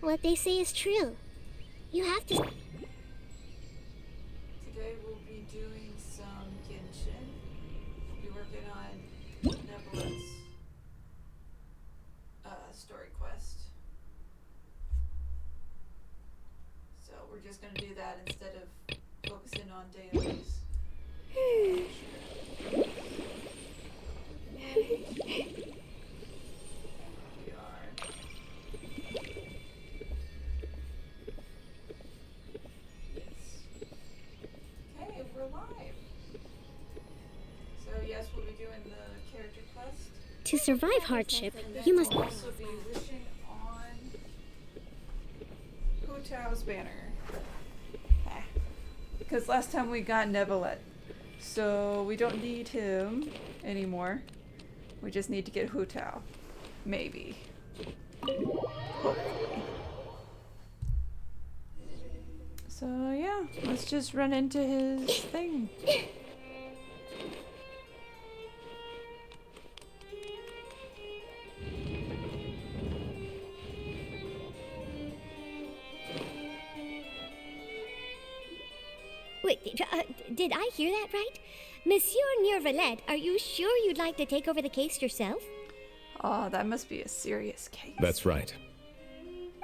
what they say is true. You have to... Today we'll be doing some Genshin. We'll be working on Neuvillette's story quest. So we're just going to do that instead of focusing on dailies. To survive hardship, you must also be wishing on Hu Tao's banner. Because last time we got Neuvillette. So we don't need him anymore. We just need to get Hu Tao. Maybe. Hopefully. So yeah, let's just run into his thing. Wait, did I hear that right? Monsieur Neuvillette, are you sure you'd like to take over the case yourself? Oh, that must be a serious case. That's right.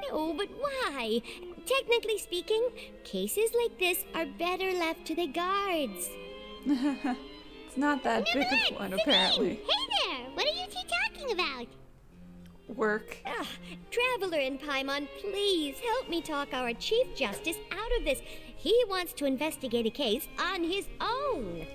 No, but why? Technically speaking, cases like this are better left to the guards. It's not that big of one, apparently. Hey there! What are you two talking about? Work. Traveler in Paimon, please help me talk our Chief Justice out of this. He wants to investigate a case on his own.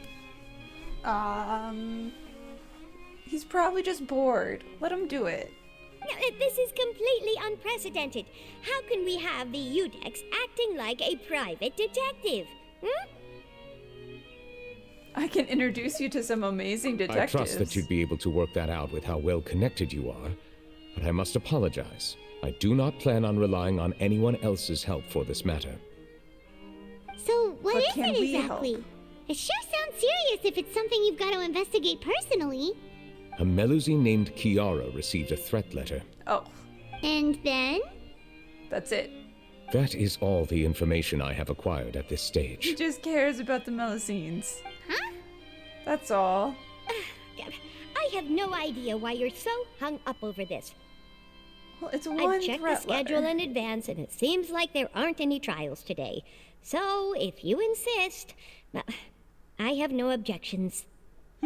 He's probably just bored. Let him do it. No, this is completely unprecedented. How can we have the Udex acting like a private detective? I can introduce you to some amazing detectives. I trust that you'd be able to work that out with how well connected you are, but I must apologize. I do not plan on relying on anyone else's help for this matter. So, what is can it we exactly? help? It sure sounds serious if it's something you've got to investigate personally. A Melusine named Kiara received a threat letter. Oh. And then? That's it. That is all the information I have acquired at this He stage. just cares about the Melusines. Huh? That's all. I have no idea why you're so hung up over this. Well, it's one I've checked the threat schedule letter. in advance, and it seems like there aren't any trials today. So, if you insist, I have no objections.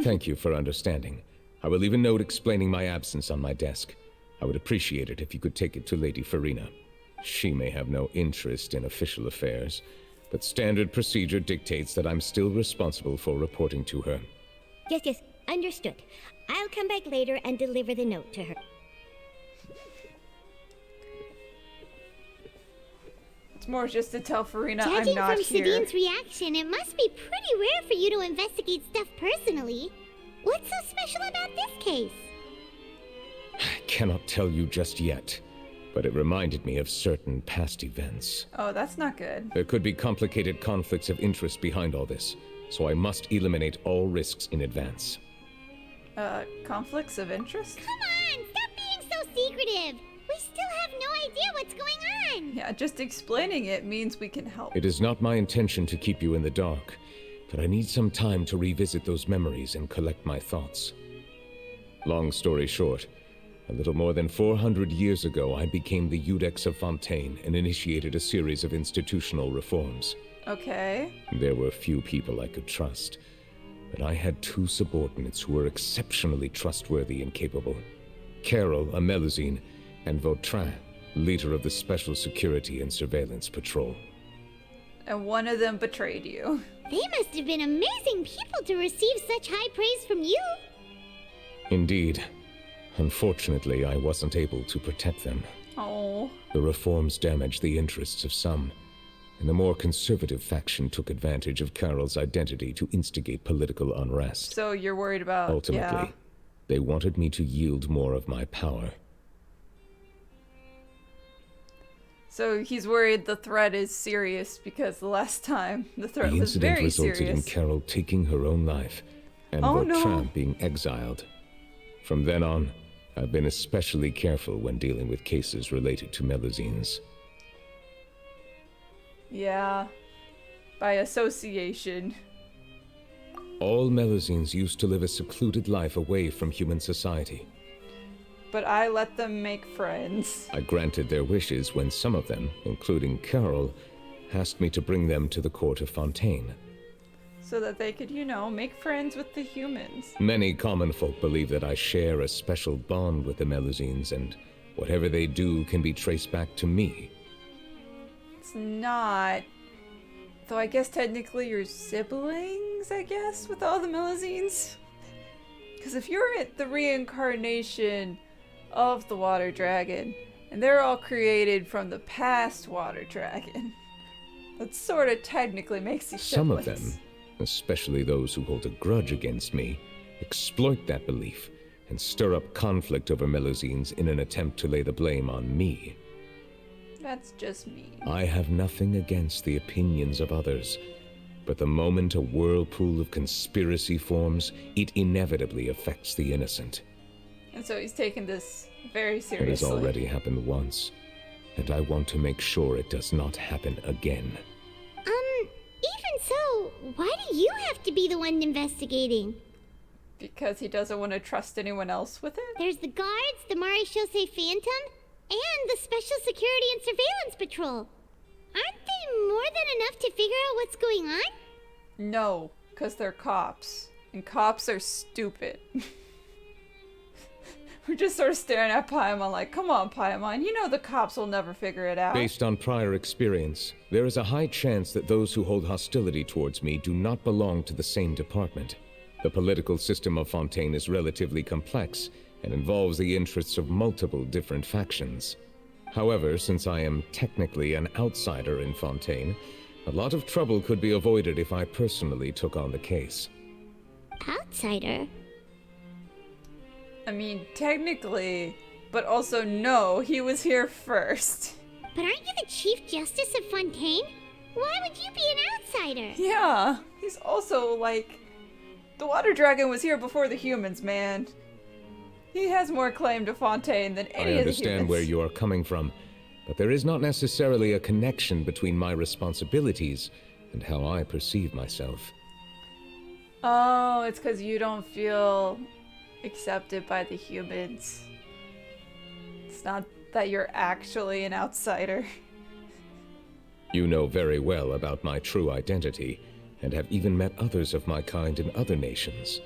Thank you for understanding. I will leave a note explaining my absence on my desk. I would appreciate it if you could take it to Lady Farina. She may have no interest in official affairs, but standard procedure dictates that I'm still responsible for reporting to her. Yes, understood. I'll come back later and deliver the note to her. It's more just to tell Farina Judging I'm not from here. Sadine's reaction, it must be pretty rare for you to investigate stuff personally. What's so special about this case? I cannot tell you just yet, but it reminded me of certain past events. Oh, that's not good. There could be complicated conflicts of interest behind all this, so I must eliminate all risks in advance. Conflicts of interest? Come on, stop being so secretive. We still have no idea what's going on. Yeah, just explaining it means we can help. It is not my intention to keep you in the dark, but I need some time to revisit those memories and collect my thoughts. Long story short, a little more than 400 years ago, I became the Udex of Fontaine and initiated a series of institutional reforms. Okay. There were few people I could trust, but I had two subordinates who were exceptionally trustworthy and capable. Carol, a Melusine, and Vautrin, leader of the Special Security and Surveillance Patrol. And one of them betrayed you. They must have been amazing people to receive such high praise from you. Indeed. Unfortunately, I wasn't able to protect them. Oh. The reforms damaged the interests of some, and the more conservative faction took advantage of Carol's identity to instigate political unrest. So you're worried about... Ultimately, they wanted me to yield more of my power. So he's worried the threat is serious because the last time the threat was very The incident resulted in serious. Carol taking her own life, and Vautrin being exiled. From then on, I've been especially careful when dealing with cases related to Melusines. Yeah. By association. All Melusines used to live a secluded life away from human society. But I let them make friends. I granted their wishes when some of them, including Carol, asked me to bring them to the court of Fontaine. So that they could, you know, make friends with the humans. Many common folk believe that I share a special bond with the Melusines, and whatever they do can be traced back to me. It's not. Though I guess technically you're siblings, I guess, with all the Melusines. Because if you're the reincarnation of the water dragon, and they're all created from the past water dragon, that sort of technically makes you Some siblings. of them, especially those who hold a grudge against me, exploit that belief and stir up conflict over Melusines in an attempt to lay the blame on me. That's just mean. I have nothing against the opinions of others, but the moment a whirlpool of conspiracy forms, it inevitably affects the innocent. And so he's taken this very It seriously. has already happened once, and I want to make sure it does not happen again. Even so, why do you have to be the one investigating? Because he doesn't want to trust anyone else with it? There's the guards, the Maréchaussée Phantom, and the Special Security and Surveillance Patrol. Aren't they more than enough to figure out what's going on? No, because they're cops. And cops are stupid. We're just sort of staring at Paimon like, come on, Paimon, you know the cops will never figure it out. Based on prior experience, there is a high chance that those who hold hostility towards me do not belong to the same department. The political system of Fontaine is relatively complex and involves the interests of multiple different factions. However, since I am technically an outsider in Fontaine, a lot of trouble could be avoided if I personally took on the case. Outsider? I mean, technically, but also no, he was here first. But aren't you the Chief Justice of Fontaine? Why would you be an outsider? Yeah, he's also like, the water dragon was here before the humans, man. He has more claim to Fontaine than any of the humans. I understand where you are coming from, but there is not necessarily a connection between my responsibilities and how I perceive myself. Oh, it's because you don't feel accepted by the humans. It's not that you're actually an outsider. You know very well about my true identity, and have even met others of my kind in other nations.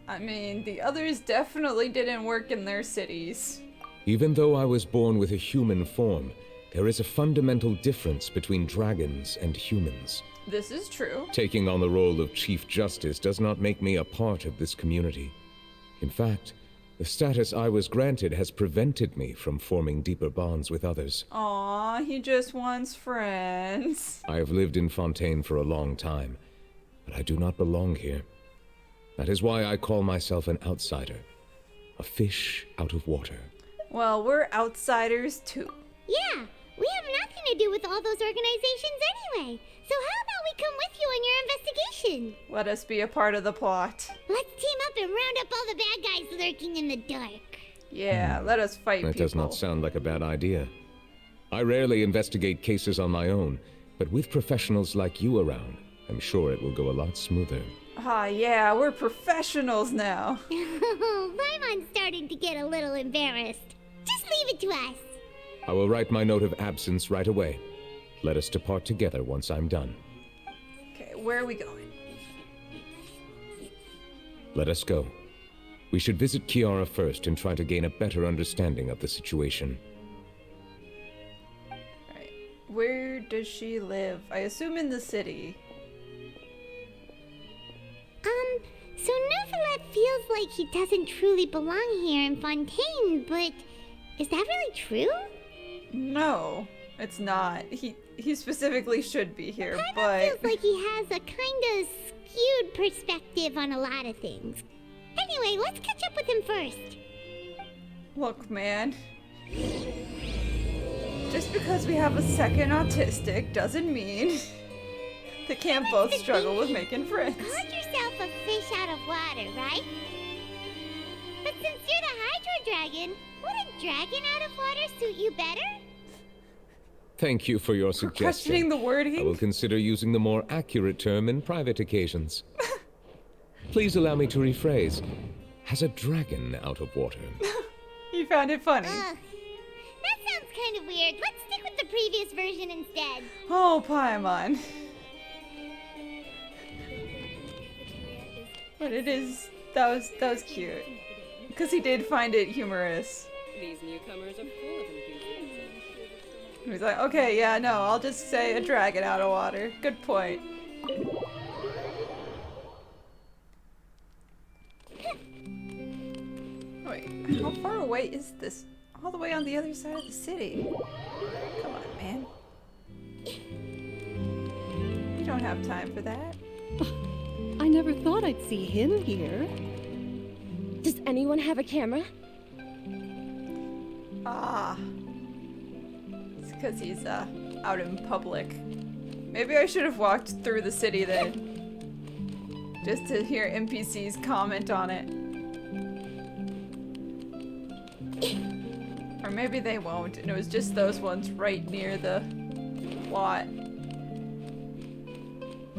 I mean, the others definitely didn't work in their cities. Even though I was born with a human form, there is a fundamental difference between dragons and humans. This is true. Taking on the role of Chief Justice does not make me a part of this community. In fact, the status I was granted has prevented me from forming deeper bonds with others. Aw, he just wants friends. I have lived in Fontaine for a long time, but I do not belong here. That is why I call myself an outsider, a fish out of water. Well, we're outsiders too. Yeah, we have nothing to do with all those organizations anyway. So how about we come with you on your investigation? Let us be a part of the plot. Let's team up and round up all the bad guys lurking in the dark. Yeah, let us fight That people. does not sound like a bad idea. I rarely investigate cases on my own, but with professionals like you around, I'm sure it will go a lot smoother. Ah, yeah, we're professionals now. Paimon's starting to get a little embarrassed. Just leave it to us. I will write my note of absence right away. Let us depart together once I'm done. Okay, where are we going? Let us go. We should visit Kiara first and try to gain a better understanding of the situation. Alright, where does she live? I assume in the city. So Neuvillette feels like he doesn't truly belong here in Fontaine, but is that really true? No, it's not. He specifically should be here, Paimon but... feels like he has a kind of skewed perspective on a lot of things. Anyway, let's catch up with him first. Look, man. Just because we have a second autistic doesn't mean they can't both struggle with making friends. You called yourself a fish out of water, right? But since you're the Hydro Dragon, would a dragon out of water suit you better? Thank you for your For suggestion. questioning the wording? I will consider using the more accurate term in private occasions. Please allow me to rephrase. Has a dragon out of water? You found it funny. That sounds kind of weird. Let's stick with the previous version instead. Oh, Paimon. But it is... That was cute. Because he did find it humorous. These newcomers are full of enthusiasm. He's like, okay, yeah, no, I'll just say a dragon out of water. Good point. Wait, how far away is this? All the way on the other side of the city. Come on, man. We don't have time for that. I never thought I'd see him here. Does anyone have a camera? Ah. It's because he's out in public. Maybe I should have walked through the city then. Just to hear NPCs comment on it. Or maybe they won't, and it was just those ones right near the plot.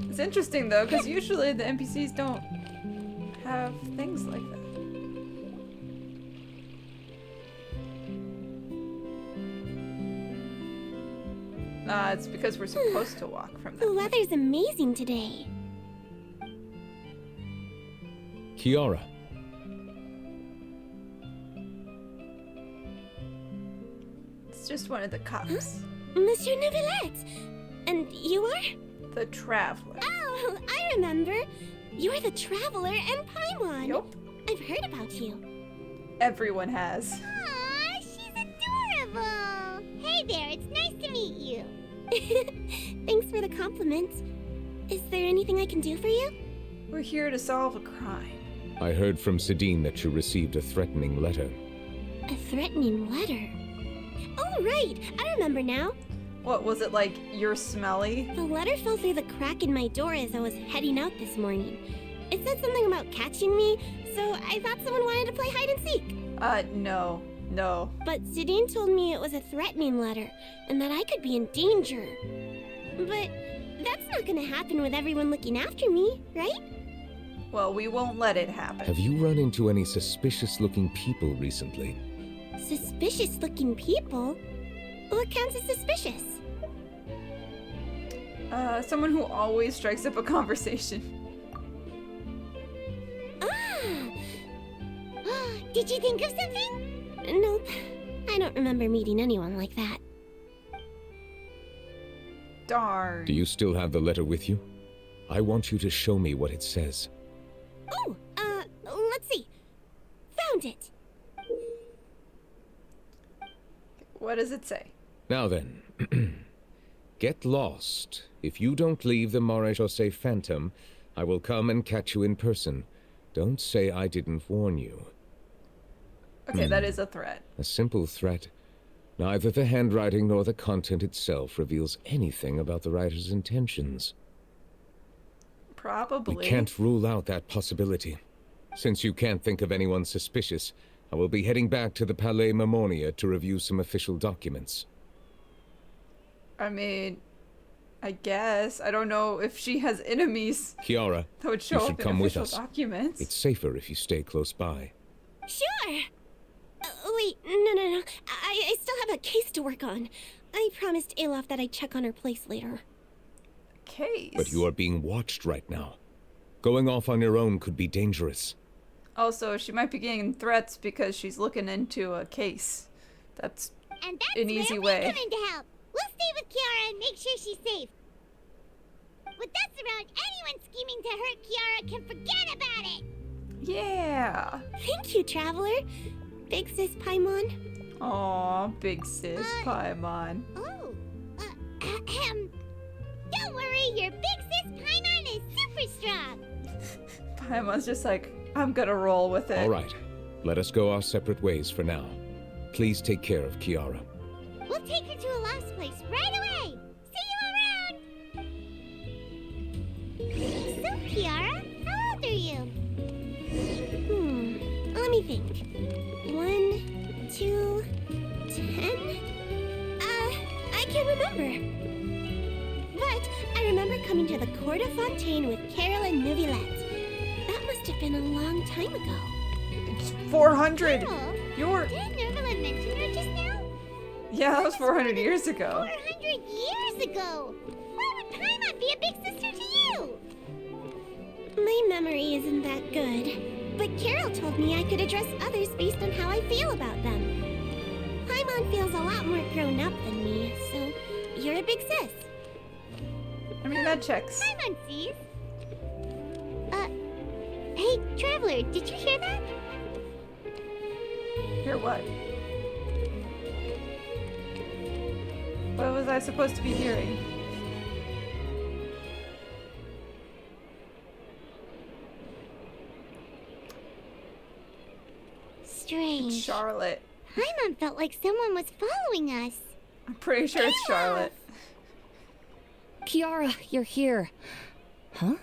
It's interesting though, because usually the NPCs don't have things like that. It's because we're supposed to walk from The them. weather's amazing today. Kiara, It's just one of the cops. Monsieur Neuvillette! And you are? The Traveler. Oh, I remember. You're the Traveler and Paimon. Yup. I've heard about you. Everyone has. Aw, she's adorable. Hey there, it's nice to meet you. Thanks for the compliment. Is there anything I can do for you? We're here to solve a crime. I heard from Sidine that you received a threatening letter. A threatening letter. Oh, right. I remember now. What was it like? You're smelly? The letter fell through the crack in my door as I was heading out this morning. It said something about catching me, so I thought someone wanted to play hide and seek. No. No. But Sidine told me it was a threatening letter, and that I could be in danger. But that's not gonna happen with everyone looking after me, right? Well, we won't let it happen. Have you run into any suspicious-looking people recently? Suspicious-looking people? What counts as suspicious? Someone who always strikes up a conversation. Ah! Did you think of something? Nope. I don't remember meeting anyone like that. Darn. Do you still have the letter with you? I want you to show me what it says. Oh, let's see. Found it. What does it say? Now then, get lost. If you don't leave the Maréchaussée Phantom, I will come and catch you in person. Don't say I didn't warn you. Okay, that is a threat. A simple threat. Neither the handwriting nor the content itself reveals anything about the writer's intentions. Probably. We can't rule out that possibility. Since you can't think of anyone suspicious, I will be heading back to the Palais Mermonia to review some official documents. I mean, I guess. I don't know if she has enemies Kiara, that would you show should up in come with official us. documents. It's safer if you stay close by. Sure. Wait, no. I still have a case to work on. I promised Alof that I'd check on her place later. Case. But you are being watched right now. Going off on your own could be dangerous. Also, she might be getting threats because she's looking into a case. That's And that's an easy where way. we come in to help. We'll stay with Kiara and make sure she's safe. With us around, anyone scheming to hurt Kiara can forget about it. Yeah. Thank you, Traveler. Big Sis Paimon. Aw, big sis Paimon. Oh, don't worry, your Big Sis Paimon is super strong. Paimon's just like, I'm gonna roll with it. All right, let us go our separate ways for now. Please take care of Kiara. We'll take her to a lost place right away. See you around. So, Kiara, how old are you? Let me think. 1, 2, 10? I can't remember. But I remember coming to the Court of Fontaine with Carol and Neuvillette. That must have been a long time ago. It's 400. Carol, You're... did Neuvillette mention her just now? Yeah, that was 400 years ago. 400 years ago! Why would Paimon be a big sister to you? My memory isn't that good, but Carol told me I could address others based on how I feel about them. Paimon feels a lot more grown up than me, so you're a big sis. I mean, that checks. Paimon sees. Hey, Traveler, did you hear that? Hear what? What was I supposed to be hearing? Strange. Charlotte. Paimon felt like someone was following us. I'm pretty sure it's Charlotte. Kiara, you're here. Huh?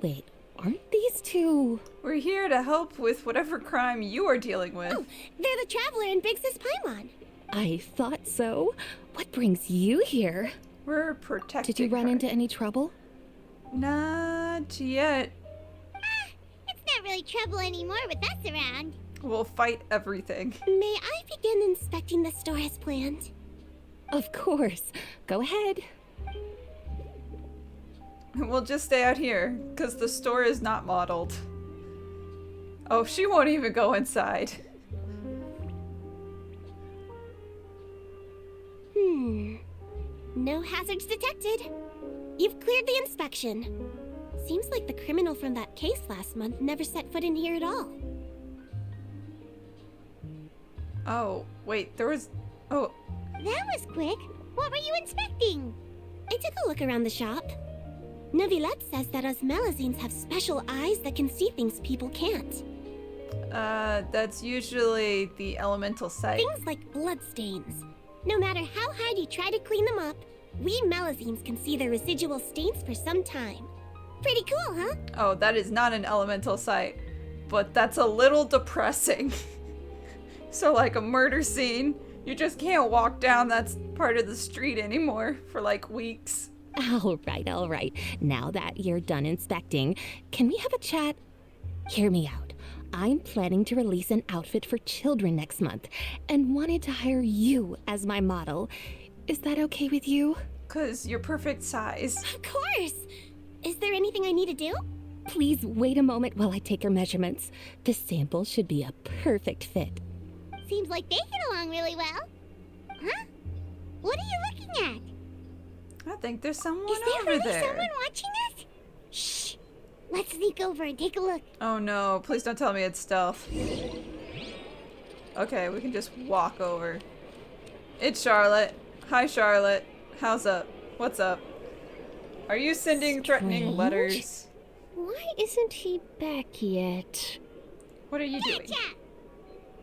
Wait, aren't these two... We're here to help with whatever crime you are dealing with. Oh, they're the Traveler and Big Sis Paimon. I thought so. What brings you here? We're protecting Did you run her. into any trouble? Not yet. It's not really trouble anymore with us around. We'll fight everything. May I begin inspecting the store as planned? Of course. Go ahead. We'll just stay out here, because the store is not modeled. Oh, she won't even go inside. No hazards detected. You've cleared the inspection. Seems like the criminal from that case last month never set foot in here at all. Oh, wait, there was... Oh, That was quick. What were you inspecting? I took a look around the shop. Neuvillette says that us Melusines have special eyes that can see things people can't. that's usually the elemental sight. Things like bloodstains. No matter how hard you try to clean them up, we Melusines can see the residual stains for some time. Pretty cool, huh? Oh, that is not an elemental sight, but that's a little depressing. So like a murder scene, you just can't walk down that part of the street anymore for like weeks. All right. Now that you're done inspecting, can we have a chat? Hear me out. I'm planning to release an outfit for children next month and wanted to hire you as my model. Is that okay with you? 'Cause you're perfect size. Of course! Is there anything I need to do? Please wait a moment while I take your measurements. This sample should be a perfect fit. Seems like they get along really well. Huh? What are you looking at? I think there's someone Is there over really there. someone watching us? Shh! Let's sneak over and take a look. Oh no, please don't tell me it's stealth. Okay, we can just walk over. It's Charlotte. Hi, Charlotte. How's up? What's up? Are you sending threatening Strange. letters? Why isn't he back yet? What are you doing? Gotcha!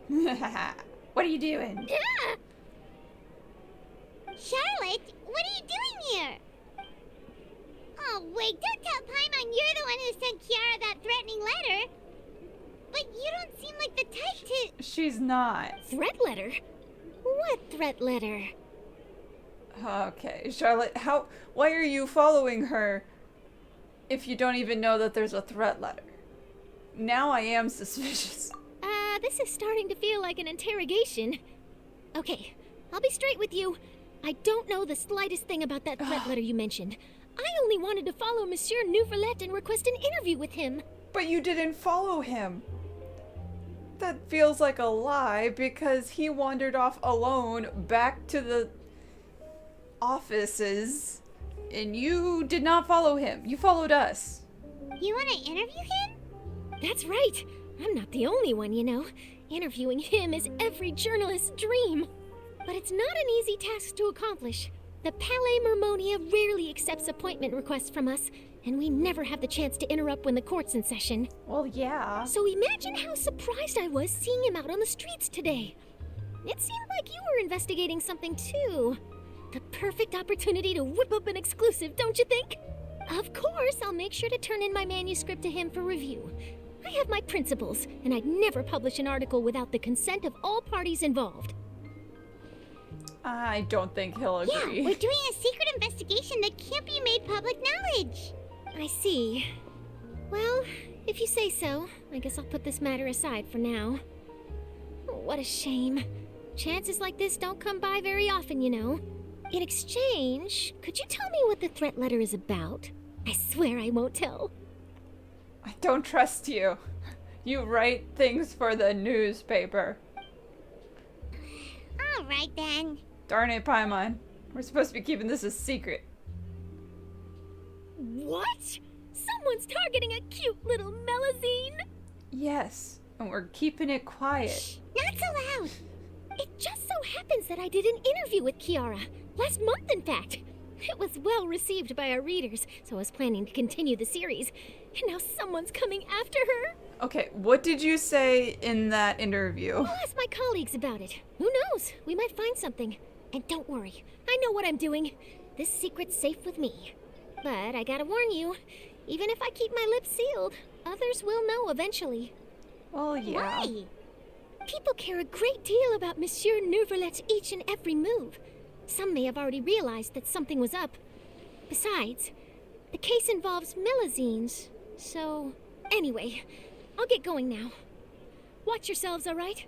What are you doing? Ah! Charlotte, what are you doing here? Oh, wait, don't tell Paimon you're the one who sent Kiara that threatening letter. But you don't seem like the type to... She's not. Threat letter? What threat letter? Okay, Charlotte, why are you following her if you don't even know that there's a threat letter? Now I am suspicious. This is starting to feel like an interrogation. Okay, I'll be straight with you. I don't know the slightest thing about that threat letter you mentioned. I only wanted to follow Monsieur Neuvillette and request an interview with him. But you didn't follow him. That feels like a lie because he wandered off alone back to the offices and you did not follow him. You followed us. You want to interview him? That's right. I'm not the only one, you know. Interviewing him is every journalist's dream. But it's not an easy task to accomplish. The Palais Mermonia rarely accepts appointment requests from us, and we never have the chance to interrupt when the court's in session. Well, yeah. So imagine how surprised I was seeing him out on the streets today. It seemed like you were investigating something too. The perfect opportunity to whip up an exclusive, don't you think? Of course, I'll make sure to turn in my manuscript to him for review. I have my principles, and I'd never publish an article without the consent of all parties involved. I don't think he'll Yeah, agree. we're doing a secret investigation that can't be made public knowledge. I see. Well, if you say so, I guess I'll put this matter aside for now. What a shame. Chances like this don't come by very often, you know. In exchange, could you tell me what the threat letter is about? I swear I won't tell. I don't trust you. You write things for the newspaper. All right then. Darn it, Paimon. We're supposed to be keeping this a secret. What? Someone's targeting a cute little Melusine? Yes, and we're keeping it quiet. Not so loud. It just so happens that I did an interview with Kiara. Last month, in fact. It was well received by our readers, so I was planning to continue the series. And now someone's coming after her. Okay, what did you say in that interview? I'll ask my colleagues about it. Who knows? We might find something. And don't worry, I know what I'm doing. This secret's safe with me. But I gotta warn you, even if I keep my lips sealed, others will know eventually. Well, yeah. Why? People care a great deal about Monsieur Neuvillette's each and every move. Some may have already realized that something was up. Besides, the case involves Melusines, so... Anyway, I'll get going now. Watch yourselves, all right?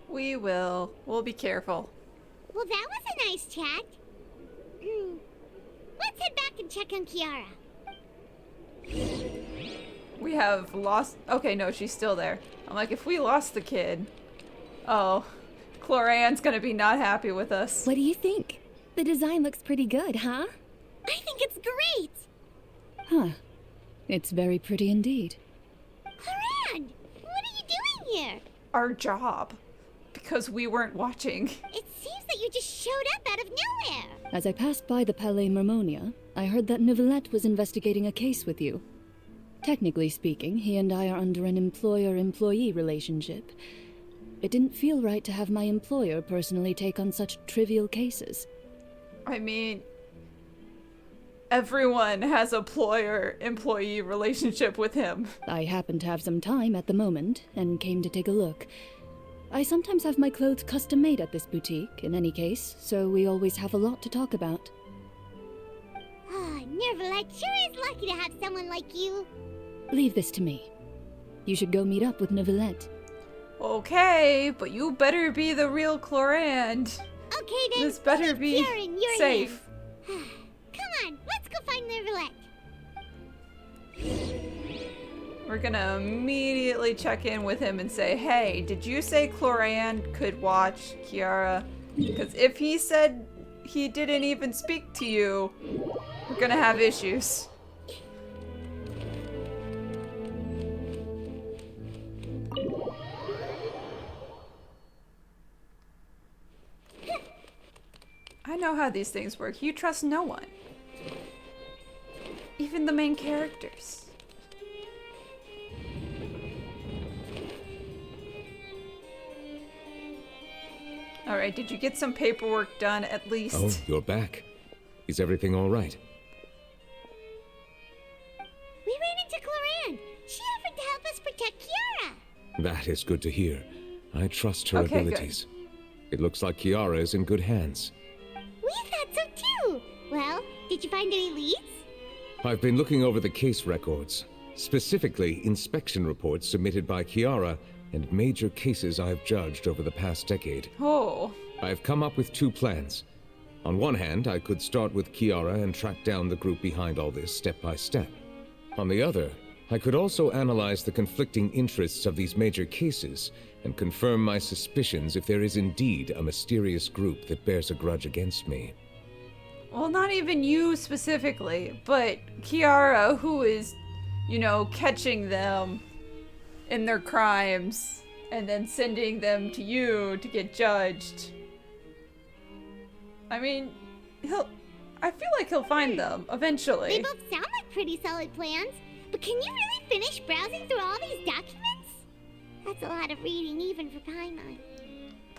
We will. We'll be careful. Well, that was a nice chat. Let's head back and check on Kiara. We have lost... Okay, no, she's still there. I'm like, if we lost the kid... Oh, Clorinde's gonna be not happy with us. What do you think? The design looks pretty good, huh? I think it's great. Huh. It's very pretty indeed. Clorinde, what are you doing here? Our job. Because we weren't watching. It seems that you just showed up out of nowhere. As I passed by the Palais Mermonia, I heard that Neuvillette was investigating a case with you. Technically speaking, he and I are under an employer-employee relationship. It didn't feel right to have my employer personally take on such trivial cases. I mean... Everyone has a employer-employee relationship with him. I happened to have some time at the moment, and came to take a look. I sometimes have my clothes custom-made at this boutique, in any case, so we always have a lot to talk about. Ah, Neuvillette sure is lucky to have someone like you. Leave this to me. You should go meet up with Neuvillette. Okay, but you better be the real Clorinde. Okay then, This better be Kiara in your safe. hands. Come on, let's go find Neuvillette. We're gonna immediately check in with him and say, hey, did you say Clorinde could watch Kiara? Because if he said he didn't even speak to you, we're gonna have issues. I know how these things work. You trust no one. Even the main characters. Alright, did you get some paperwork done at least? Oh, you're back. Is everything all right? We ran into Clorinde. She offered to help us protect Kiara. That is good to hear. I trust her Okay, abilities. It looks like Kiara is in good hands. We thought so too. Well, did you find any leads? I've been looking over the case records, specifically inspection reports submitted by Kiara and major cases I've judged over the past decade. Oh. I've come up with two plans. On one hand, I could start with Kiara and track down the group behind all this step by step. On the other, I could also analyze the conflicting interests of these major cases and confirm my suspicions if there is indeed a mysterious group that bears a grudge against me. Well, not even you specifically, but Kiara, who is, you know, catching them in their crimes and then sending them to you to get judged. I mean, I feel like he'll find them eventually. They both sound like pretty solid plans, but can you really finish browsing through all these documents? That's a lot of reading even for Paimon.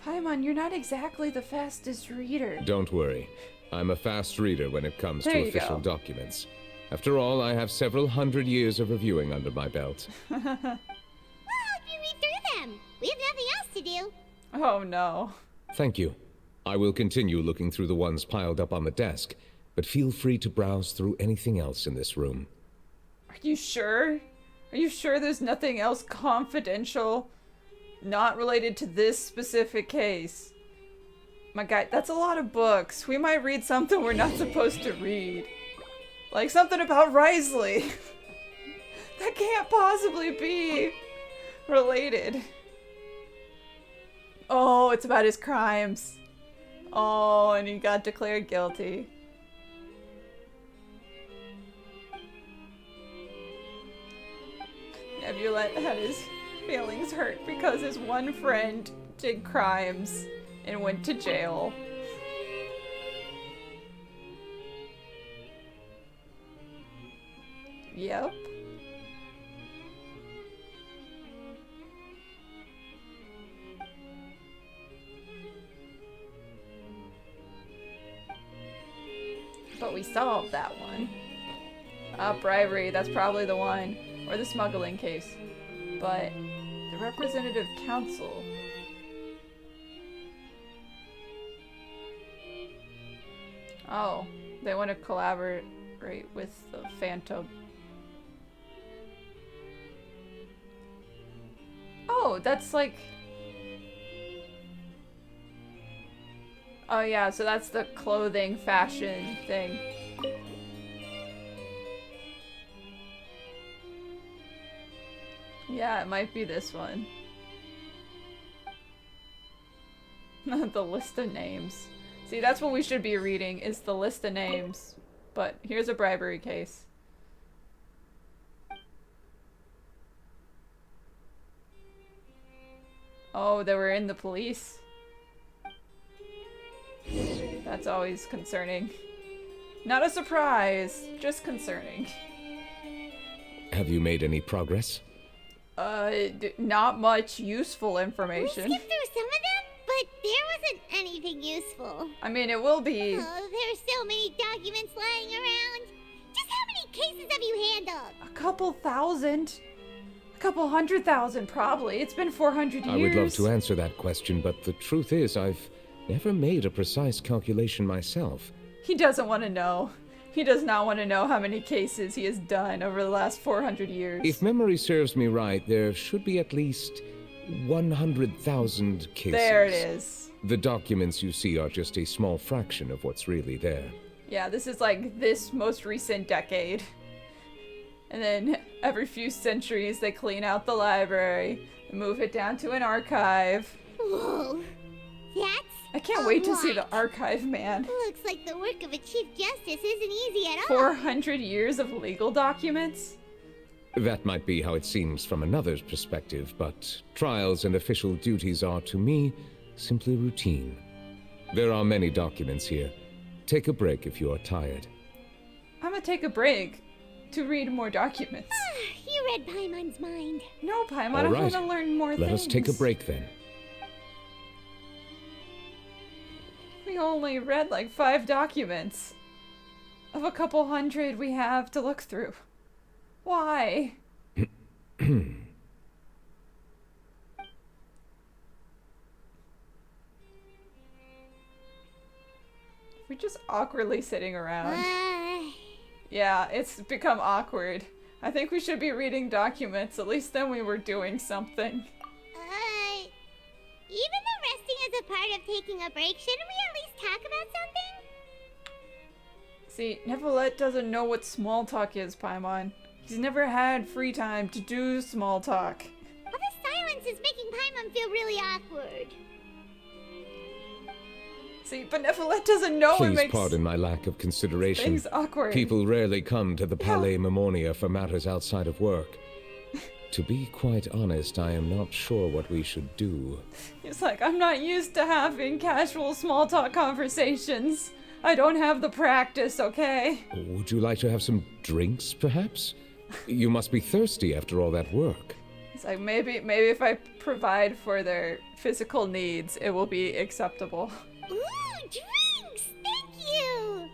Paimon, you're not exactly the fastest reader. Don't worry. I'm a fast reader when it comes There to you official go. documents. After all, I have several hundred years of reviewing under my belt. We'll help you read through them. We have nothing else to do. Oh no. Thank you. I will continue looking through the ones piled up on the desk, but feel free to browse through anything else in this room. Are you sure? Are you sure there's nothing else confidential? Not related to this specific case? My guy, that's a lot of books. We might read something we're not supposed to read. Like something about Risley. That can't possibly be related. Oh, it's about his crimes. Oh, and he got declared guilty. Neuvillette had his feelings hurt because his one friend did crimes and went to jail. Yep. But we solved that one. Bribery, that's probably the one. Or the smuggling case. But the representative council. Oh, they want to collaborate with the Phantom. Oh, that's like... Oh yeah, so that's the clothing fashion thing. Yeah, it might be this one. The list of names. See, that's what we should be reading, is the list of names. But here's a bribery case. Oh, they were in the police. That's always concerning. Not a surprise, just concerning. Have you made any progress? We Not much useful information. skipped through some of them, but there wasn't anything useful. I mean, it will be. Oh, there's so many documents lying around. Just how many cases have you handled? A couple thousand. A couple 100,000, probably. It's been 400 years. I would love to answer that question, but the truth is I've never made a precise calculation myself. He doesn't want to know. He does not want to know how many cases he has done over the last 400 years. If memory serves me right, there should be at least 100,000 cases. There it is. The documents you see are just a small fraction of what's really there. Yeah, this is like this most recent decade. And then every few centuries they clean out the library and move it down to an archive. Whoa, that's I can't a wait to see lot. the archive, man. Looks like the work of a Chief Justice isn't easy at all. 400 years of legal documents? That might be how it seems from another's perspective, but trials and official duties are, to me, simply routine. There are many documents here. Take a break if you are tired. I'm gonna take a break to read more documents. You read Paimon's mind. No, Paimon, All I right. want to learn more Let things. us take a break then. We only read like 5 documents of a couple hundred we have to look through. Why? We're just awkwardly sitting around. Yeah, it's become awkward. I think we should be reading documents. At least then we were doing something. Even though resting is a part of taking a break, shouldn't we at least talk about something? See, Neuvillette doesn't know what small talk is, Paimon. He's never had free time to do small talk. All this silence is making Paimon feel really awkward. See, but Neuvillette doesn't know it Please makes pardon my lack of consideration. things awkward. People rarely come to the Palais Memonia for matters outside of work. To be quite honest, I am not sure what we should do. He's like, I'm not used to having casual small talk conversations. I don't have the practice, okay? Would you like to have some drinks, perhaps? You must be thirsty after all that work. It's like, maybe if I provide for their physical needs, it will be acceptable. Ooh, drinks! Thank you!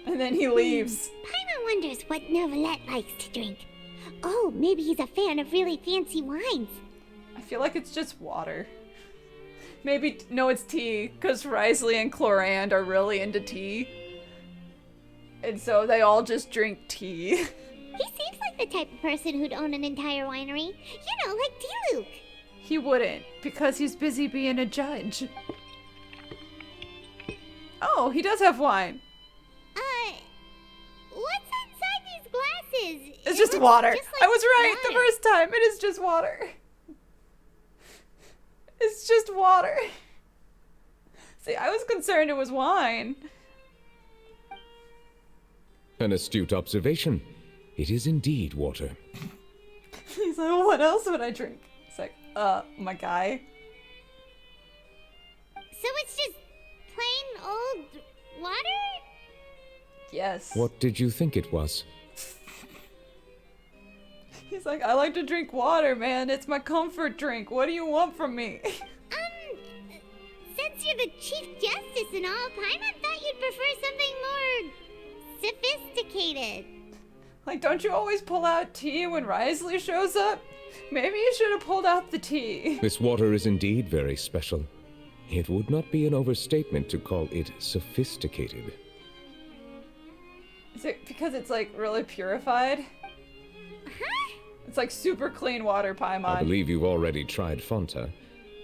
And then he leaves. Paimon wonders what Neuvillette likes to drink. Oh, maybe he's a fan of really fancy wines. I feel like it's just water. Maybe, no, it's tea, because Risley and Clorinde are really into tea. And so they all just drink tea. He seems like the type of person who'd own an entire winery. You know, like D-Luke. He wouldn't, because he's busy being a judge. Oh, he does have wine. What's inside these glasses? It's It just looks water. just like I was right the water. first time. It is just water. It's just water. See, I was concerned it was wine. An astute observation. It is indeed water. He's like, what else would I drink? It's like, my guy. So it's just plain old water? Yes. What did you think it was? He's like, I like to drink water, man. It's my comfort drink. What do you want from me? Since you're the Chief Justice and all, Paimon thought you'd prefer something more sophisticated. Like, don't you always pull out tea when Risley shows up? Maybe you should have pulled out the tea. This water is indeed very special. It would not be an overstatement to call it sophisticated. Is it because it's like really purified? Huh? It's like super clean water, Paimon. I believe you've already tried Fonta.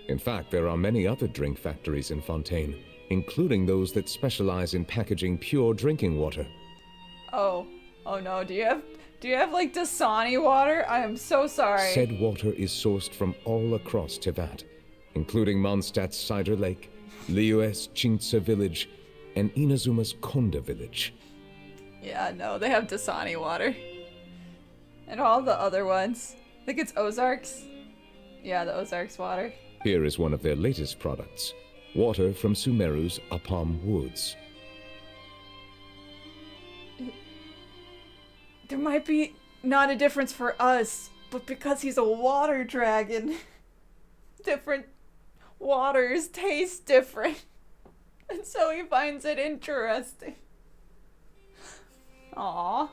In fact, there are many other drink factories in Fontaine, including those that specialize in packaging pure drinking water. Oh no, do you have like Dasani water? I am so sorry. Said water is sourced from all across Tevat, including Mondstadt's Cider Lake, Liyue's Chintsa village, and Inazuma's Konda village. Yeah, no, they have Dasani water. And all the other ones. I think it's Ozarks. Yeah, the Ozarks water. Here is one of their latest products, water from Sumeru's Apam Woods. There might be not a difference for us, but because he's a water dragon, different waters taste different. And so he finds it interesting. Aww.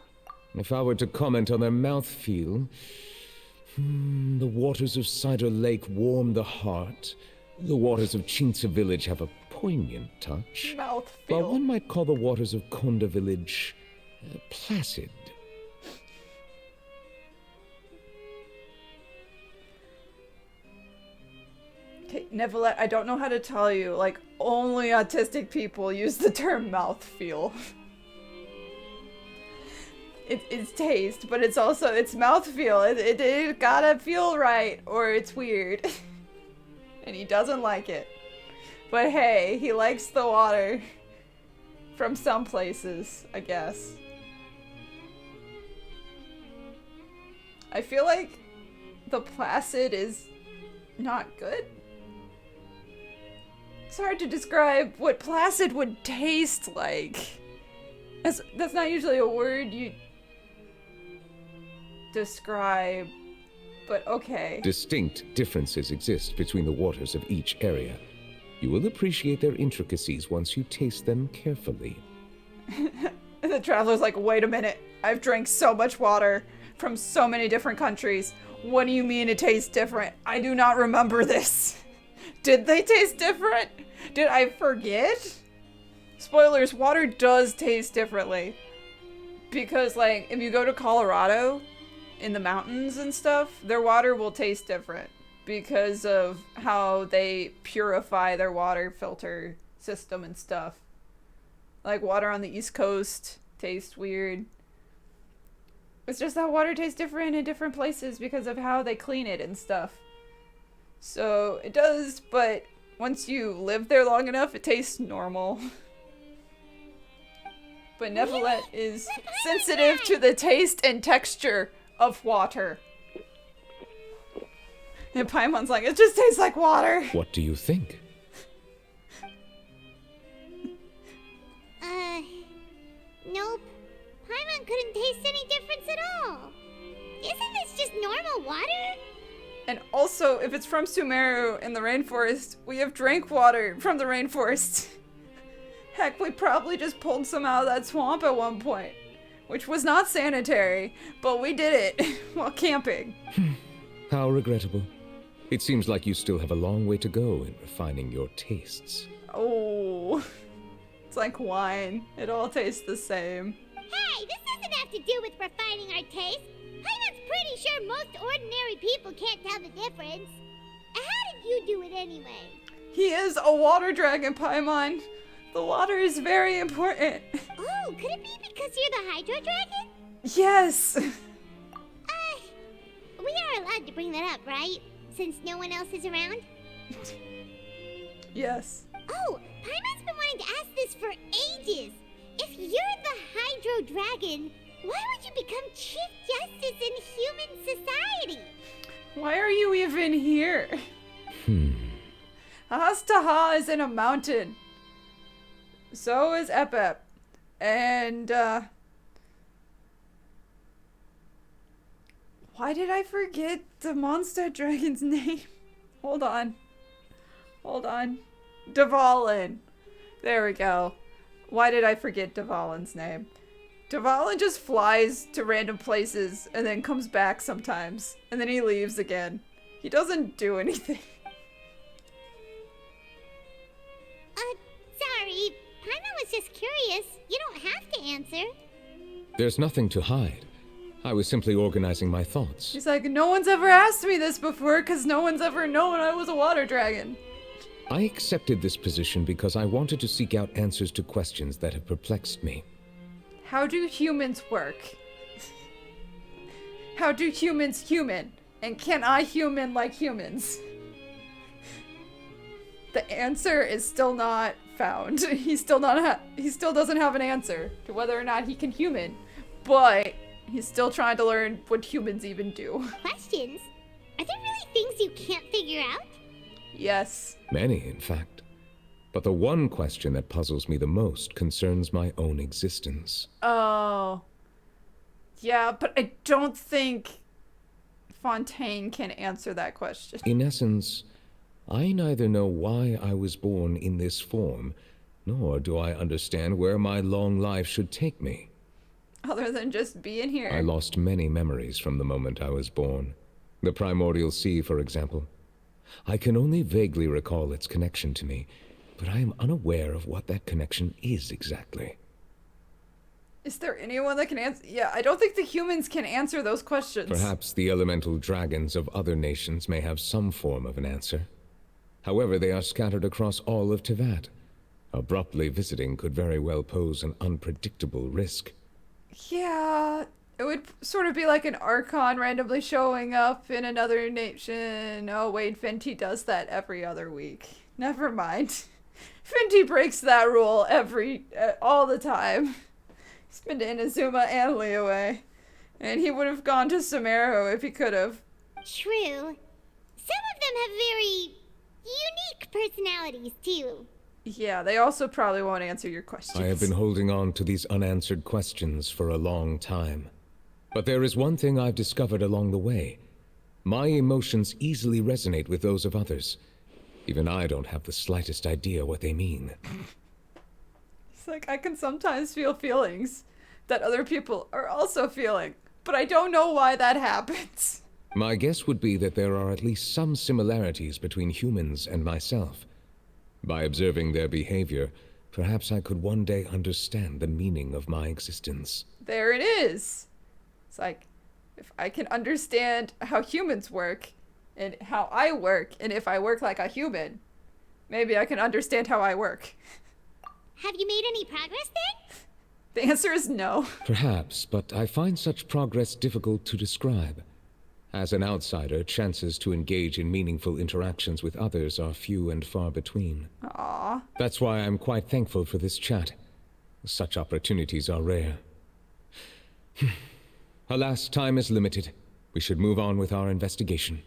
If I were to comment on their mouthfeel, the waters of Cider Lake warm the heart. The waters of Chintsa village have a poignant touch. While Mouthfeel. one might call the waters of Konda village placid. Okay, Neuvillette, I don't know how to tell you. Like, only autistic people use the term mouthfeel. It's taste, but it's also, it's mouthfeel. It gotta feel right, or it's weird. And he doesn't like it. But hey, he likes the water. From some places, I guess. I feel like the placid is not good. It's hard to describe what placid would taste like. That's not usually a word you describe, but okay. Distinct differences exist between the waters of each area. You will appreciate their intricacies once you taste them carefully. And the traveler's like, wait a minute, I've drank so much water from so many different countries. What do you mean it tastes different? I do not remember this. Did they taste different? Did I forget? Spoilers, water does taste differently. Because, like, if you go to Colorado, in the mountains and stuff, their water will taste different. Because of how they purify their water filter system and stuff. Like, water on the East Coast tastes weird. It's just that water tastes different in different places because of how they clean it and stuff. So, it does, but once you live there long enough, it tastes normal. But Neuvillette is sensitive to the taste and texture of water. And Paimon's like, it just tastes like water. What do you think? Nope. Paimon couldn't taste any difference at all. Isn't this just normal water? And also, if it's from Sumeru in the rainforest, we have drank water from the rainforest. Heck, we probably just pulled some out of that swamp at one point. Which was not sanitary, but we did it while camping. How regrettable. It seems like you still have a long way to go in refining your tastes. Oh, it's like wine. It all tastes the same. Hey, this doesn't have to do with refining our taste. Paimon's pretty sure most ordinary people can't tell the difference. How did you do it anyway? He is a water dragon, Paimon. The water is very important. Oh, could it be because you're the Hydro Dragon? Yes. We are allowed to bring that up, right? Since no one else is around? Yes. Oh, Paimon's been wanting to ask this for ages. If you're the Hydro Dragon, why would you become Chief Justice in human society? Why are you even here? Astaha is in a mountain. So is Epep. And, why did I forget the monster dragon's name? Hold on. Dvalin. There we go. Why did I forget Dvalin's name? Dvalin just flies to random places and then comes back sometimes. And then he leaves again. He doesn't do anything. Sorry. Paimon was just curious. You don't have to answer. There's nothing to hide. I was simply organizing my thoughts. He's like, no one's ever asked me this before because no one's ever known I was a water dragon. I accepted this position because I wanted to seek out answers to questions that have perplexed me. How do humans work? How do humans human? And can I human like humans? The answer is still not found. He still doesn't have an answer to whether or not he can human, but he's still trying to learn what humans even do. Questions? Are there really things you can't figure out? Yes. Many, in fact. But the one question that puzzles me the most concerns my own existence. Oh. Yeah, but I don't think Fontaine can answer that question. In essence, I neither know why I was born in this form, nor do I understand where my long life should take me. Other than just being here. I lost many memories from the moment I was born. The primordial sea, for example. I can only vaguely recall its connection to me, but I am unaware of what that connection is exactly. Is there anyone that can answer? Yeah, I don't think the humans can answer those questions. Perhaps the elemental dragons of other nations may have some form of an answer. However, they are scattered across all of Teyvat. Abruptly visiting could very well pose an unpredictable risk. Yeah, it would sort of be like an Archon randomly showing up in another nation. Oh wait, Fenty does that every other week. Never mind. Fenty breaks that rule all the time. He's been to Inazuma and Liyue. And he would have gone to Sumeru if he could have. True. Some of them have very unique personalities, too. Yeah, they also probably won't answer your questions. I have been holding on to these unanswered questions for a long time. But there is one thing I've discovered along the way. My emotions easily resonate with those of others. Even I don't have the slightest idea what they mean. It's like, I can sometimes feel feelings that other people are also feeling, but I don't know why that happens. My guess would be that there are at least some similarities between humans and myself. By observing their behavior, perhaps I could one day understand the meaning of my existence. There it is. It's like, if I can understand how humans work, and how I work, and if I work like a human, maybe I can understand how I work. Have you made any progress then? The answer is no. Perhaps, but I find such progress difficult to describe. As an outsider, chances to engage in meaningful interactions with others are few and far between. Aww. That's why I'm quite thankful for this chat. Such opportunities are rare. Alas, time is limited. We should move on with our investigation.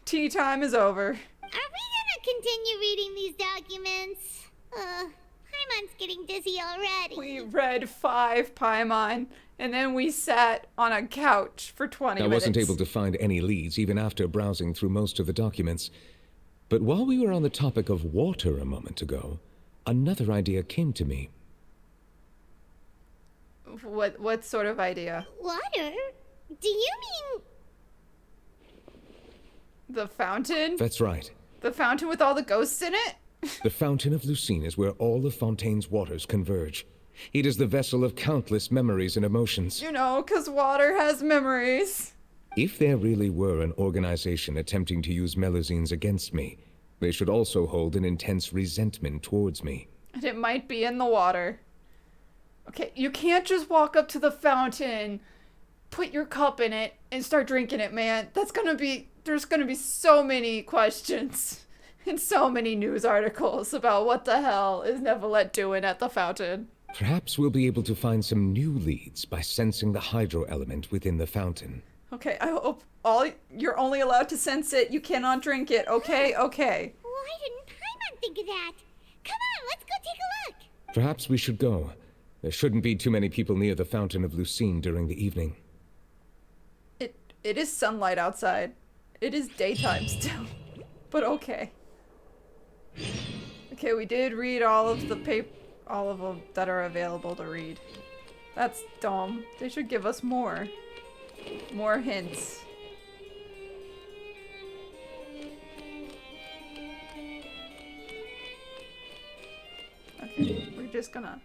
Tea time is over. Are we gonna continue reading these documents? Paimon's getting dizzy already. We read 5 Paimon, and then we sat on a couch for 20 minutes. I wasn't able to find any leads, even after browsing through most of the documents. But while we were on the topic of water a moment ago, another idea came to me. What sort of idea? Water? Do you mean... The fountain? That's right. The fountain with all the ghosts in it? The Fountain of Lucine is where all of Fontaine's waters converge. It is the vessel of countless memories and emotions. You know, 'cause water has memories. If there really were an organization attempting to use Melusines against me, they should also hold an intense resentment towards me. And it might be in the water. Okay, you can't just walk up to the fountain, put your cup in it, and start drinking it, man. There's gonna be so many questions and so many news articles about what the hell is Neuvillette doing at the fountain. Perhaps we'll be able to find some new leads by sensing the hydro element within the fountain. Okay, I hope you're only allowed to sense it. You cannot drink it. Okay, okay. Why didn't Paimon think of that? Come on, let's go take a look. Perhaps we should go. There shouldn't be too many people near the Fountain of Lucine during the evening. It is sunlight outside. It is daytime still. But okay. Okay, we did read all of them that are available to read. That's dumb. They should give us more hints. Okay, we're just gonna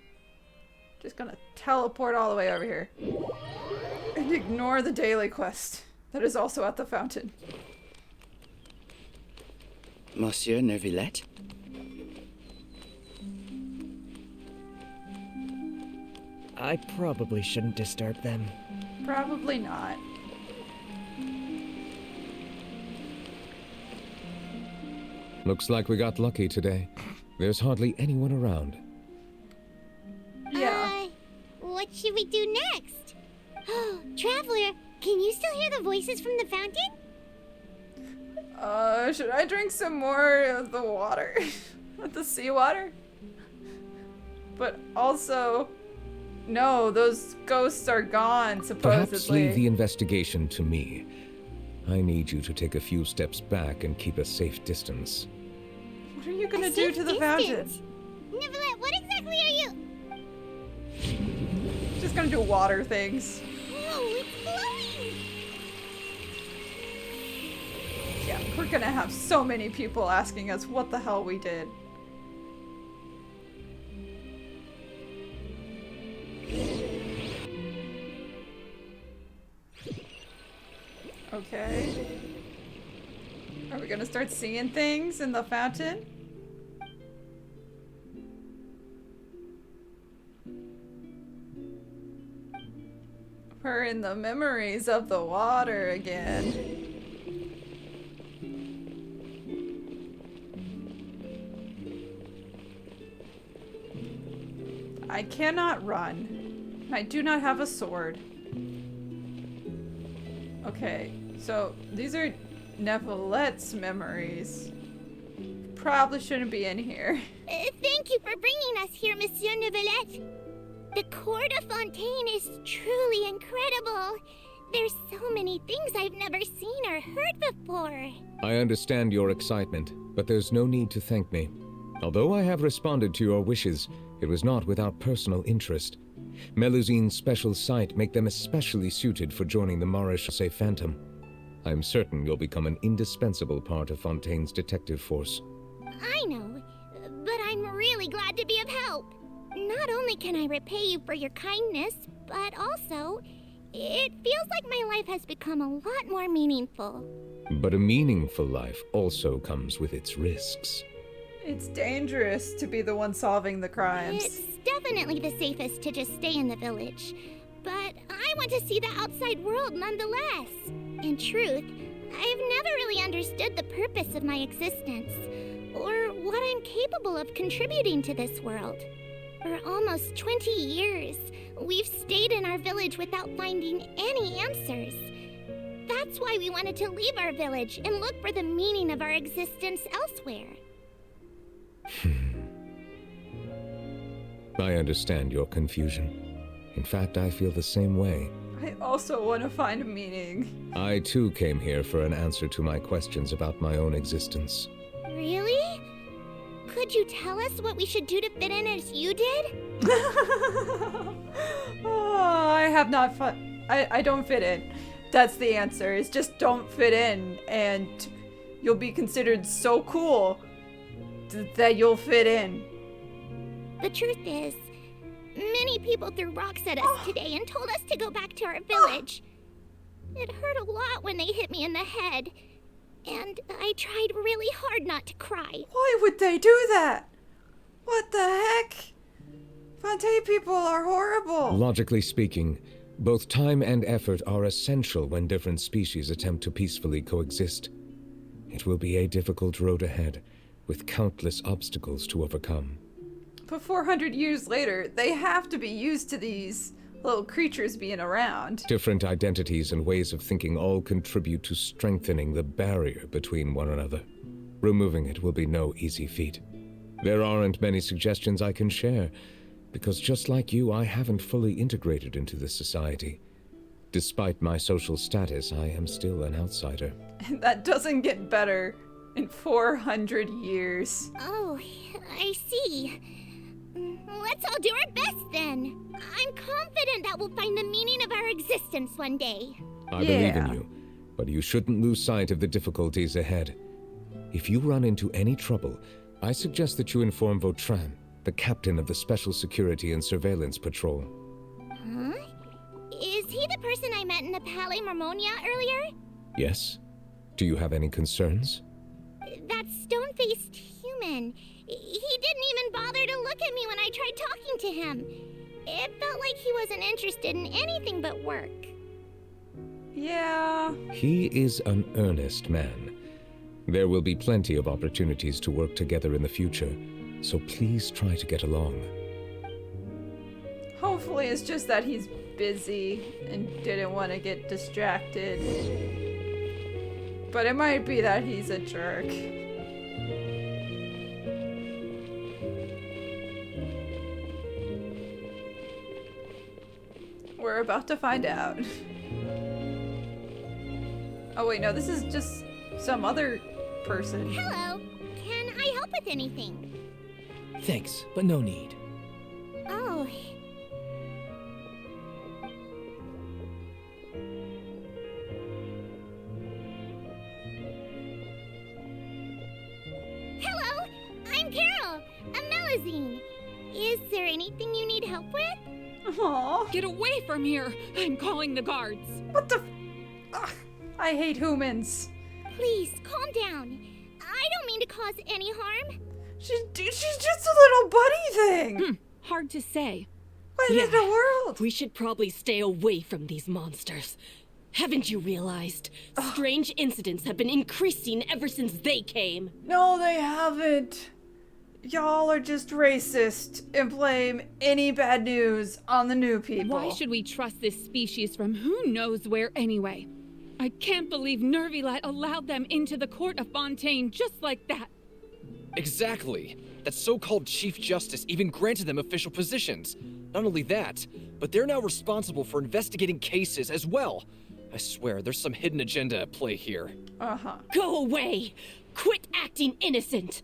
teleport all the way over here and ignore the daily quest that is also at the fountain. Monsieur Neuvillette? I probably shouldn't disturb them. Probably not. Looks like we got lucky today. There's hardly anyone around. Yeah. What should we do next? Oh, Traveler, can you still hear the voices from the fountain? Should I drink some more of the water? The seawater? But also, no, those ghosts are gone, supposedly. Perhaps leave the investigation to me. I need you to take a few steps back and keep a safe distance. What are you gonna do to the fountain? Neuvillette, what exactly are you? Just gonna do water things. Oh, it's glowing! Yeah, we're gonna have so many people asking us what the hell we did. Okay. Are we gonna start seeing things in the fountain? We're in the memories of the water again. I cannot run. I do not have a sword. Okay, so these are Neuvillette's memories. Probably shouldn't be in here. Thank you for bringing us here, Monsieur Neuvillette. The court of Fontaine is truly incredible. There's so many things I've never seen or heard before. I understand your excitement, but there's no need to thank me. Although I have responded to your wishes, it was not without personal interest. Melusine's special sight make them especially suited for joining the Maréchal Phantom. I'm certain you'll become an indispensable part of Fontaine's detective force. I know, but I'm really glad to be of help. Not only can I repay you for your kindness, but also, it feels like my life has become a lot more meaningful. But a meaningful life also comes with its risks. It's dangerous to be the one solving the crimes. It's definitely the safest to just stay in the village. But I want to see the outside world nonetheless. In truth, I've never really understood the purpose of my existence, or what I'm capable of contributing to this world. For almost 20 years, we've stayed in our village without finding any answers. That's why we wanted to leave our village and look for the meaning of our existence elsewhere. I understand your confusion. In fact, I feel the same way. I also want to find meaning. I too came here for an answer to my questions about my own existence. Really? Could you tell us what we should do to fit in as you did? Oh, I have not I don't fit in. That's the answer, is just don't fit in and you'll be considered so cool that you'll fit in. The truth is, many people threw rocks at us today and told us to go back to our village. It hurt a lot when they hit me in the head, and I tried really hard not to cry. Why would they do that? What the heck? Fontaine people are horrible. Logically speaking, both time and effort are essential when different species attempt to peacefully coexist. It will be a difficult road ahead, with countless obstacles to overcome. But 400 years later, they have to be used to these little creatures being around. Different identities and ways of thinking all contribute to strengthening the barrier between one another. Removing it will be no easy feat. There aren't many suggestions I can share, because just like you, I haven't fully integrated into this society. Despite my social status, I am still an outsider. And that doesn't get better in 400 years. Oh, I see. Let's all do our best then. I'm confident that we'll find the meaning of our existence one day. I believe in you, but you shouldn't lose sight of the difficulties ahead. If you run into any trouble, I suggest that you inform Vautrin, the captain of the Special Security and Surveillance Patrol. Huh? Is he the person I met in the Palais Marmonia earlier? Yes? Do you have any concerns? That stone-faced human. He didn't even bother to look at me when I tried talking to him. It felt like he wasn't interested in anything but work. Yeah. He is an earnest man. There will be plenty of opportunities to work together in the future, so please try to get along. Hopefully it's just that he's busy and didn't want to get distracted. But it might be that he's a jerk. We're about to find out. Oh wait, no, this is just some other person. Hello. Can I help with anything? Thanks, but no need. Oh. Hello, I'm Carol, a Melusine. Is there anything you need help with? Aww. Get away from here! I'm calling the guards. What the Ugh, I hate humans. Please, calm down. I don't mean to cause any harm. She's just a little bunny thing. Hard to say. What in the world? We should probably stay away from these monsters. Haven't you realized? Strange incidents have been increasing ever since they came. No, they haven't. Y'all are just racist and blame any bad news on the new people. Why should we trust this species from who knows where anyway? I can't believe Neuvillette allowed them into the court of Fontaine just like that. Exactly. That so-called Chief Justice even granted them official positions. Not only that, but they're now responsible for investigating cases as well. I swear, there's some hidden agenda at play here. Uh-huh. Go away! Quit acting innocent!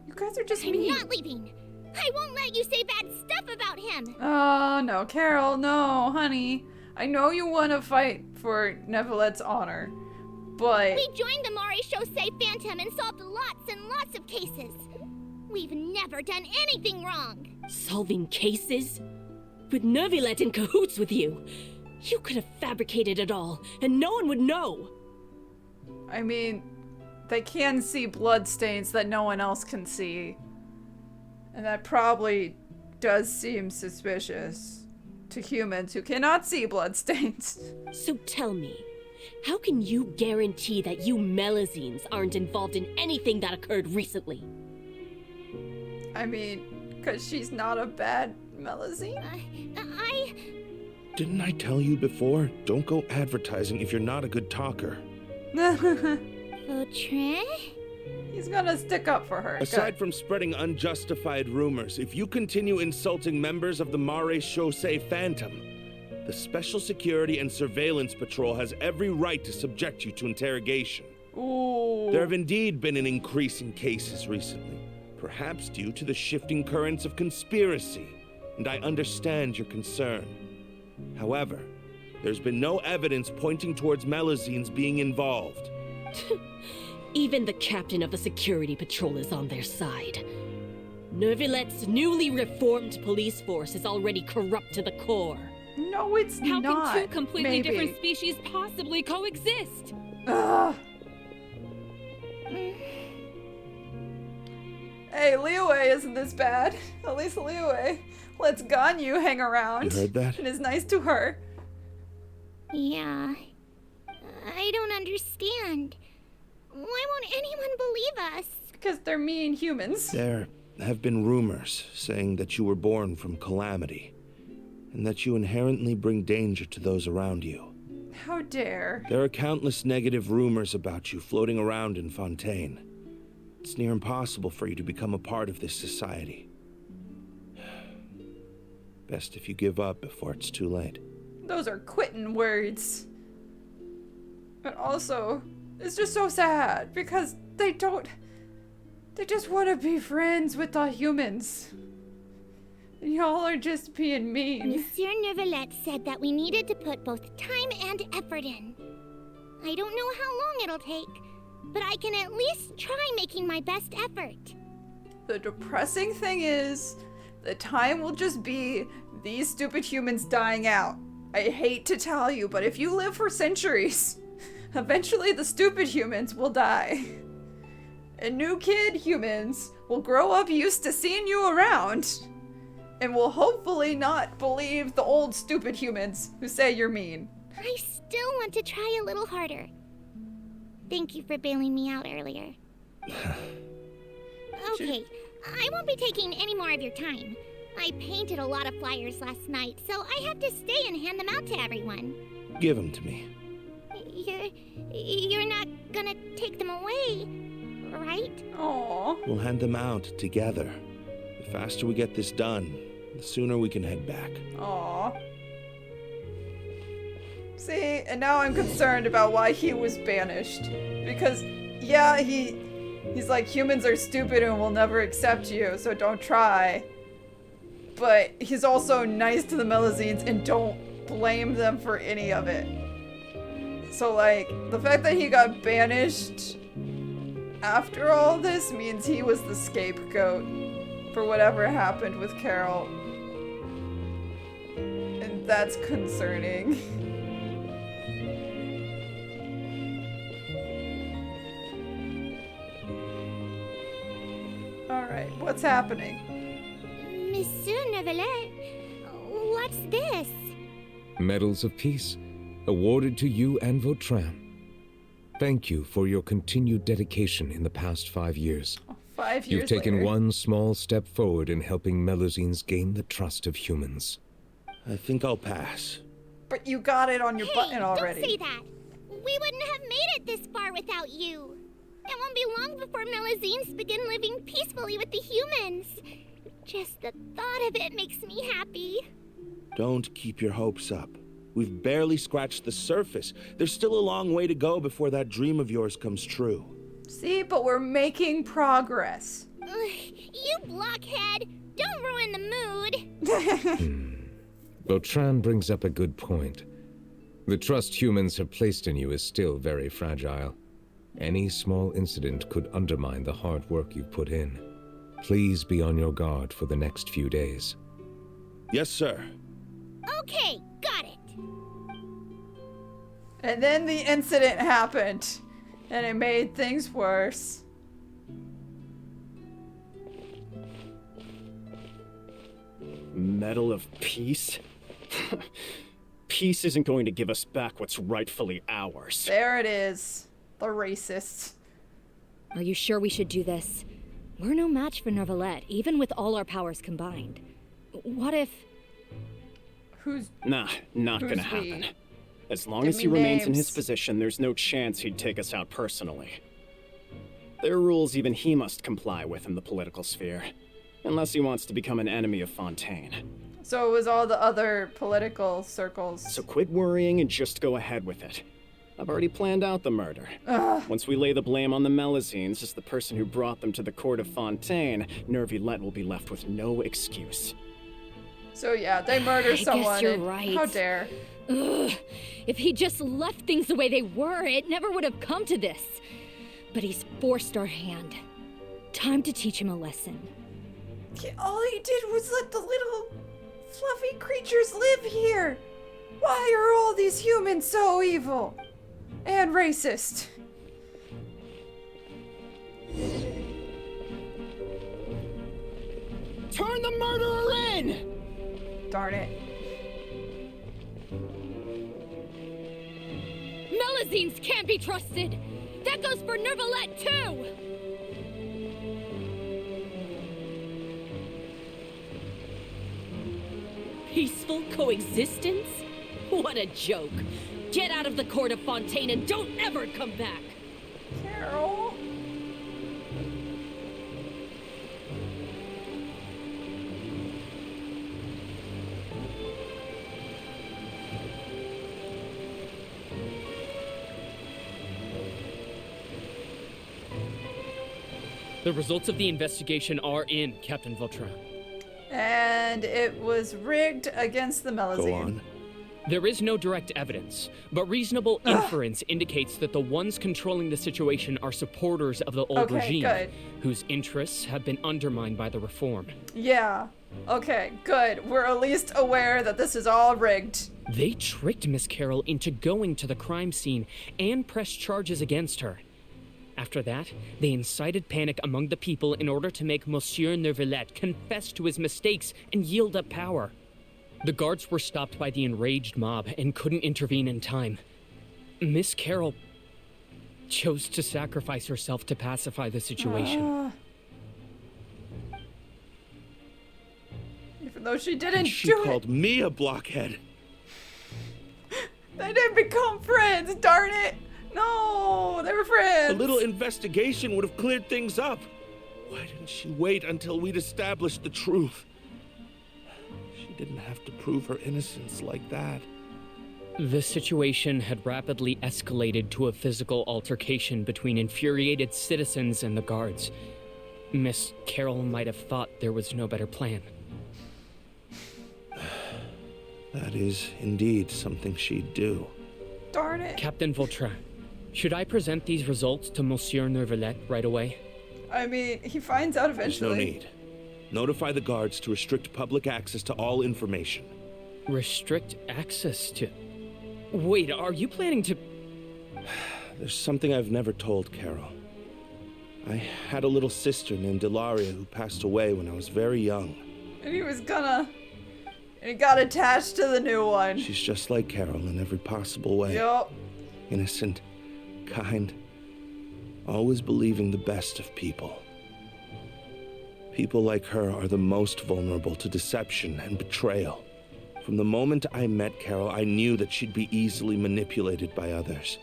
You guys are just I'm mean. not leaving. I won't let you say bad stuff about him. Oh, no, Carol, no, honey. I know you want to fight for Neuvillette's honor, but... We joined the Maréchaussée Phantom and solved lots and lots of cases. We've never done anything wrong. Solving cases? With Neuvillette in cahoots with you. You could have fabricated it all, and no one would know. I mean, they can see bloodstains that no one else can see. And that probably does seem suspicious to humans who cannot see bloodstains. So tell me, how can you guarantee that you Melusines aren't involved in anything that occurred recently? I mean, because she's not a bad Melusine? Didn't I tell you before? Don't go advertising if you're not a good talker. Vautrin? He's gonna stick up for her. Aside from spreading unjustified rumors, if you continue insulting members of the Maréchaussée Phantom, the Special Security and Surveillance Patrol has every right to subject you to interrogation. Ooh. There have indeed been an increase in cases recently, perhaps due to the shifting currents of conspiracy, and I understand your concern. However, there's been no evidence pointing towards Melusines being involved. Even the captain of the security patrol is on their side. Neuvillette's newly reformed police force is already corrupt to the core. No, it's How not. can two completely Maybe. different species possibly coexist? Ugh. Hey, Liyue isn't this bad. At least Liyue lets Ganyu hang around. You heard that? And is nice to her. Yeah. I don't understand. Why won't anyone believe us? Because they're mean humans. There have been rumors saying that you were born from calamity, and that you inherently bring danger to those around you. How dare. There are countless negative rumors about you floating around in Fontaine. It's near impossible for you to become a part of this society. Best if you give up before it's too late. Those are quitting words. But also, it's just so sad because they just want to be friends with the humans. And y'all are just being mean. Monsieur Neuvillette said that we needed to put both time and effort in. I don't know how long it'll take, but I can at least try making my best effort. The depressing thing is, the time will just be these stupid humans dying out. I hate to tell you, but if you live for centuries, eventually the stupid humans will die. And new kid humans will grow up used to seeing you around, and will hopefully not believe the old stupid humans who say you're mean. I still want to try a little harder. Thank you for bailing me out earlier. Okay, I won't be taking any more of your time. I painted a lot of flyers last night, so I have to stay and hand them out to everyone. Give them to me. You're not gonna take them away, right? Aww. We'll hand them out together. The faster we get this done, the sooner we can head back. Aww. See, and now I'm concerned about why he was banished. Because, yeah, he's like, humans are stupid and will never accept you, so don't try. But he's also nice to the Melusines and don't blame them for any of it. So, like, the fact that he got banished after all this means he was the scapegoat for whatever happened with Carol. And that's concerning. Alright, what's happening? Monsieur Neuvillette, what's this? Medals of Peace, awarded to you and Vautrin. Thank you for your continued dedication in the past 5 years. 5 years You've taken later. one small step forward in helping Melusines gain the trust of humans. I think I'll pass. But you got it on your button already. Don't say that. We wouldn't have made it this far without you. It won't be long before Melusines begin living peacefully with the humans. Just the thought of it makes me happy. Don't keep your hopes up. We've barely scratched the surface. There's still a long way to go before that dream of yours comes true. See, but we're making progress. You blockhead! Don't ruin the mood! Vautrin brings up a good point. The trust humans have placed in you is still very fragile. Any small incident could undermine the hard work you've put in. Please be on your guard for the next few days. Yes, sir. Okay, got it. And then the incident happened, and it made things worse. Medal of Peace? Peace isn't going to give us back what's rightfully ours. There it is. The racists. Are you sure we should do this? We're no match for Neuvillette, even with all our powers combined. What if... Nah, not who's gonna we? happen. As long Give as me he remains in his names. position, there's no chance he'd take us out personally. There are rules even he must comply with in the political sphere. Unless he wants to become an enemy of Fontaine. So it was all the other political circles. So quit worrying and just go ahead with it. I've already planned out the murder. Once we lay the blame on the Melusines as the person who brought them to the court of Fontaine, Neuvillette will be left with no excuse. So yeah, they murder someone. I guess you're and right. How dare. Ugh. If he just left things the way they were, it never would have come to this. but he's forced our hand. Time to teach him a lesson. All he did was let the little fluffy creatures live here. Why are all these humans so evil and racist? Turn the murderer in! Darn it. Melusines can't be trusted! That goes for Neuvillette, too! Peaceful coexistence? What a joke. Get out of the court of Fontaine and don't ever come back! Carol? The results of the investigation are in, Captain Vautrin. And it was rigged against the Melusine. Go on. There is no direct evidence, but reasonable inference indicates that the ones controlling the situation are supporters of the old regime, good. whose interests have been undermined by the reform. Yeah. Okay, good. We're at least aware that this is all rigged. They tricked Miss Carroll into going to the crime scene and pressed charges against her. After that, they incited panic among the people in order to make Monsieur Neuvillette confess to his mistakes and yield up power. The guards were stopped by the enraged mob and couldn't intervene in time. Miss Carroll chose to sacrifice herself to pacify the situation. Even though she didn't She do called me a blockhead. They didn't become friends, darn it! No, they were friends! A little investigation would have cleared things up. Why didn't she wait until we'd established the truth? She didn't have to prove her innocence like that. The situation had rapidly escalated to a physical altercation between infuriated citizens and the guards. Miss Carroll might have thought there was no better plan. That is indeed something she'd do. Darn it. Captain Vautrin, should I present these results to Monsieur Neuvillette right away? I mean, he finds out eventually. There's no need. Notify the guards to restrict public access to all information. Restrict access to... Wait, are you planning to... There's something I've never told Carol. I had a little sister named Ilaria who passed away when I was very young. And he was gonna... And he got attached to the new one. She's just like Carol in every possible way. Yup. Innocent, kind, always believing the best of people. People like her are the most vulnerable to deception and betrayal. From the moment I met Carol, I knew that she'd be easily manipulated by others.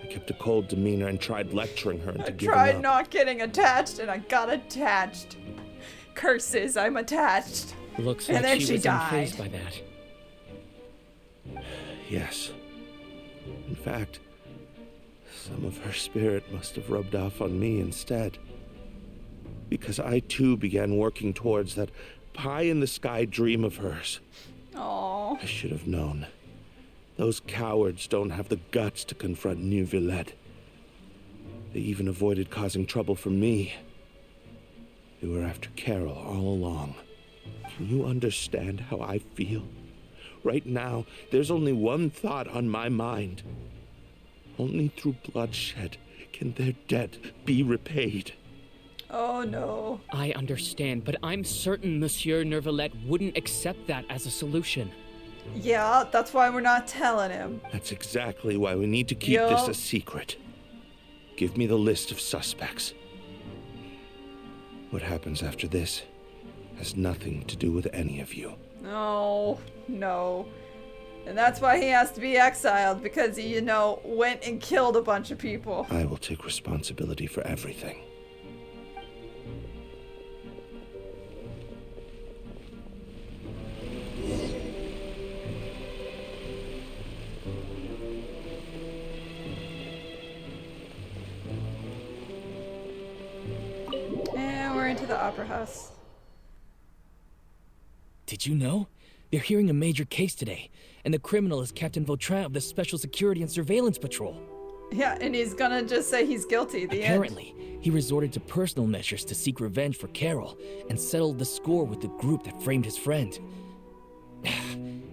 I kept a cold demeanor and tried lecturing her into giving up. I tried not getting attached, and I got attached. Curses, I'm attached. Looks and like then she was died. unfazed by that. Yes. In fact, some of her spirit must have rubbed off on me instead. Because I too began working towards that pie-in-the-sky dream of hers. Aww. I should have known. Those cowards don't have the guts to confront Neuvillette. They even avoided causing trouble for me. They were after Carol all along. Can you understand how I feel? Right now, there's only one thought on my mind. Only through bloodshed can their debt be repaid. Oh no. I understand, but I'm certain Monsieur Neuvillette wouldn't accept that as a solution. Yeah, that's why we're not telling him. That's exactly why we need to keep this a secret. Give me the list of suspects. What happens after this has nothing to do with any of you. No, no. And that's why he has to be exiled, because he, you know, went and killed a bunch of people. I will take responsibility for everything. And we're into the opera house. Did you know? They're hearing a major case today, and the criminal is Captain Vautrin of the Special Security and Surveillance Patrol. Yeah, and he's gonna just say he's guilty at the end. Apparently, he resorted to personal measures to seek revenge for Carol and settled the score with the group that framed his friend.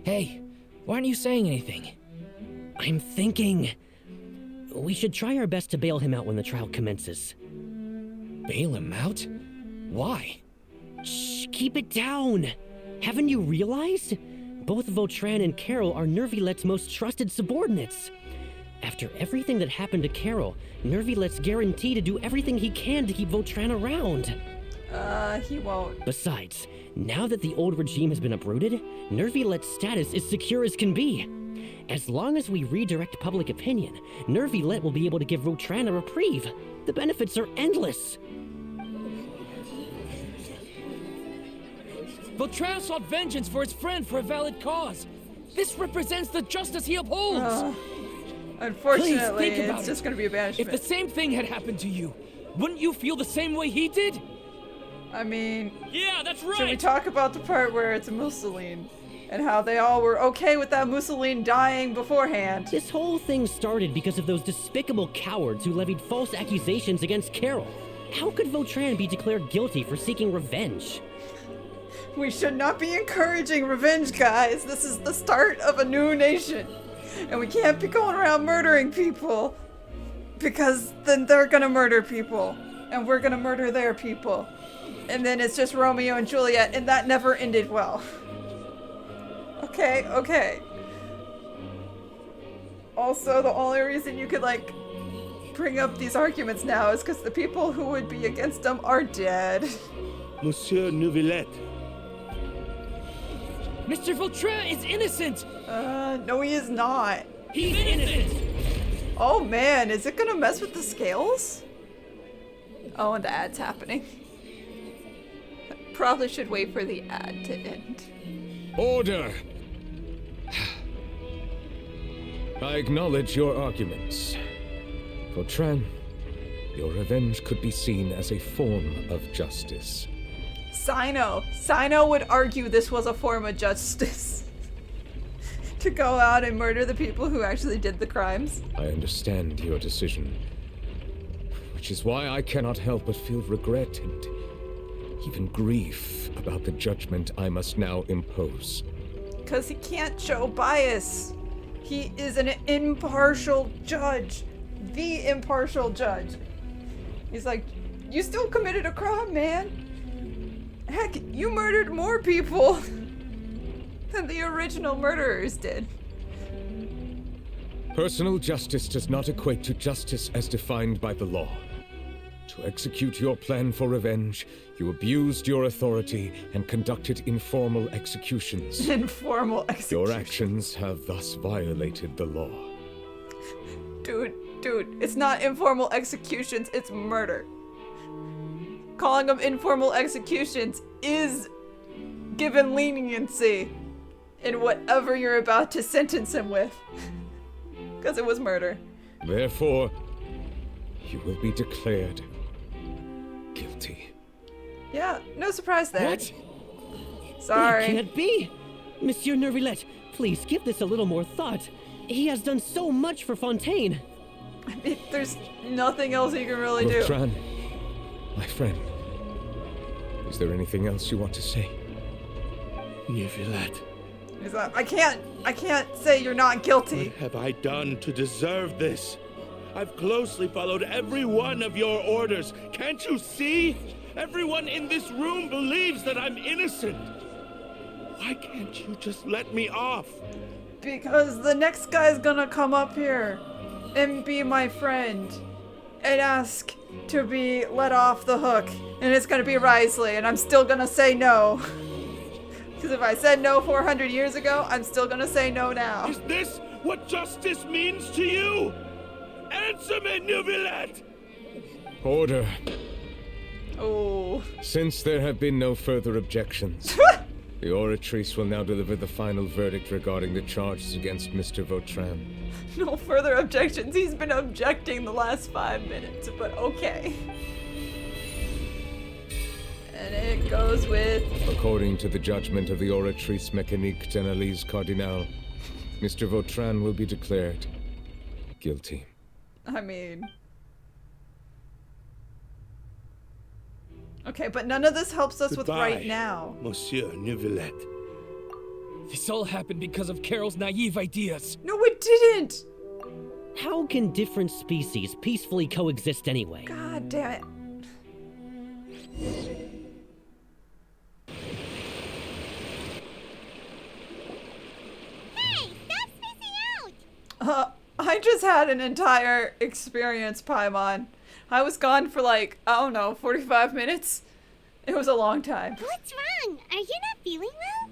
Hey, why aren't you saying anything? I'm thinking... we should try our best to bail him out when the trial commences. Bail him out? Why? Shh, keep it down! Haven't you realized? Both Vautrin and Carol are Neuvillette's most trusted subordinates. After everything that happened to Carol, Neuvillette's guaranteed to do everything he can to keep Vautrin around. He won't. Besides, now that the old regime has been uprooted, Neuvillette's status is secure as can be. As long as we redirect public opinion, Neuvillette will be able to give Vautrin a reprieve. The benefits are endless. Vautrin sought vengeance for his friend for a valid cause. This represents the justice he upholds. Unfortunately, Please think about it's just gonna be a banishment. If the same thing had happened to you, wouldn't you feel the same way he did? I mean... Yeah, that's right! Should we talk about the part where it's Melusine? And how they all were okay with that Melusine dying beforehand? This whole thing started because of those despicable cowards who levied false accusations against Carol. How could Vautrin be declared guilty for seeking revenge? We should not be encouraging revenge, guys. This is the start of a new nation. And we can't be going around murdering people. Because then they're gonna murder people. And we're gonna murder their people. And then it's just Romeo and Juliet, and that never ended well. Okay. Also, the only reason you could, like, bring up these arguments now is because the people who would be against them are dead. Monsieur Neuvillette. Mr. Vautrin is innocent! No he is not. He's innocent! Oh man, is it gonna mess with the scales? Oh, and the ad's happening. Probably should wait for the ad to end. Order! I acknowledge your arguments. Vautrin, your revenge could be seen as a form of justice. Sino would argue this was a form of justice. To go out and murder the people who actually did the crimes. I understand your decision, which is why I cannot help but feel regret and even grief about the judgment I must now impose. Because he can't show bias. He is an impartial judge. The impartial judge. He's like, you still committed a crime, man. Heck, you murdered more people than the original murderers did. Personal justice does not equate to justice as defined by the law. To execute your plan for revenge, you abused your authority and conducted informal executions. Informal executions. Your actions have thus violated the law. Dude, it's not informal executions, it's murder. Calling them informal executions is given leniency in whatever you're about to sentence him with. Because it was murder. Therefore, you will be declared guilty. Yeah, no surprise there. What? Sorry. That can't be! Monsieur Neuvillette, please give this a little more thought. He has done so much for Fontaine. I mean, there's nothing else you can really do. Vautrin, my friend, is there anything else you want to say? Neuvillette. He's like, I can't say you're not guilty. What have I done to deserve this? I've closely followed every one of your orders. Can't you see? Everyone in this room believes that I'm innocent. Why can't you just let me off? Because the next guy's gonna come up here and be my friend and ask to be let off the hook. And it's gonna be Risley, and I'm still gonna say no. Because if I said no 400 years ago, I'm still gonna say no now. Is this what justice means to you? Answer me, Neuvillette! Order. Oh. Since there have been no further objections, the Oratrice will now deliver the final verdict regarding the charges against Mr. Vautrin. No further objections. He's been objecting the last 5 minutes, but okay. And it goes with... According to the judgment of the Oratrice Mécanique d'Analyse Cardinal, Mr. Vautrin will be declared guilty. I mean... Okay, but none of this helps us with right now. Monsieur Neuvillette. This all happened because of Carol's naive ideas. No, it didn't! How can different species peacefully coexist anyway? God damn it. Hey, stop spacing out! I just had an entire experience, Paimon. I was gone for like, I don't know, 45 minutes? It was a long time. What's wrong? Are you not feeling well?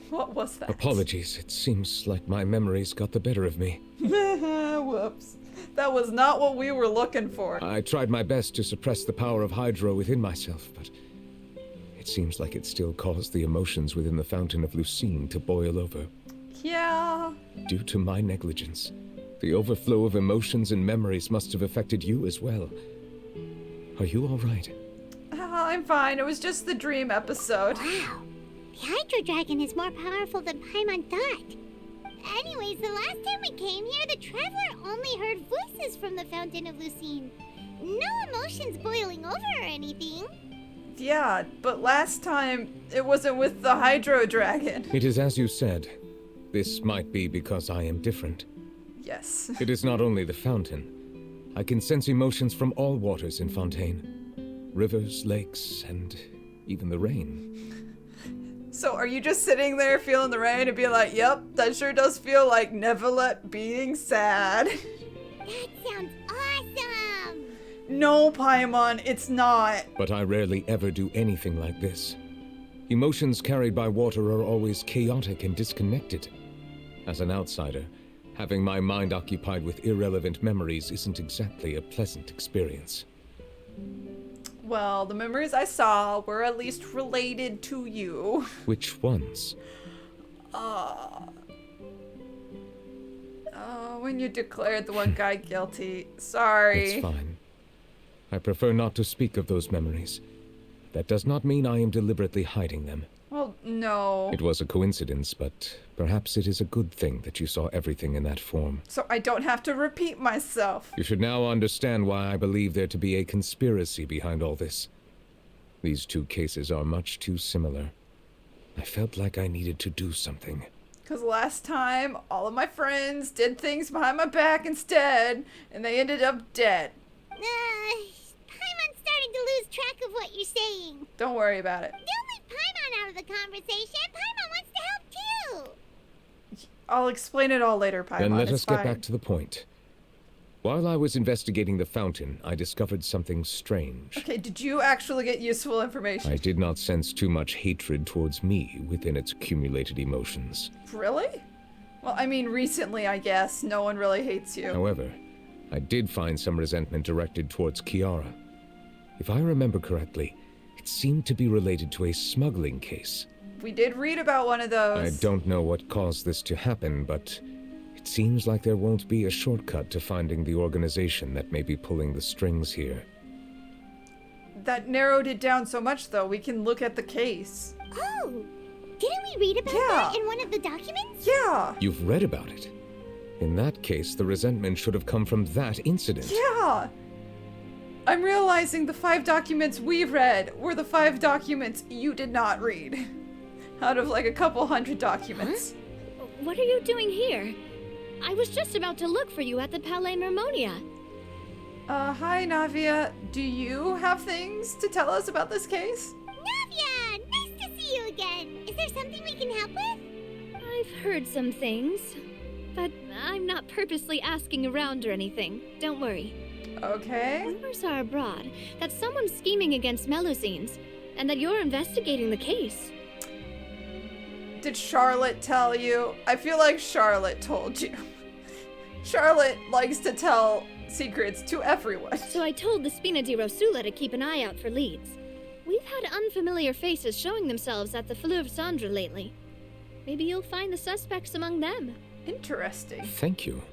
What was that? Apologies, it seems like my memories got the better of me. Whoops. That was not what we were looking for. I tried my best to suppress the power of Hydro within myself, but it seems like it still caused the emotions within the fountain of Lucine to boil over. Yeah. Due to my negligence, the overflow of emotions and memories must have affected you as well. Are you all right? I'm fine. It was just the dream episode. Wow. The Hydro Dragon is more powerful than Paimon thought. Anyways, the last time we came here, the Traveler only heard voices from the Fountain of Lucine. No emotions boiling over or anything. Yeah, but last time it wasn't with the Hydro Dragon. It is as you said. This might be because I am different. Yes. It is not only the fountain. I can sense emotions from all waters in Fontaine. Rivers, lakes, and even the rain. So are you just sitting there feeling the rain and being like, yep, that sure does feel like Neuvillette being sad? That sounds awesome! No, Paimon, it's not. But I rarely ever do anything like this. Emotions carried by water are always chaotic and disconnected. As an outsider, having my mind occupied with irrelevant memories isn't exactly a pleasant experience. Well, the memories I saw were at least related to you. Which ones? When you declared the one guy guilty. Sorry. It's fine. I prefer not to speak of those memories. That does not mean I am deliberately hiding them. Well, no. It was a coincidence, but perhaps it is a good thing that you saw everything in that form. So I don't have to repeat myself. You should now understand why I believe there to be a conspiracy behind all this. These two cases are much too similar. I felt like I needed to do something. Because last time, all of my friends did things behind my back instead, and they ended up dead. Paimon's starting to lose track of what you're saying. Don't worry about it. Don't leave Paimon out of the conversation. Paimon wants to help too. I'll explain it all later, Paimon. Then let it's us fine. get back to the point. While I was investigating the fountain, I discovered something strange. Okay, did you actually get useful information? I did not sense too much hatred towards me within its accumulated emotions. Really? Well, I mean, recently, I guess. No one really hates you. However, I did find some resentment directed towards Kiara. If I remember correctly, it seemed to be related to a smuggling case. We did read about one of those. I don't know what caused this to happen, but it seems like there won't be a shortcut to finding the organization that may be pulling the strings here. That narrowed it down so much, though. We can look at the case. Oh, didn't we read about that in one of the documents? Yeah. You've read about it. In that case, the resentment should have come from that incident. Yeah. I'm realizing the 5 documents we read were the 5 documents you did not read. Out of like a couple hundred documents. Huh? What are you doing here? I was just about to look for you at the Palais Mermonia. Hi, Navia. Do you have things to tell us about this case? Navia! Nice to see you again. Is there something we can help with? I've heard some things, but I'm not purposely asking around or anything. Don't worry. Okay. Rumors are abroad that someone's scheming against Melusines, and that you're investigating the case. Did Charlotte tell you? I feel like Charlotte told you. Charlotte likes to tell secrets to everyone. So I told the Spina di Rosula to keep an eye out for leads. We've had unfamiliar faces showing themselves at the Fleuve Cendre lately. Maybe you'll find the suspects among them. Interesting. Thank you.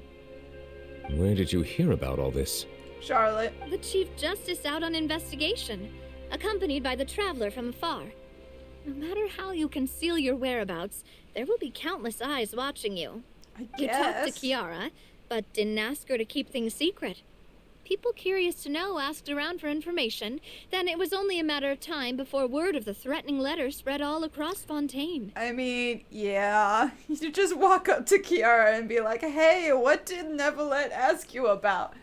Where did you hear about all this? Charlotte. The Chief Justice out on investigation, accompanied by the Traveler from afar. No matter how you conceal your whereabouts, there will be countless eyes watching you. I guess. You talked to Kiara. but didn't ask her to keep things secret. People curious to know asked around for information, then it was only a matter of time before word of the threatening letter spread all across Fontaine. I mean, yeah. You just walk up to Kiara and be like, hey, what did Neuvillette ask you about?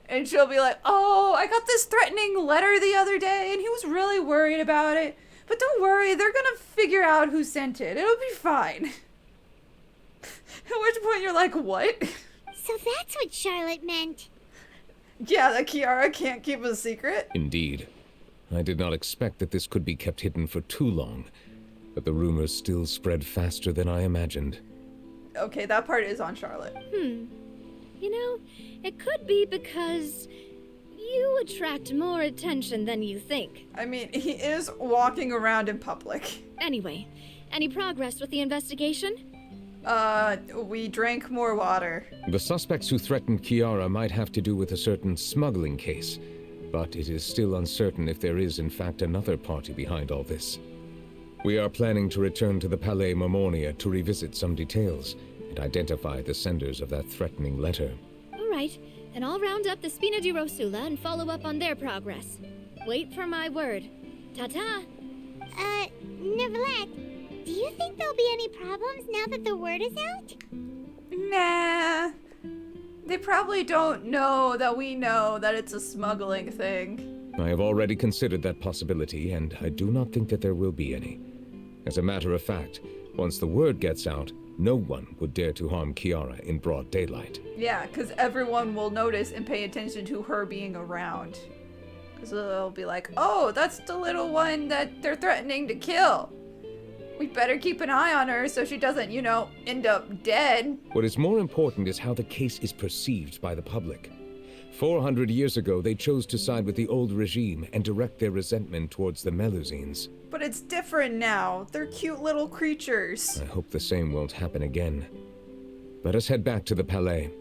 And she'll be like, oh, I got this threatening letter the other day, and he was really worried about it. But don't worry, they're gonna figure out who sent it. It'll be fine. At which point you're like, what? So that's what Charlotte meant. Yeah, that Kiara can't keep a secret? Indeed. I did not expect that this could be kept hidden for too long, but the rumors still spread faster than I imagined. Okay, that part is on Charlotte. You know, it could be because you attract more attention than you think. I mean, he is walking around in public. Anyway, any progress with the investigation? We drank more water. The suspects who threatened Kiara might have to do with a certain smuggling case, but it is still uncertain if there is in fact another party behind all this. We are planning to return to the Palais Marmonia to revisit some details and identify the senders of that threatening letter. All right, then I'll round up the Spina di Rosula and follow up on their progress. Wait for my word. Ta-ta! Neuvillette, do you think there'll be any problems now that the word is out? Nah. They probably don't know that we know that it's a smuggling thing. I have already considered that possibility, and I do not think that there will be any. As a matter of fact, once the word gets out, no one would dare to harm Kiara in broad daylight. Yeah, because everyone will notice and pay attention to her being around. Because they'll be like, oh, that's the little one that they're threatening to kill. We better keep an eye on her so she doesn't, you know, end up dead. What is more important is how the case is perceived by the public. 400 years ago, they chose to side with the old regime and direct their resentment towards the Melusines. But it's different now. They're cute little creatures. I hope the same won't happen again. Let us head back to the Palais.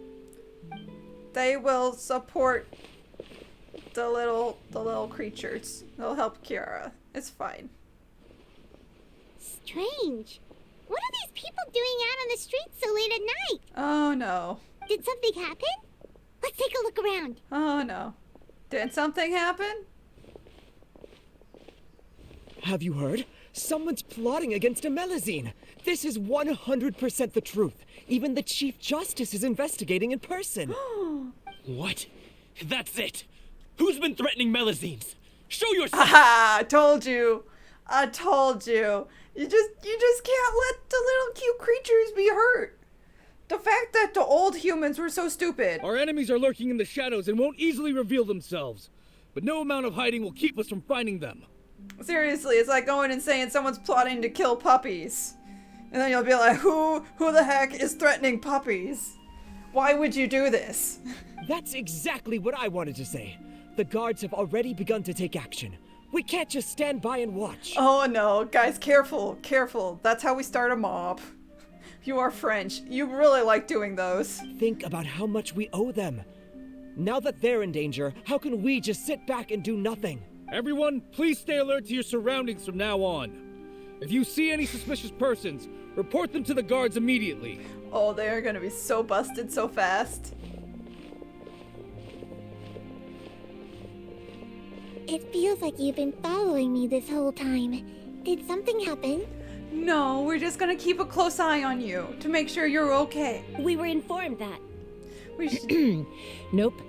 They will support the little creatures. They'll help Kiara. It's fine. Strange. What are these people doing out on the streets so late at night? Oh no. Did something happen? Let's take a look around. Oh no. Did something happen? Have you heard? Someone's plotting against a Melusine. This is 100% the truth. Even the Chief Justice is investigating in person. What? That's it. Who's been threatening Melusines? Show yourself. Haha, I told you. I told you. You just can't let the little cute creatures be hurt. The fact that the old humans were so stupid. Our enemies are lurking in the shadows and won't easily reveal themselves. But no amount of hiding will keep us from finding them. Seriously, it's like going and saying someone's plotting to kill puppies. And then you'll be like, who the heck is threatening puppies? Why would you do this? That's exactly what I wanted to say. The guards have already begun to take action. We can't just stand by and watch. Oh no, guys, careful, careful. That's how we start a mob. You are French. You really like doing those. Think about how much we owe them. Now that they're in danger, how can we just sit back and do nothing? Everyone, please stay alert to your surroundings from now on. If you see any suspicious persons, report them to the guards immediately. Oh, they are gonna be so busted so fast. It feels like you've been following me this whole time. Did something happen? No, we're just gonna keep a close eye on you to make sure you're okay. We were informed that. We should... Nope.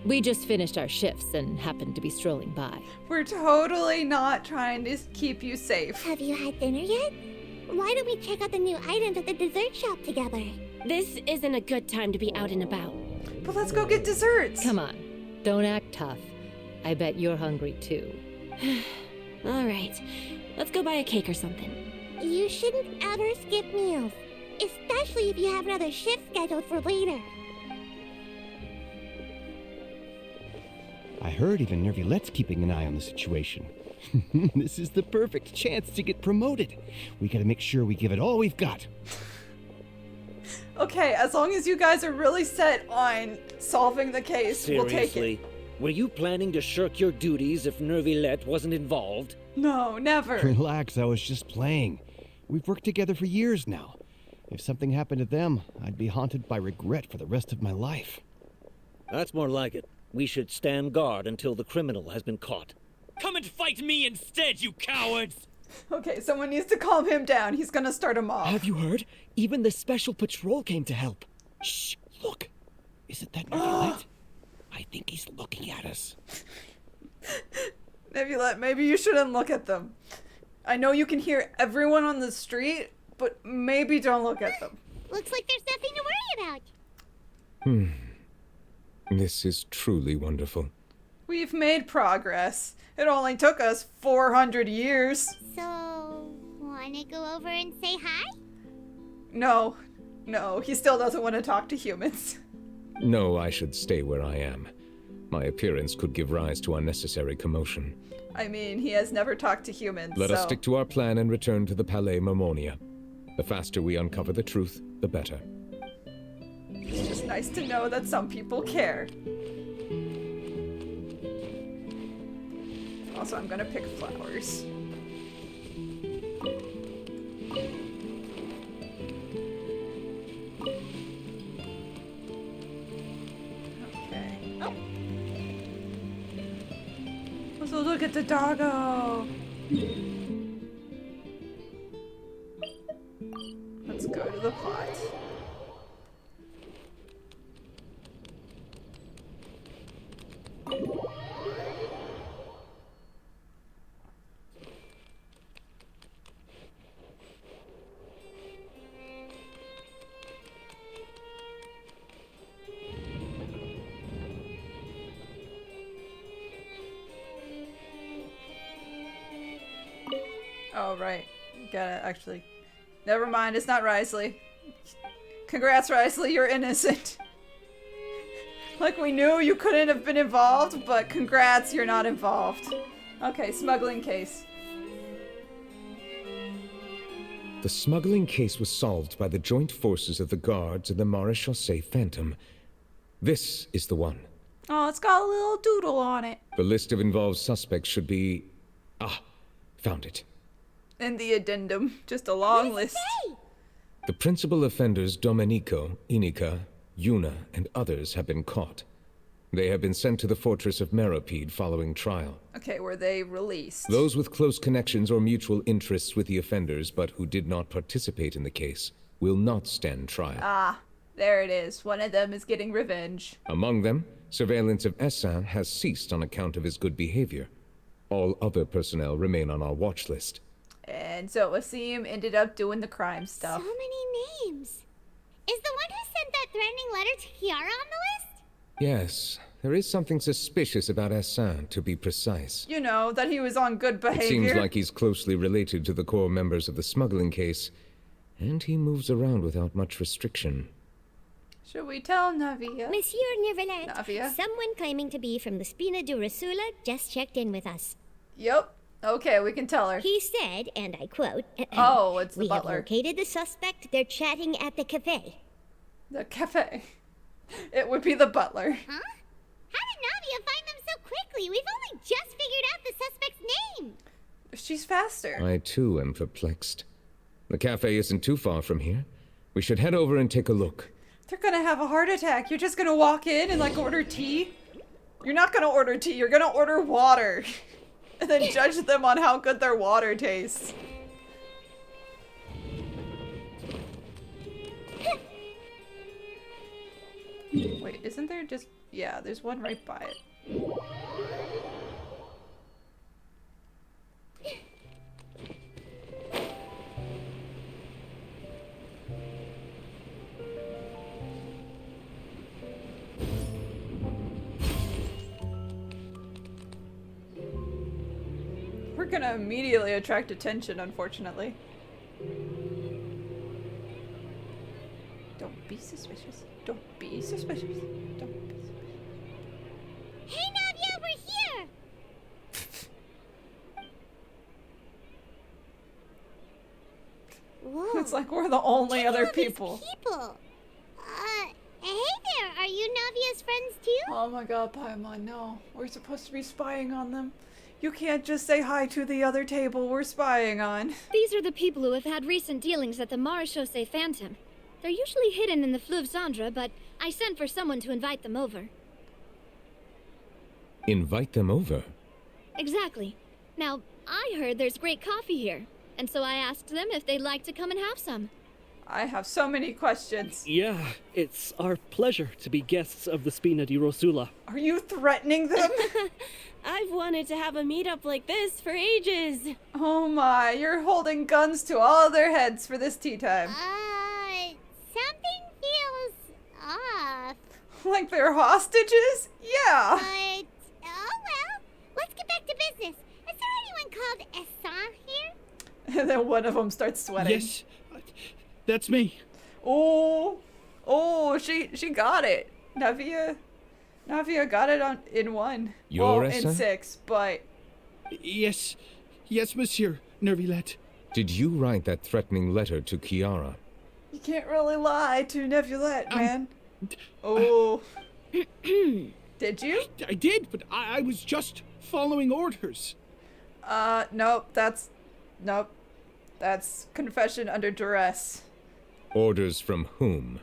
We just finished our shifts and happened to be strolling by. We're totally not trying to keep you safe. Have you had dinner yet? Why don't we check out the new items at the dessert shop together? This isn't a good time to be out and about. But let's go get desserts. Come on. Don't act tough. I bet you're hungry too. All right. Let's go buy a cake or something. You shouldn't ever skip meals, especially if you have another shift scheduled for later. I heard even Neuvillette's keeping an eye on the situation. This is the perfect chance to get promoted. We gotta make sure we give it all we've got. Okay, as long as you guys are really set on solving the case, we'll take it. Were you planning to shirk your duties if Neuvillette wasn't involved? No, never. Relax, I was just playing. We've worked together for years now. If something happened to them, I'd be haunted by regret for the rest of my life. That's more like it. We should stand guard until the criminal has been caught. Come and fight me instead, you cowards! Okay, someone needs to calm him down. He's gonna start a mob. Have you heard? Even the special patrol came to help. Shh, look. Isn't that Neuvillette? I think he's looking at us. Neuvillette, maybe you shouldn't look at them. I know you can hear everyone on the street, but maybe don't look at them. Looks like there's nothing to worry about. This is truly wonderful. We've made progress. It only took us 400 years. So, wanna go over and say hi? No, he still doesn't want to talk to humans. No, I should stay where I am. My appearance could give rise to unnecessary commotion. I mean, he has never talked to humans, Let us stick to our plan and return to the Palais Mermonia. The faster we uncover the truth, the better. It's just nice to know that some people care. Also, I'm gonna pick flowers. Okay. Oh. So look at the doggo. Let's go to the pot. Oh, right. Gotta actually... Never mind, it's not Risley. Congrats, Risley, you're innocent. Like, we knew you couldn't have been involved, but congrats, you're not involved. Okay, smuggling case. The smuggling case was solved by the joint forces of the guards and the Maréchaussée Phantom. This is the one. Oh, it's got a little doodle on it. The list of involved suspects should be... Ah, found it. And the addendum. Just a long list. The principal offenders Domenico, Inica, Yuna, and others have been caught. They have been sent to the fortress of Meropide following trial. Okay, were they released? Those with close connections or mutual interests with the offenders but who did not participate in the case will not stand trial. Ah, there it is. One of them is getting revenge. Among them, surveillance of Essin has ceased on account of his good behavior. All other personnel remain on our watch list. And so Wasim ended up doing the crime stuff. So many names. Is the one who sent that threatening letter to Kiara on the list? Yes, there is something suspicious about Essin, to be precise. You know, that he was on good behavior. It seems like he's closely related to the core members of the smuggling case, and he moves around without much restriction. Should we tell Navia? Monsieur Neuvillette, Navia? someone claiming to be from the Spina du Rasula just checked in with us. Yep. Okay, we can tell her. He said, and I quote, Oh, it's the we butler. have located the suspect. They're chatting at the cafe. The cafe. It would be the butler. Huh? How did Navia find them so quickly? We've only just figured out the suspect's name. She's faster. I, too, am perplexed. The cafe isn't too far from here. We should head over and take a look. They're gonna have a heart attack. You're just gonna walk in and, like, order tea? You're not gonna order tea. You're gonna order water. And then judge them on how good their water tastes. Wait, isn't there just... Yeah, there's one right by it. We're gonna immediately attract attention, unfortunately. Don't be suspicious. Don't be suspicious. Don't be suspicious. Hey, Navia, we're here! Whoa. It's like we're the only other Look at all these people. Hey there, are you Navia's friends too? Oh my god, Paimon, no. We're supposed to be spying on them. You can't just say hi to the other table we're spying on. These are the people who have had recent dealings at the Marechaussee Phantom. They're usually hidden in the Fleuve Cendre, but I sent for someone to invite them over. Invite them over? Exactly. Now, I heard there's great coffee here, and so I asked them if they'd like to come and have some. I have so many questions. Yeah, it's our pleasure to be guests of the Spina di Rosula. Are you threatening them? I've wanted to have a meetup like this for ages. Oh my, you're holding guns to all their heads for this tea time. Something feels off. Like they're hostages? Yeah. But, oh well, let's get back to business. Is there anyone called Essan here? And then one of them starts sweating. Yes, that's me. Oh, she got it. Navia got it in one. You're in 6, but... Yes, Monsieur Neuvillette. Did you write that threatening letter to Kiara? You can't really lie to Neuvillette, man. Oh. Did you? I did, but I was just following orders. Nope, that's confession under duress. Orders from whom?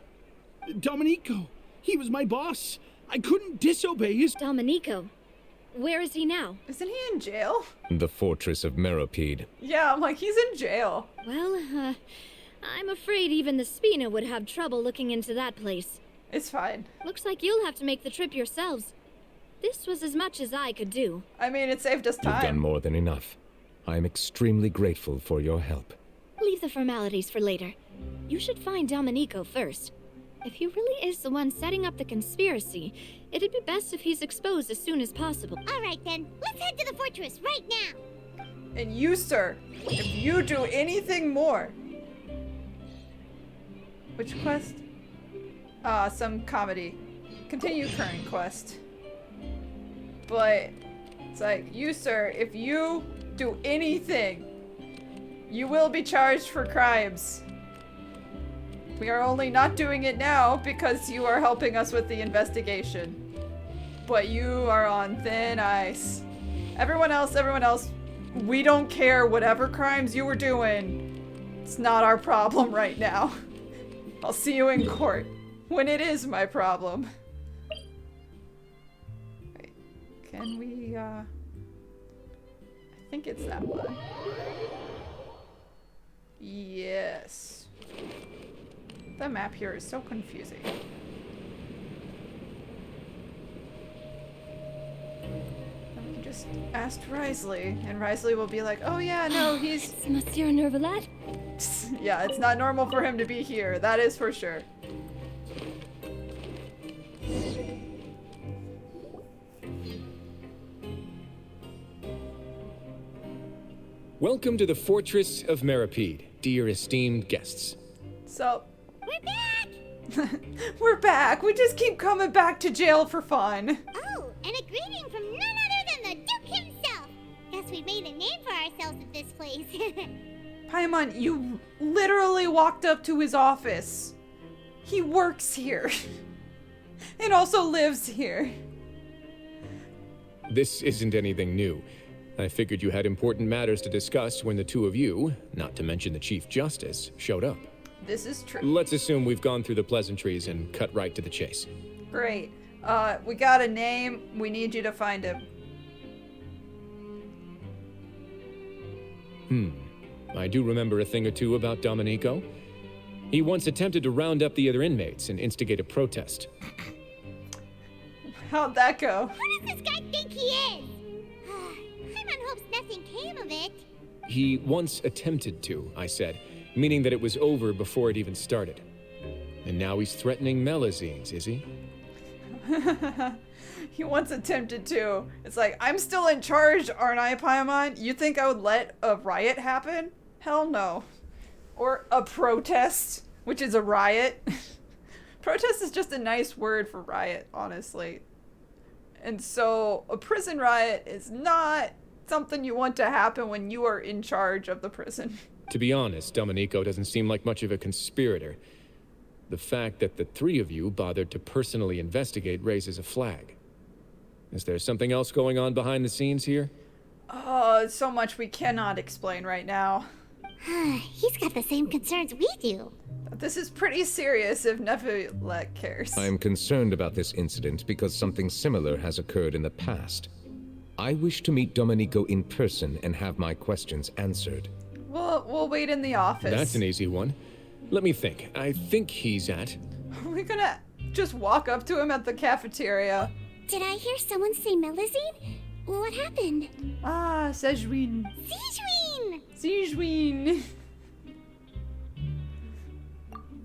Domenico. He was my boss. I couldn't disobey his... Domenico? Where is he now? Isn't he in jail? The fortress of Meropide. Yeah, I'm like, he's in jail. Well, I'm afraid even the Spina would have trouble looking into that place. It's fine. Looks like you'll have to make the trip yourselves. This was as much as I could do. I mean, it saved us time. You've done more than enough. I am extremely grateful for your help. Leave the formalities for later. You should find Domenico first. If he really is the one setting up the conspiracy, it'd be best if he's exposed as soon as possible. All right then, let's head to the fortress right now. And you, sir, if you do anything more... Which quest? Some comedy. Continue current quest. But it's like, you, sir, if you do anything, you will be charged for crimes. We are only not doing it now because you are helping us with the investigation. But you are on thin ice. Everyone else, we don't care whatever crimes you were doing. It's not our problem right now. I'll see you in court when it is my problem. Wait, can we, I think it's that one. Yes. The map here is so confusing. We can just ask Risley, and Risley will be like, oh yeah, no, he's... It's Monsieur Neuvillette? Yeah, it's not normal for him to be here, that is for sure. Welcome to the Fortress of Meropide, dear esteemed guests. So... We're back! We're back! We just keep coming back to jail for fun. Oh, and a greeting from none other than the Duke himself! Guess we've made a name for ourselves at this place. Paimon, you literally walked up to his office. He works here. And also lives here. This isn't anything new. I figured you had important matters to discuss when the two of you, not to mention the Chief Justice, showed up. This is true. Let's assume we've gone through the pleasantries and cut right to the chase. Great. We got a name. We need you to find him. I do remember a thing or two about Domenico. He once attempted to round up the other inmates and instigate a protest. How'd that go? Who does this guy think he is? Paimon hopes nothing came of it. He once attempted to, I said, meaning that it was over before it even started. And now he's threatening Melusines, is he? He once attempted to. It's like, I'm still in charge, aren't I, Paimon? You think I would let a riot happen? Hell no. Or a protest, which is a riot. Protest is just a nice word for riot, honestly. And so a prison riot is not something you want to happen when you are in charge of the prison. To be honest, Domenico doesn't seem like much of a conspirator. The fact that the three of you bothered to personally investigate raises a flag. Is there something else going on behind the scenes here? Oh, so much we cannot explain right now. He's got the same concerns we do. This is pretty serious if Neuvillette cares. I am concerned about this incident because something similar has occurred in the past. I wish to meet Domenico in person and have my questions answered. We'll wait in the office. That's an easy one. Let me think. I think he's at... Are we gonna just walk up to him at the cafeteria? Did I hear someone say Melusine? What happened? Ah, Sejwin. Sejwin!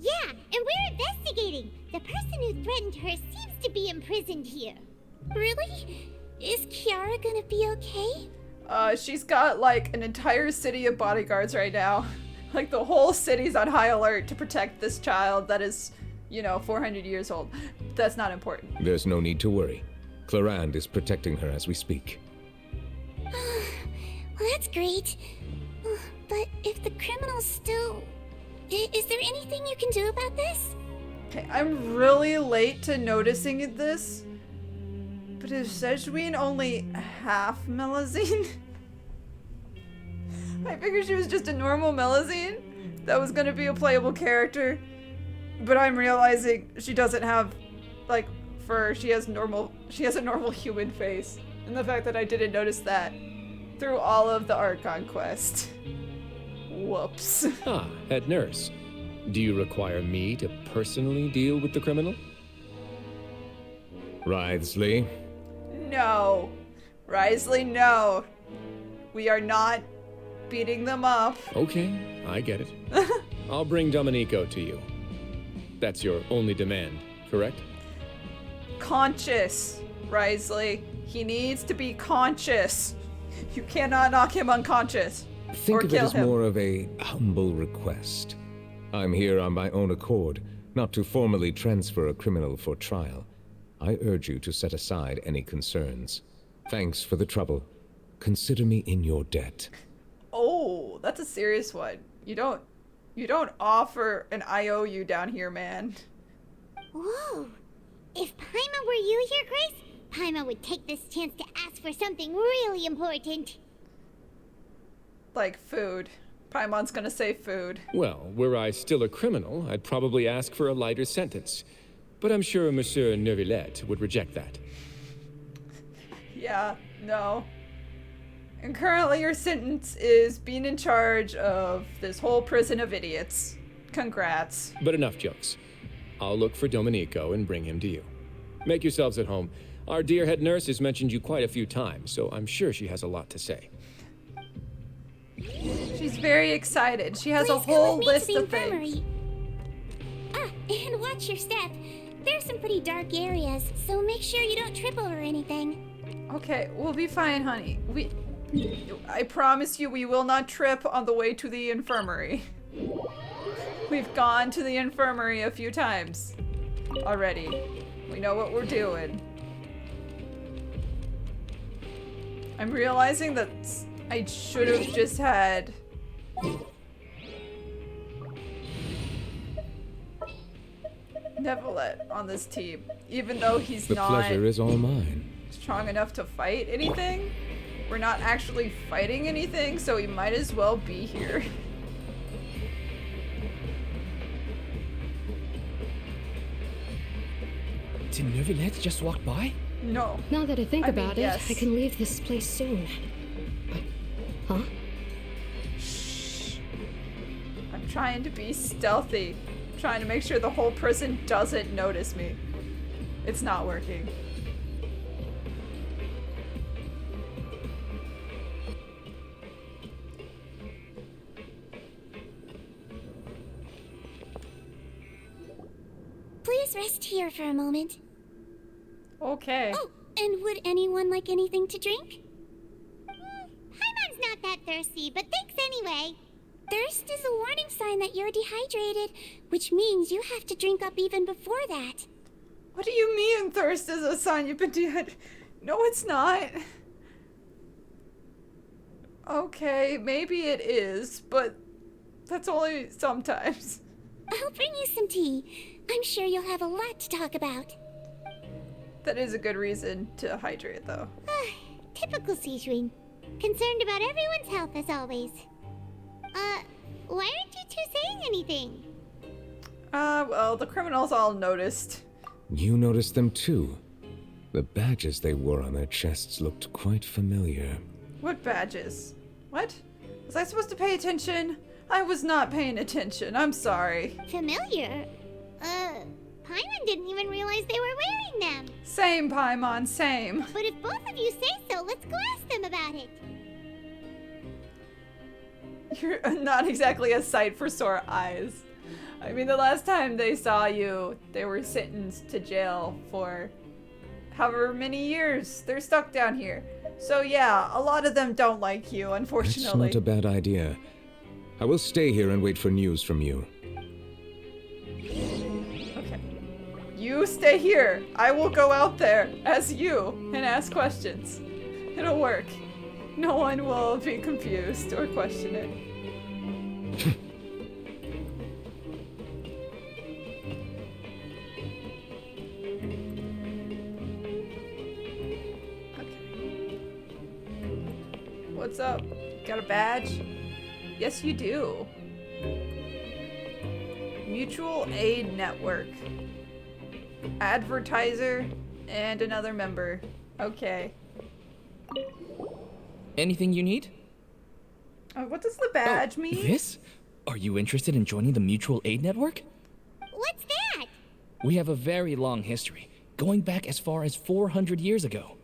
Yeah, and we're investigating. The person who threatened her seems to be imprisoned here. Really? Is Kiara gonna be okay? She's got like an entire city of bodyguards right now. Like the whole city's on high alert to protect this child that is, 400 years old. That's not important. There's no need to worry. Clorinde is protecting her as we speak. Well, that's great. But if the criminal's still... Is there anything you can do about this? Okay, I'm really late to noticing this. But is Sejwin only half Melusine? I figured she was just a normal Melusine that was gonna be a playable character. But I'm realizing she doesn't have, like, fur. She has a normal human face. And the fact that I didn't notice that through all of the Archon quest. Whoops. Ah, head nurse. Do you require me to personally deal with the criminal? Wriothesley? No. Wriothesley, no. We are not beating them up. Okay, I get it. I'll bring Domenico to you. That's your only demand, correct? Conscious, Wriothesley. He needs to be conscious. You cannot knock him unconscious. Think or of it kill as him. more of a humble request. I'm here on my own accord, not to formally transfer a criminal for trial. I urge you to set aside any concerns. Thanks for the trouble. Consider me in your debt. Oh, that's a serious one. You don't offer an IOU down here, man. Whoa. If Paimon were you here, Grace, Paimon would take this chance to ask for something really important. Like food. Paimon's gonna say food. Well, were I still a criminal, I'd probably ask for a lighter sentence. But I'm sure Monsieur Neuvillette would reject that. Yeah, no. And currently your sentence is being in charge of this whole prison of idiots. Congrats. But enough jokes. I'll look for Domenico and bring him to you. Make yourselves at home. Our dear head nurse has mentioned you quite a few times, so I'm sure she has a lot to say. She's very excited. She has Please a whole come with me list to the of things. infirmary. And watch your step. There's some pretty dark areas, so make sure you don't trip over anything. Okay, we'll be fine, honey. I promise you we will not trip on the way to the infirmary. We've gone to the infirmary a few times already. We know what we're doing. I'm realizing that I should have just had... Neuvillette on this team, even though he's The not pleasure is all mine. strong enough to fight anything. We're not actually fighting anything, so he might as well be here. Did Neuvillette just walk by? No. Now that I think about it, yes. I can leave this place soon. But, huh? I'm trying to be stealthy. Trying to make sure the whole prison doesn't notice me. It's not working. Please rest here for a moment. Okay. Oh, and would anyone like anything to drink? Paimon's not that thirsty, but thanks anyway. Thirst is a warning sign that you're dehydrated, which means you have to drink up even before that. What do you mean thirst is a sign you've been dehydrated? No, it's not. Okay, maybe it is, but that's only sometimes. I'll bring you some tea. I'm sure you'll have a lot to talk about. That is a good reason to hydrate, though. Typical Sejwin. Concerned about everyone's health as always. Why aren't you two saying anything? Well, the criminals all noticed. You noticed them too. The badges they wore on their chests looked quite familiar. What badges? What? Was I supposed to pay attention? I was not paying attention. I'm sorry. Familiar? Paimon didn't even realize they were wearing them. Same, Paimon, same. But if both of you say so, let's go ask them about it. You're not exactly a sight for sore eyes. I mean, the last time they saw you, they were sentenced to jail for however many years. They're stuck down here. So yeah, a lot of them don't like you, unfortunately. That's not a bad idea. I will stay here and wait for news from you. Okay. You stay here. I will go out there as you and ask questions. It'll work. No one will be confused or question it. What's up? Got a badge? Yes, you do. Mutual Aid Network. Advertiser and another member. Okay. Anything you need? What does the badge mean? This? Are you interested in joining the Mutual Aid Network? What's that? We have a very long history, going back as far as 400 years ago.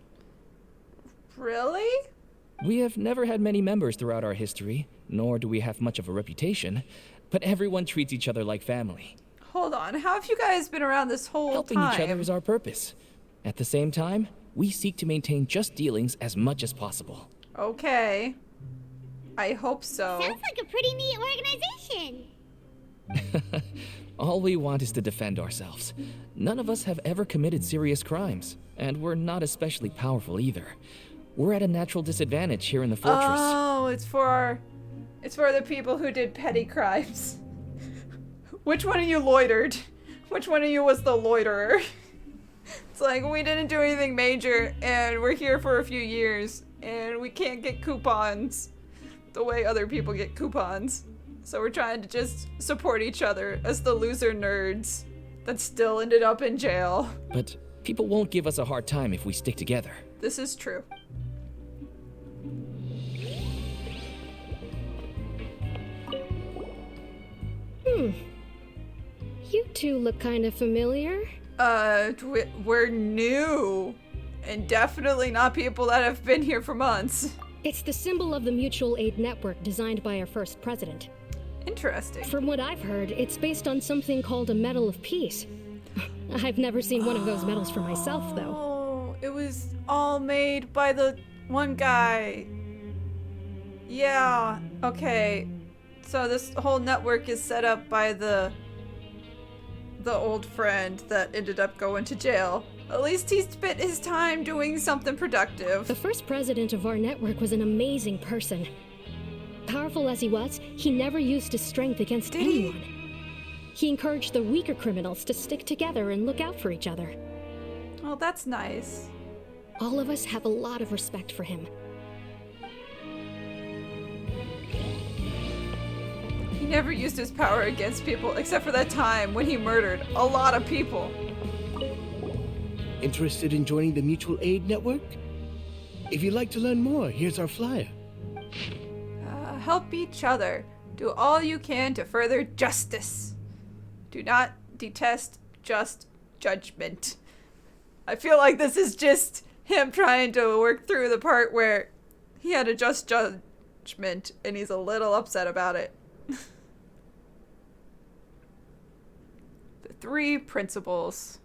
Really? We have never had many members throughout our history, nor do we have much of a reputation, but everyone treats each other like family. Hold on, how have you guys been around this whole Helping time? each other is our purpose. At the same time, we seek to maintain just dealings as much as possible. Okay. I hope so. Sounds like a pretty neat organization. All we want is to defend ourselves. None of us have ever committed serious crimes, and we're not especially powerful either. We're at a natural disadvantage here in the fortress. Oh, it's for the people who did petty crimes. Which one of you loitered? Which one of you was the loiterer? It's like, we didn't do anything major, and we're here for a few years, and we can't get coupons the way other people get coupons. So we're trying to just support each other as the loser nerds that still ended up in jail. But people won't give us a hard time if we stick together. This is true. You two look kind of familiar. We're new. And definitely not people that have been here for months. It's the symbol of the Mutual Aid Network designed by our first president. Interesting. From what I've heard, it's based on something called a Medal of Peace. I've never seen one of those medals for myself, though. Oh, it was all made by the one guy. Yeah, okay. So this whole network is set up by the old friend that ended up going to jail. At least he spent his time doing something productive. The first president of our network was an amazing person. Powerful as he was, he never used his strength against anyone. He encouraged the weaker criminals to stick together and look out for each other. Oh, that's nice. All of us have a lot of respect for him. He never used his power against people, except for that time when he murdered a lot of people. Interested in joining the Mutual Aid Network? If you'd like to learn more, here's our flyer. Help each other. Do all you can to further justice. Do not detest just judgment. I feel like this is just him trying to work through the part where he had a just judgment and he's a little upset about it. The 3 principles.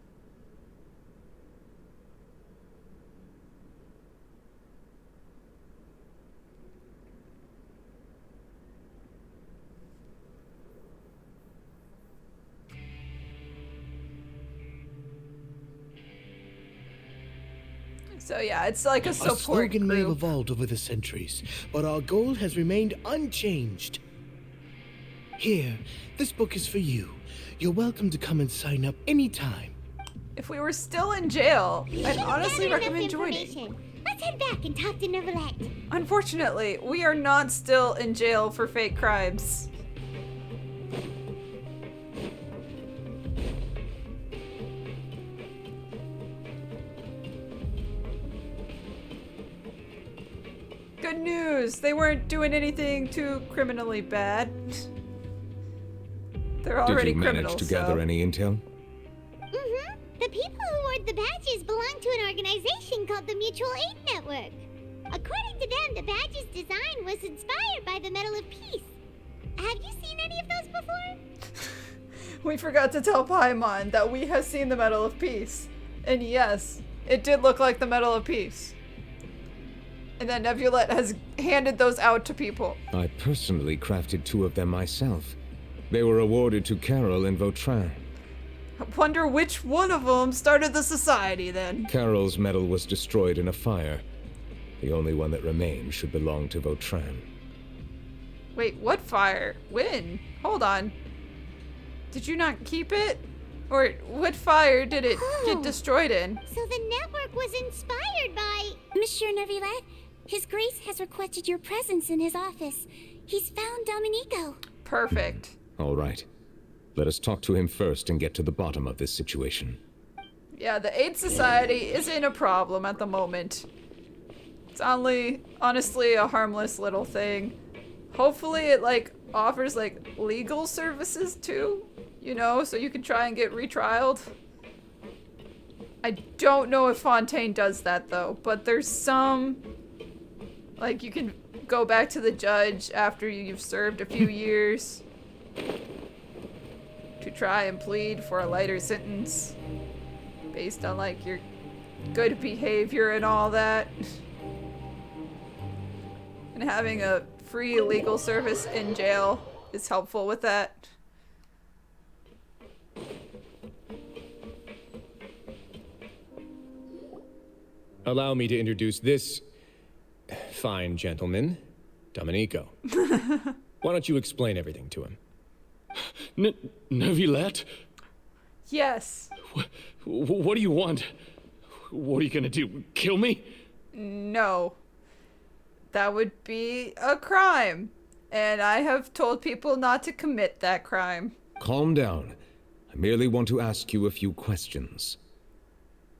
So yeah, it's like a support Our slogan may have group. evolved over the centuries, but our goal has remained unchanged. Here, this book is for you. You're welcome to come and sign up anytime. If we were still in jail, I'd honestly Gathered enough recommend joining. information. Let's head back and talk to Neuvillette. Unfortunately, we are not still in jail for fake crimes. Good news! They weren't doing anything too criminally bad. They're already Did you criminals. manage to gather any intel? Mm-hmm. The people who wore the badges belong to an organization called the Mutual Aid Network. According to them, the badge's design was inspired by the Medal of Peace. Have you seen any of those before? We forgot to tell Paimon that we have seen the Medal of Peace. And yes, it did look like the Medal of Peace. And then Neuvillette has handed those out to people. I personally crafted 2 of them myself. They were awarded to Carol and Vautrin. I wonder which one of them started the society then. Carol's medal was destroyed in a fire. The only one that remained should belong to Vautrin. Wait, what fire? When? Hold on. Did you not keep it? Or what fire did it get destroyed in? So the network was inspired by... Monsieur Neuvillette, His Grace has requested your presence in his office. He's found Domenico. Perfect. All right. Let us talk to him first and get to the bottom of this situation. Yeah, the Aid Society isn't a problem at the moment. It's only, honestly, a harmless little thing. Hopefully it, like, offers, like, legal services, too. You know, so you can try and get retrialed. I don't know if Fontaine does that, though. But there's some... Like, you can go back to the judge after you've served a few years. To try and plead for a lighter sentence. Based on, like, your good behavior and all that. And having a free legal service in jail is helpful with that. Allow me to introduce this fine gentleman, Domenico. Why don't you explain everything to him? Neuvillette? Yes. What do you want? What are you gonna do? Kill me? No. That would be a crime. And I have told people not to commit that crime. Calm down. I merely want to ask you a few questions.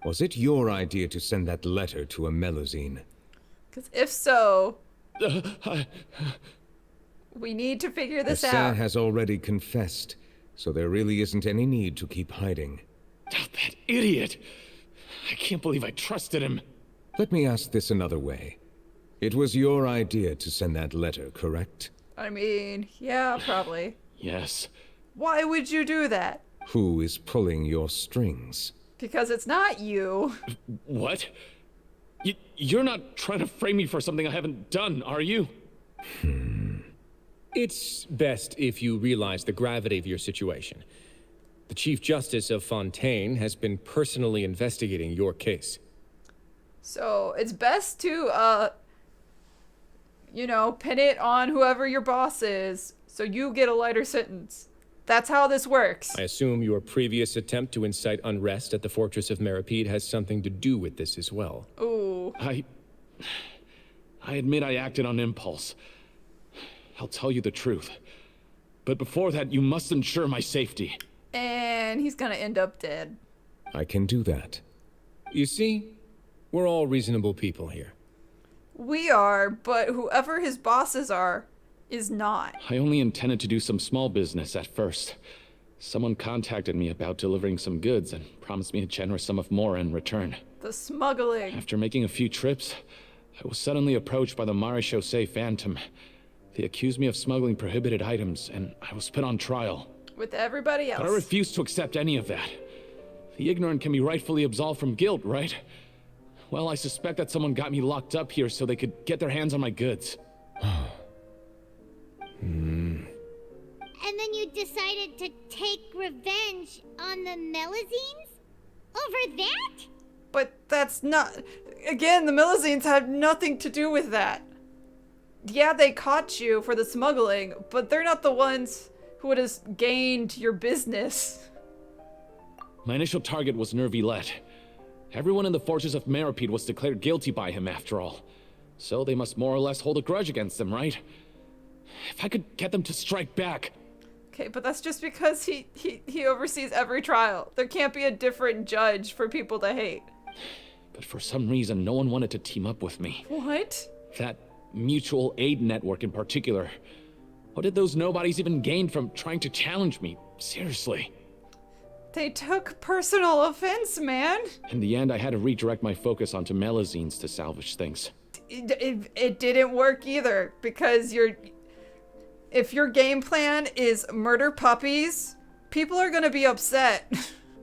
Was it your idea to send that letter to a Melusine? Because if so... we need to figure this out. Hassan has already confessed, so there really isn't any need to keep hiding. That idiot! I can't believe I trusted him. Let me ask this another way. It was your idea to send that letter, correct? I mean, yeah, probably. Yes. Why would you do that? Who is pulling your strings? Because it's not you. What? You're not trying to frame me for something I haven't done, are you? It's best if you realize the gravity of your situation. The Chief Justice of Fontaine has been personally investigating your case. So it's best to, you know, pin it on whoever your boss is, so you get a lighter sentence. That's how this works. I assume your previous attempt to incite unrest at the Fortress of Meropide has something to do with this as well. Ooh. I admit I acted on impulse. I'll tell you the truth. But before that, you must ensure my safety. And he's gonna end up dead. I can do that. You see, we're all reasonable people here. We are, but whoever his bosses are, is not. I only intended to do some small business at first. Someone contacted me about delivering some goods and promised me a generous sum of more in return. The smuggling. After making a few trips, I was suddenly approached by the Maréchaussée Phantom. They accused me of smuggling prohibited items, and I was put on trial. With everybody else. But I refused to accept any of that. The ignorant can be rightfully absolved from guilt, right? Well, I suspect that someone got me locked up here so they could get their hands on my goods. And then you decided to take revenge on the Melusines? Over that? But that's not... Again, the Melusines had nothing to do with that. Yeah, they caught you for the smuggling, but they're not the ones who would have gained your business. My initial target was Neuvillette. Everyone in the fortress of Meropide was declared guilty by him after all. So they must more or less hold a grudge against him, right? If I could get them to strike back. Okay, but that's just because he oversees every trial. There can't be a different judge for people to hate. But for some reason, no one wanted to team up with me. What? That mutual aid network in particular. What did those nobodies even gain from trying to challenge me? Seriously. They took personal offense, man. In the end, I had to redirect my focus onto Melusines to salvage things. It didn't work either, because if your game plan is murder puppies, people are gonna be upset.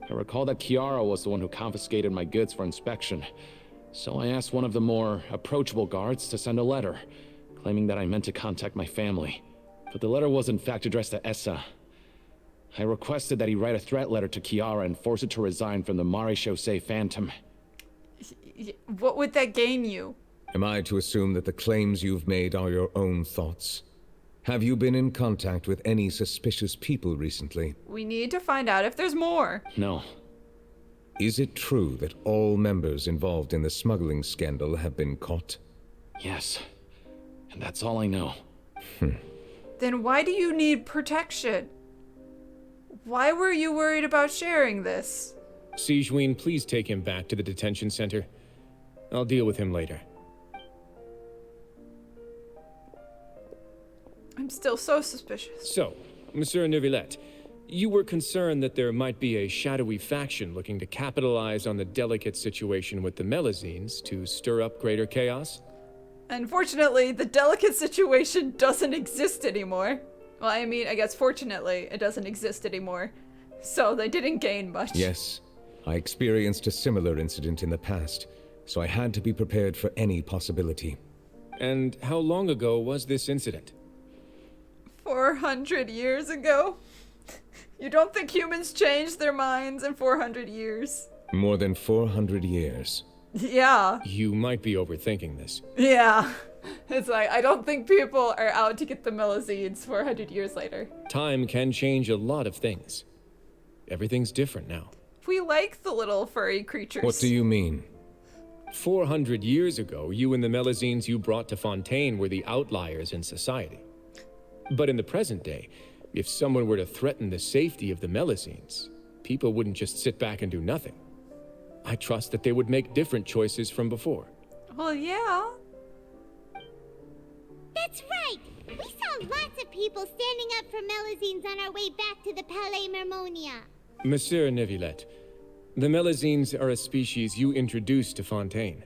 I recall that Kiara was the one who confiscated my goods for inspection. So I asked one of the more approachable guards to send a letter, claiming that I meant to contact my family. But the letter was in fact addressed to Essa. I requested that he write a threat letter to Kiara and force her to resign from the Maréchaussée Phantom. What would that gain you? Am I to assume that the claims you've made are your own thoughts? Have you been in contact with any suspicious people recently? We need to find out if there's more. No. Is it true that all members involved in the smuggling scandal have been caught? Yes. And that's all I know. Then why do you need protection? Why were you worried about sharing this? Sigewinne, please take him back to the detention center. I'll deal with him later. I'm still so suspicious. So, Monsieur Neuvillette, you were concerned that there might be a shadowy faction looking to capitalize on the delicate situation with the Melusines to stir up greater chaos? Unfortunately, the delicate situation doesn't exist anymore. Well, I mean, I guess fortunately, it doesn't exist anymore. So they didn't gain much. Yes. I experienced a similar incident in the past, so I had to be prepared for any possibility. And how long ago was this incident? 400 years ago? You don't think humans changed their minds in 400 years? More than 400 years. Yeah. You might be overthinking this. Yeah. It's like, I don't think people are out to get the Melusines 400 years later. Time can change a lot of things. Everything's different now. We like the little furry creatures. What do you mean? 400 years ago, you and the Melusines you brought to Fontaine were the outliers in society. But in the present day, if someone were to threaten the safety of the Melusines, people wouldn't just sit back and do nothing. I trust that they would make different choices from before. Well, yeah. That's right! We saw lots of people standing up for Melusines on our way back to the Palais Mermonia. Monsieur Neuvillette, the Melusines are a species you introduced to Fontaine.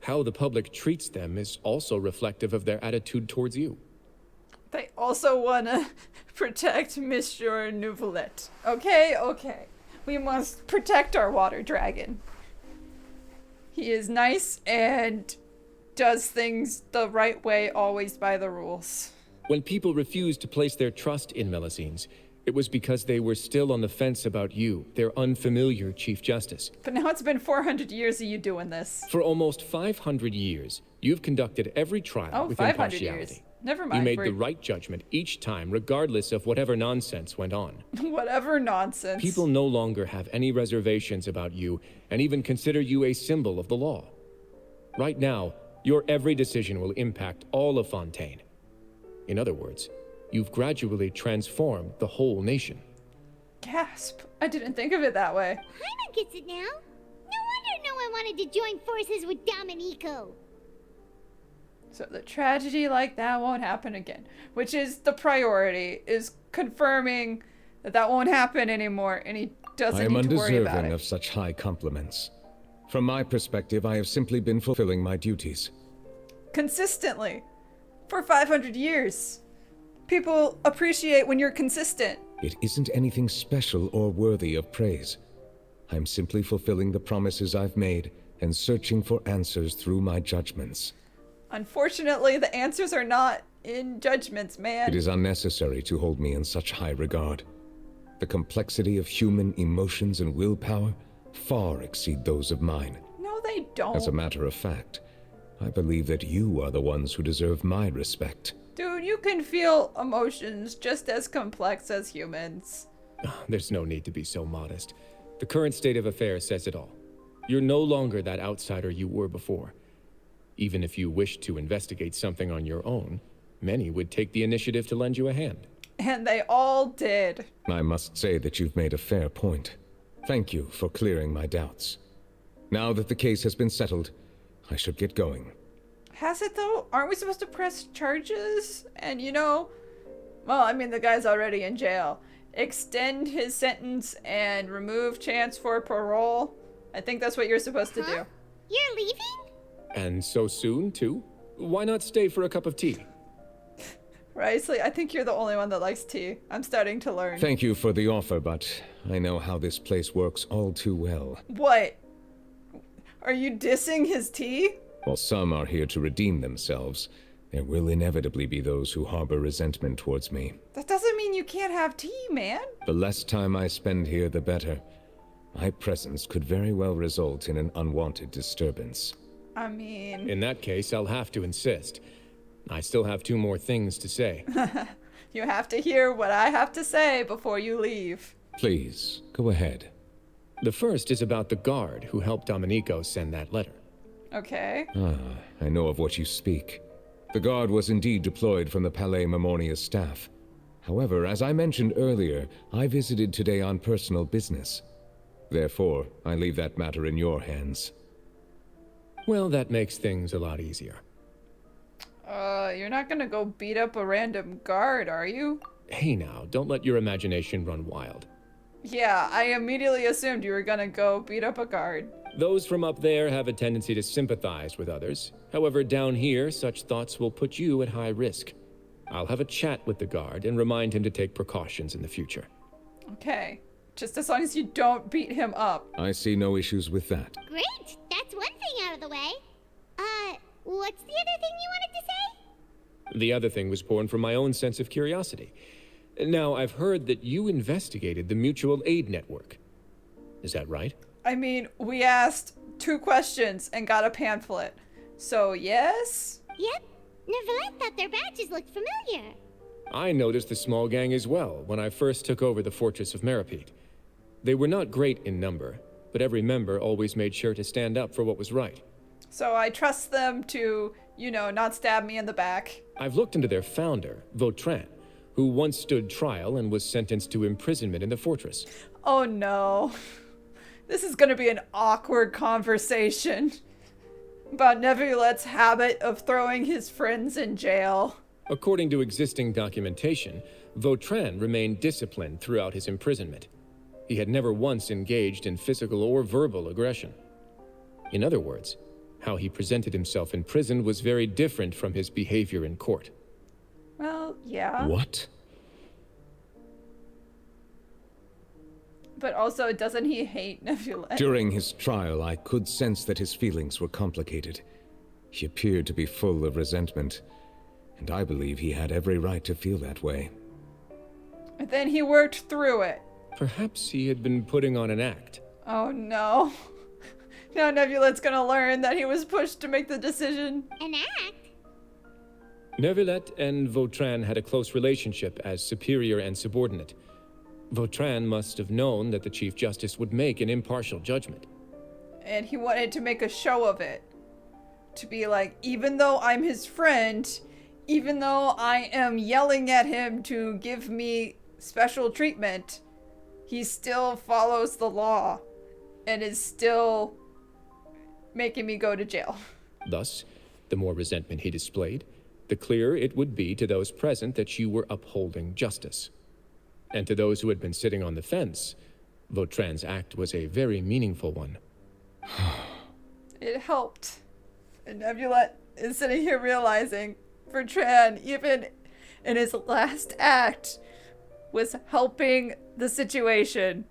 How the public treats them is also reflective of their attitude towards you. They also wanna protect Monsieur Neuvillette. Okay, okay. We must protect our water dragon. He is nice and does things the right way, always by the rules. When people refused to place their trust in Melusines, it was because they were still on the fence about you, their unfamiliar Chief Justice. But now it's been 400 years of you doing this. For almost 500 years, you've conducted every trial with 500 impartiality. years. Never mind. You made the right judgment each time, regardless of whatever nonsense went on. Whatever nonsense. People no longer have any reservations about you, and even consider you a symbol of the law. Right now, your every decision will impact all of Fontaine. In other words, you've gradually transformed the whole nation. Gasp. I didn't think of it that way. Paimon gets it now. No wonder no one wanted to join forces with Domenico. So the tragedy like that won't happen again. Which is the priority, is confirming that that won't happen anymore, and he doesn't need to worry about it. I am undeserving of such high compliments. From my perspective, I have simply been fulfilling my duties. Consistently. For 500 years. People appreciate when you're consistent. It isn't anything special or worthy of praise. I'm simply fulfilling the promises I've made and searching for answers through my judgments. Unfortunately, the answers are not in judgments, man. It is unnecessary to hold me in such high regard. The complexity of human emotions and willpower far exceed those of mine. No, they don't. As a matter of fact, I believe that you are the ones who deserve my respect. Dude, you can feel emotions just as complex as humans. There's no need to be so modest. The current state of affairs says it all. You're no longer that outsider you were before. Even if you wished to investigate something on your own, many would take the initiative to lend you a hand. And they all did. I must say that you've made a fair point. Thank you for clearing my doubts. Now that the case has been settled, I should get going. Has it though? Aren't we supposed to press charges? And well, I mean, the guy's already in jail. Extend his sentence and remove chance for parole. I think that's what you're supposed to do. You're leaving? And so soon, too? Why not stay for a cup of tea? Risley, I think you're the only one that likes tea. I'm starting to learn. Thank you for the offer, but I know how this place works all too well. What? Are you dissing his tea? While some are here to redeem themselves, there will inevitably be those who harbor resentment towards me. That doesn't mean you can't have tea, man. The less time I spend here, the better. My presence could very well result in an unwanted disturbance. I mean... In that case, I'll have to insist. I still have 2 more things to say. You have to hear what I have to say before you leave. Please, go ahead. The first is about the guard who helped Domenico send that letter. Okay. I know of what you speak. The guard was indeed deployed from the Palais Memoria's staff. However, as I mentioned earlier, I visited today on personal business. Therefore, I leave that matter in your hands. Well, that makes things a lot easier. You're not gonna go beat up a random guard, are you? Hey now, don't let your imagination run wild. Yeah, I immediately assumed you were gonna go beat up a guard. Those from up there have a tendency to sympathize with others. However, down here, such thoughts will put you at high risk. I'll have a chat with the guard and remind him to take precautions in the future. Okay. Just as long as you don't beat him up. I see no issues with that. Great! That's one thing out of the way. What's the other thing you wanted to say? The other thing was born from my own sense of curiosity. Now, I've heard that you investigated the mutual aid network. Is that right? I mean, we asked 2 questions and got a pamphlet. So, yes? Yep. Neuvillette thought their badges looked familiar. I noticed the small gang as well when I first took over the fortress of Meropide. They were not great in number, but every member always made sure to stand up for what was right. So I trust them to, not stab me in the back. I've looked into their founder, Vautrin, who once stood trial and was sentenced to imprisonment in the fortress. Oh no. This is gonna be an awkward conversation about Neuvillette's habit of throwing his friends in jail. According to existing documentation, Vautrin remained disciplined throughout his imprisonment. He had never once engaged in physical or verbal aggression. In other words, how he presented himself in prison was very different from his behavior in court. Well, yeah. What? But also, doesn't he hate Neuvillette? During his trial, I could sense that his feelings were complicated. He appeared to be full of resentment, and I believe he had every right to feel that way. And then he worked through it. Perhaps he had been putting on an act. Oh no. Now Neuvillette's gonna learn that he was pushed to make the decision. An act? Neuvillette and Vautrin had a close relationship as superior and subordinate. Vautrin must have known that the Chief Justice would make an impartial judgment. And he wanted to make a show of it. To be like, even though I'm his friend, even though I am yelling at him to give me special treatment, he still follows the law and is still making me go to jail. Thus, the more resentment he displayed, the clearer it would be to those present that you were upholding justice. And to those who had been sitting on the fence, Vautrin's act was a very meaningful one. It helped. And Neuvillette is sitting here realizing Vautrin, even in his last act, was helping the situation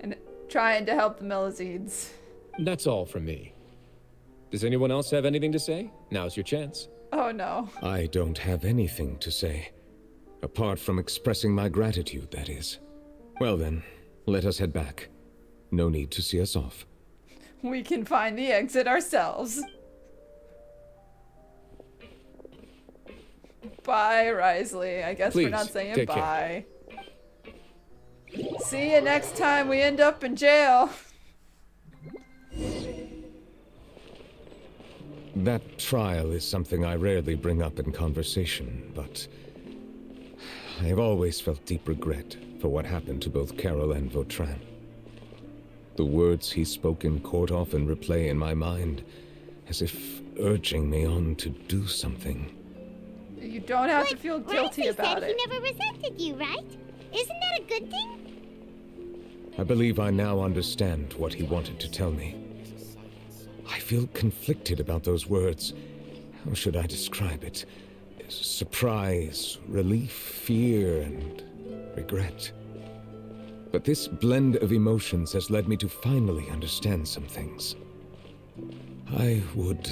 and trying to help the Melusines. That's all from me. Does anyone else have anything to say? Now's your chance. Oh no. I don't have anything to say. Apart from expressing my gratitude, that is. Well then, let us head back. No need to see us off. We can find the exit ourselves. Bye, Risley. I guess we're not saying take bye. See you next time we end up in jail. That trial is something I rarely bring up in conversation, but I have always felt deep regret for what happened to both Carol and Vautrin. The words he spoke in court often replay in my mind, as if urging me on to do something. You don't have to feel guilty about said it. He never resented you, right? Isn't that a good thing? I believe I now understand what he wanted to tell me. I feel conflicted about those words. How should I describe it? Surprise, relief, fear, and regret. But this blend of emotions has led me to finally understand some things. I would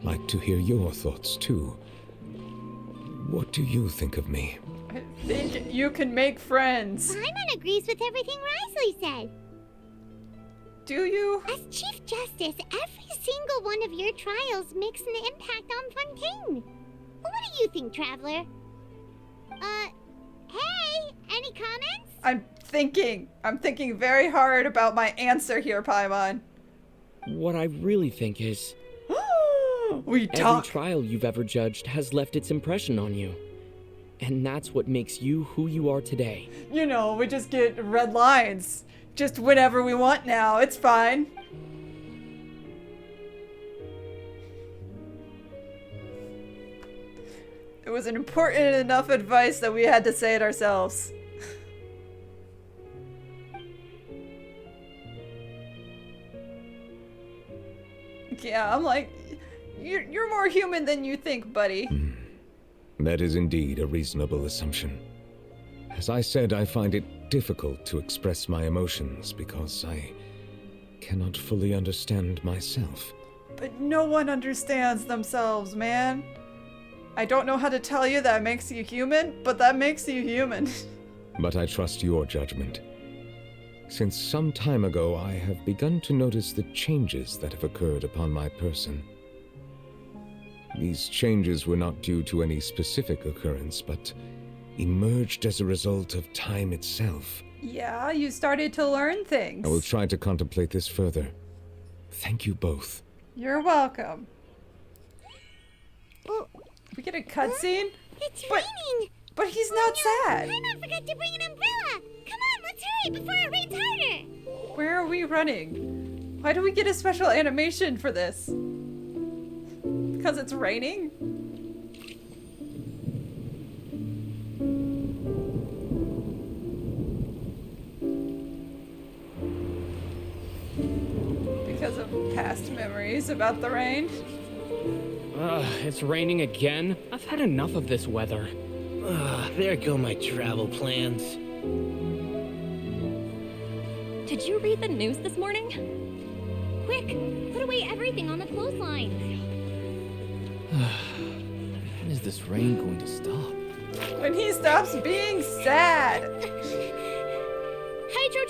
like to hear your thoughts, too. What do you think of me? I think you can make friends. Simon agrees with everything Risley said. Do you? As Chief Justice, every single one of your trials makes an impact on Fontaine. What do you think, Traveler? Hey, any comments? I'm thinking very hard about my answer here, Paimon. What I really think is... We every talk. trial you've ever judged has left its impression on you. And that's what makes you who you are today. You know, we just get red lines. Just whenever we want now. It's fine. It was an important enough advice that we had to say it ourselves. Yeah, I'm like, you're more human than you think, buddy. That is indeed a reasonable assumption. As I said, I find it difficult to express my emotions because I cannot fully understand myself. But no one understands themselves, man. I don't know how to tell you that makes you human, but that makes you human. But I trust your judgment. Since some time ago, I have begun to notice the changes that have occurred upon my person. These changes were not due to any specific occurrence, but emerged as a result of time itself. Yeah, you started to learn things. I will try to contemplate this further. Thank you both. You're welcome. Oh. We get a cutscene? It's raining! But he's not sad. I forgot to bring an umbrella! Come on, let's hurry before it rains harder! Where are we running? Why do we get a special animation for this? Because it's raining? Because of past memories about the rain? It's raining again? I've had enough of this weather. There go my travel plans. Did you read the news this morning? Quick, put away everything on the clothesline. When is this rain going to stop? When he stops being sad. Hydro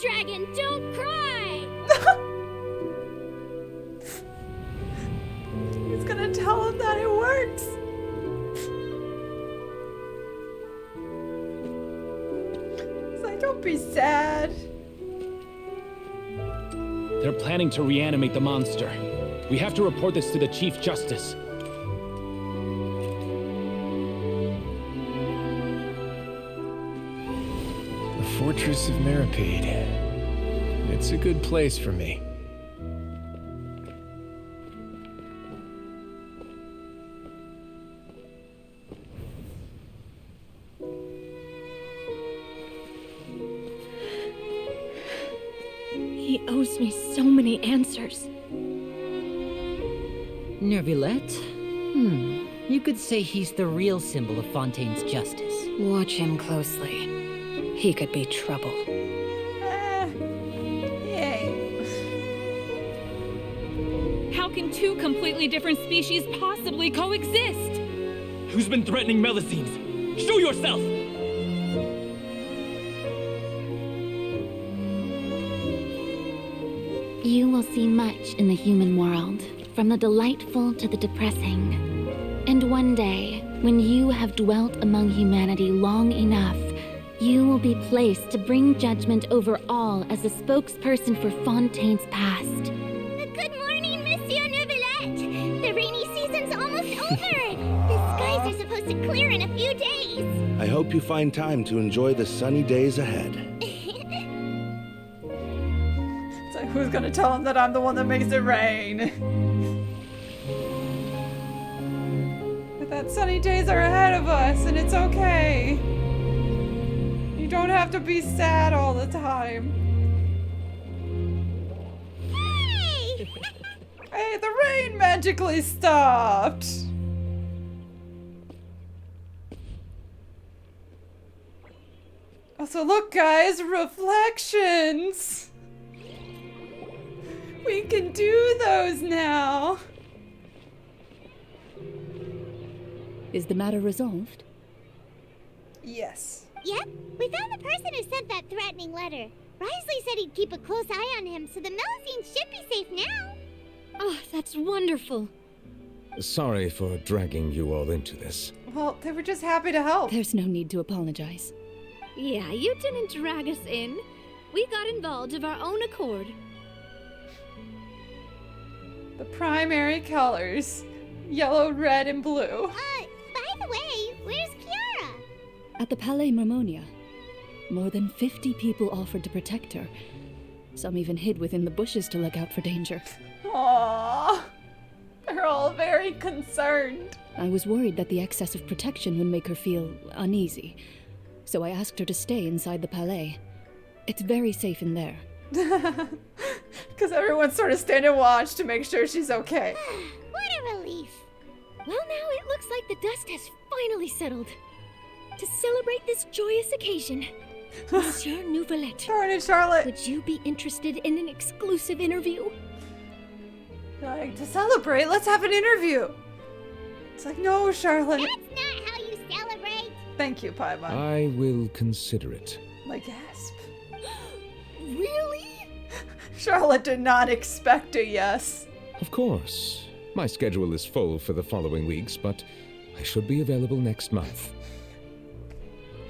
Dragon, don't cry! He's gonna tell him that it works. It's like, don't be sad. They're planning to reanimate the monster. We have to report this to the Chief Justice. The Fortress of Meropide. It's a good place for me. He owes me so many answers. Neuvillette? You could say he's the real symbol of Fontaine's justice. Watch him closely. He could be trouble. Yay. How can two completely different species possibly coexist? Who's been threatening Melusines? Show yourself! You will see much in the human world, from the delightful to the depressing. And one day, when you have dwelt among humanity long enough, you will be placed to bring judgment over all as a spokesperson for Fontaine's past. Good morning, Monsieur Neuvillette! weird! The skies are supposed to clear in a few days. I hope you find time to enjoy the sunny days ahead. It's like, who's gonna tell him that I'm the one that makes it rain? But that sunny days are ahead of us, and it's okay. You don't have to be sad all the time. Hey! Hey, the rain magically stopped! Also, look guys, reflections! We can do those now! Is the matter resolved? Yes. Yep, we found the person who sent that threatening letter. Risley said he'd keep a close eye on him, so the Melusine should be safe now. Oh, that's wonderful. Sorry for dragging you all into this. Well, they were just happy to help. There's no need to apologize. Yeah, you didn't drag us in. We got involved of our own accord. The primary colors. Yellow, red, and blue. By the way, where's Kiara? At the Palais Mermonia, more than 50 people offered to protect her. Some even hid within the bushes to look out for danger. Aww. They're all very concerned. I was worried that the excess of protection would make her feel uneasy, so I asked her to stay inside the Palais. It's very safe in there. Because everyone's sort of standing watch to make sure she's okay. What a relief. Well, now it looks like the dust has finally settled. To celebrate this joyous occasion, Monsieur Neuvillette. Darn it, Charlotte. Would you be interested in an exclusive interview? Like, to celebrate, let's have an interview. It's like, no, Charlotte. That's not how you celebrate. Thank you, Paimon. I will consider it. Like, gasp. Really? Charlotte did not expect a yes. Of course. My schedule is full for the following weeks, but I should be available next month.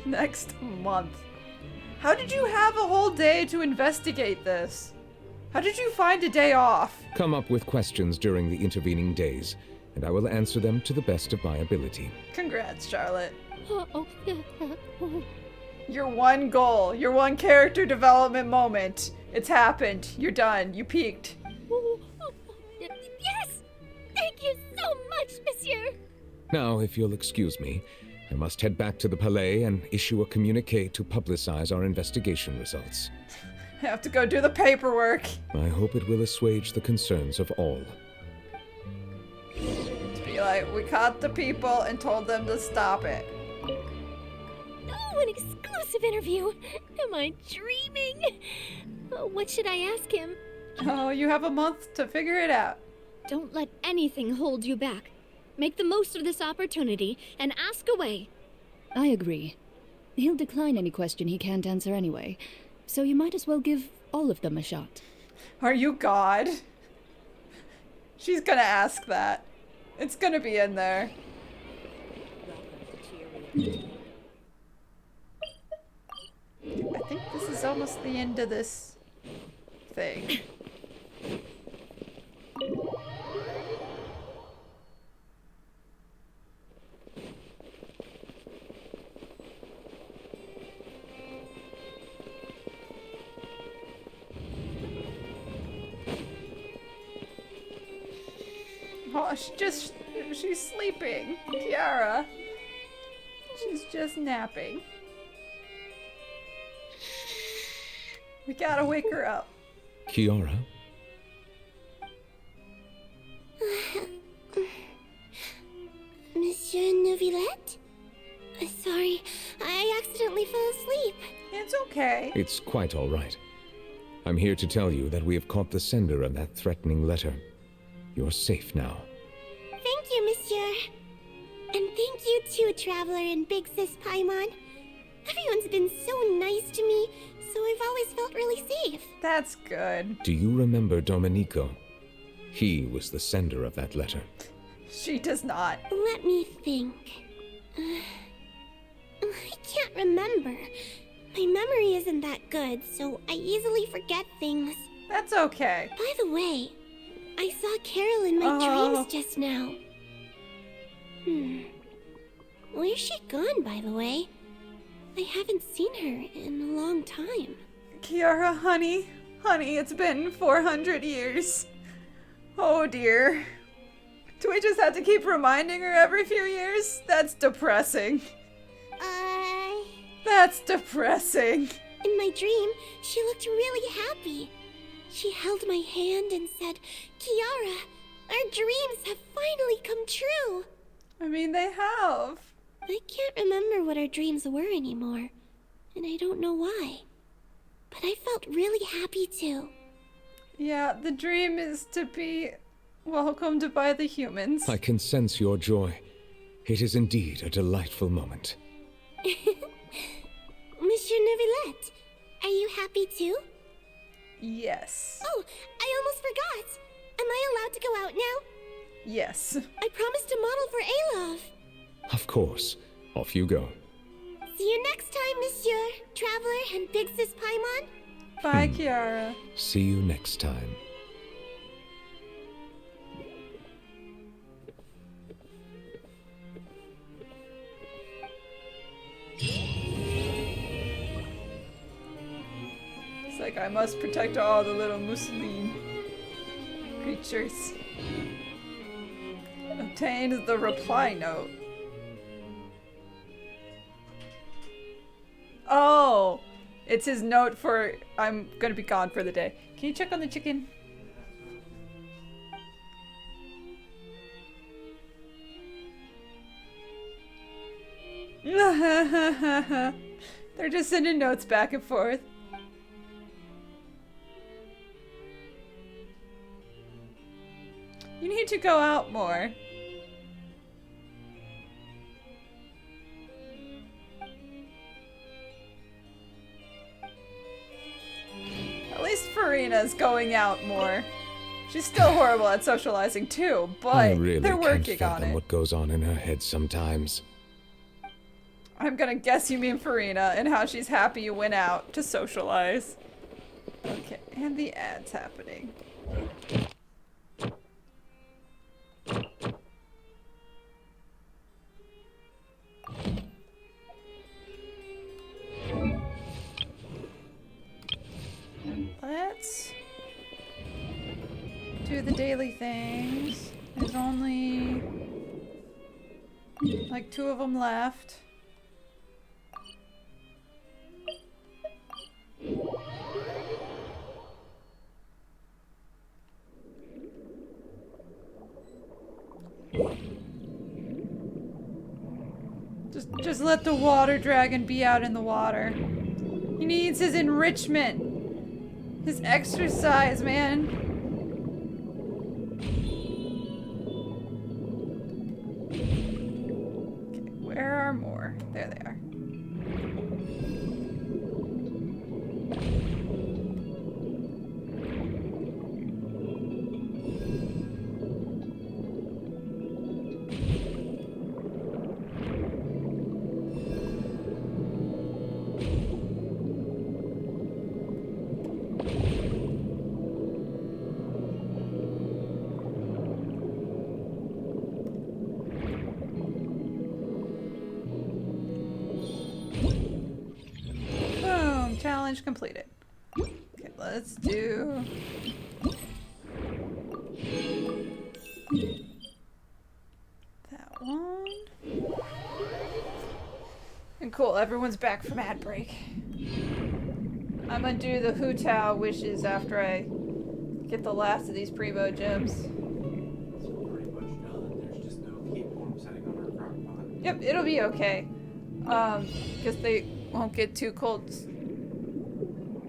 Next month. How did you have a whole day to investigate this? How did you find a day off? Come up with questions during the intervening days, and I will answer them to the best of my ability. Congrats, Charlotte. Oh. Your one goal, your one character development moment. It's happened. You're done. You peaked. Yes! Thank you so much, Monsieur! Now, if you'll excuse me, I must head back to the Palais and issue a communique to publicize our investigation results. I have to go do the paperwork. I hope it will assuage the concerns of all. To be like, we caught the people and told them to stop it. Oh, an exclusive interview! Am I dreaming? What should I ask him? Oh, you have a month to figure it out. Don't let anything hold you back. Make the most of this opportunity and ask away. I agree. He'll decline any question he can't answer anyway, so you might as well give all of them a shot. Are you God? She's gonna ask that. It's gonna be in there. I think this is almost the end of this thing. Oh, she's sleeping. Kiara. She's just napping. We gotta wake her up. Kiara? Monsieur Neuvillette? Sorry, I accidentally fell asleep. It's okay. It's quite all right. I'm here to tell you that we have caught the sender of that threatening letter. You're safe now. Thank you, Monsieur. And thank you too, Traveler and Big Sis Paimon. Everyone's been so nice to me, so I've always felt really safe. That's good. Do you remember Domenico? He was the sender of that letter. She does not. Let me think. I can't remember. My memory isn't that good, so I easily forget things. That's okay. By the way, I saw Carol in my dreams just now. Where's she gone, by the way? I haven't seen her in a long time. Kiara, honey, it's been 400 years. Oh dear. Do we just have to keep reminding her every few years? That's depressing. That's depressing. In my dream, she looked really happy. She held my hand and said, "Kiara, our dreams have finally come true." I mean, they have. I can't remember what our dreams were anymore, and I don't know why. But I felt really happy too. Yeah, the dream is to be welcomed by the humans. I can sense your joy. It is indeed a delightful moment. Monsieur Neuvillette, are you happy too? Yes. Oh, I almost forgot. Am I allowed to go out now? Yes. I promised to model for Alov. Of course. Off you go. See you next time, Monsieur, Traveler, and Big Sis Paimon. Bye, Kiara. See you next time. It's like I must protect all the little Melusine creatures. Obtained the reply note. Oh! It's his note for I'm gonna be gone for the day. Can you check on the chicken? They're just sending notes back and forth. You need to go out more. At least Farina's going out more. She's still horrible at socializing too, I but really they're can't working on fathom it. what goes on in her head sometimes. I'm gonna guess you mean Farina and how she's happy you went out to socialize. Okay, and the ad's happening. Let's do the daily things. There's only like 2 of them left. Just let the water dragon be out in the water. He needs his enrichment. His exercise, man. Okay, where are more? There they are. Challenge completed. Okay, let's do that one. And cool, everyone's back from ad break. I'm gonna do the Hu Tao wishes after I get the last of these primo gems. Yep, it'll be okay. Because they won't get too cold.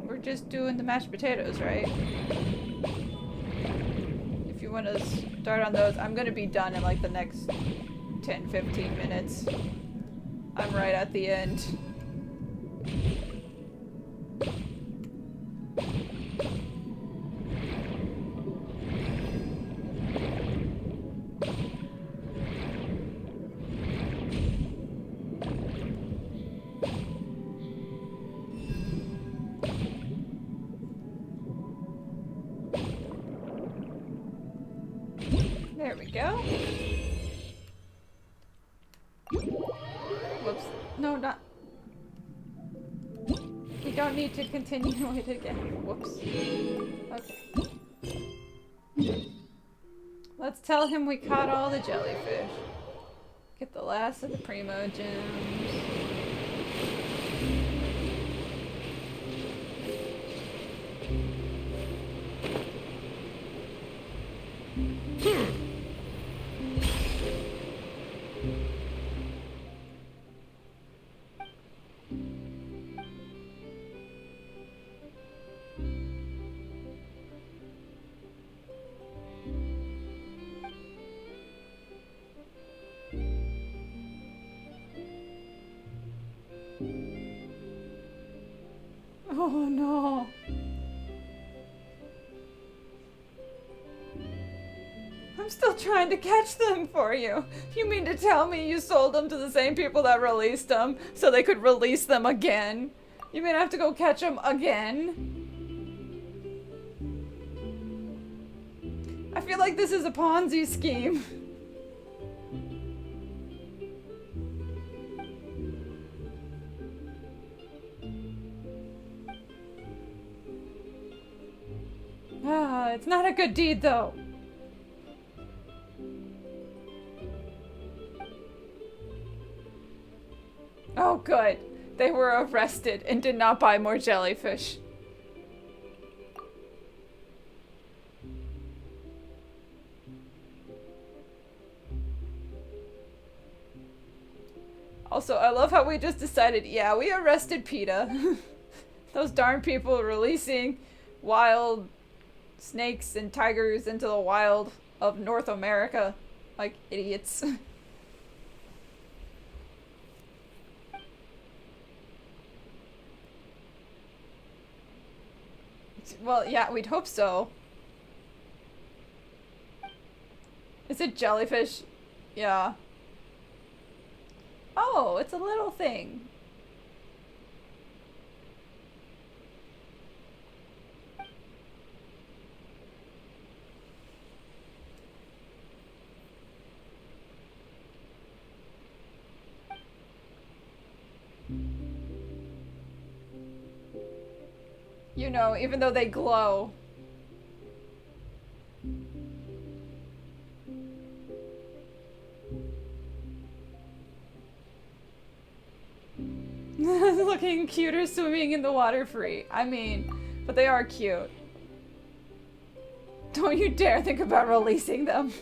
We're just doing the mashed potatoes, right? If you want to start on those, I'm gonna be done in like the next 10-15 minutes. I'm right at the end. There we go. not. We don't need to continue it again. Whoops. Okay. Let's tell him we caught all the jellyfish. Get the last of the primo gems. Oh no. I'm still trying to catch them for you. You mean to tell me you sold them to the same people that released them so they could release them again? You mean I have to go catch them again? I feel like this is a Ponzi scheme. Ah, it's not a good deed, though. Oh, good. They were arrested and did not buy more jellyfish. Also, I love how we just decided, yeah, we arrested PETA. Those darn people releasing wild snakes and tigers into the wild of North America like idiots. Well, yeah, we'd hope so. Is it jellyfish? Yeah. Oh, it's a little thing. You know, even though they glow. Looking cuter swimming in the water free. I mean, but they are cute. Don't you dare think about releasing them.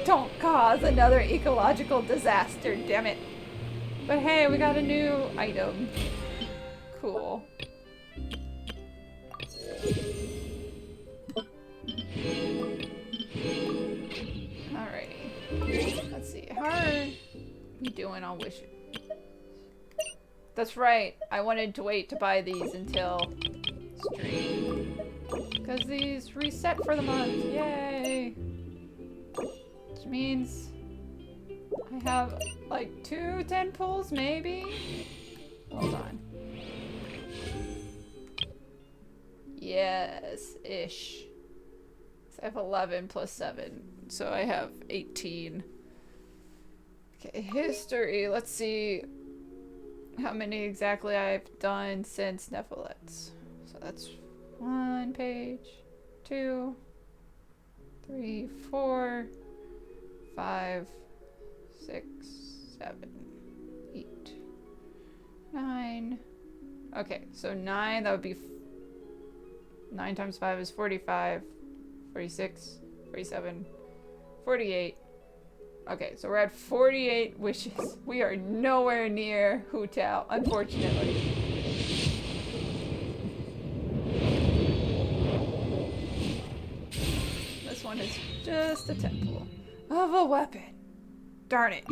Don't cause another ecological disaster, damn it. But hey, we got a new item. Cool. Alrighty. Let's see. How are we doing on wishes? That's right. I wanted to wait to buy these until stream. Because these reset for the month. Yay! Which means I have like 2 10 pulls, maybe? Hold on. Yes-ish. So I have 11 plus 7. So I have 18. Okay, history. Let's see how many exactly I've done since Neuvillettes. So that's 1 page, 2, 3, 4, 5, 6, 7, 8, 9. Okay, so 9, that would be 9 times 5 is 45, 46, 47, 48. Okay, so we're at 48 wishes. We are nowhere near Hu Tao, unfortunately. This one is just a temple of a weapon. Darn it.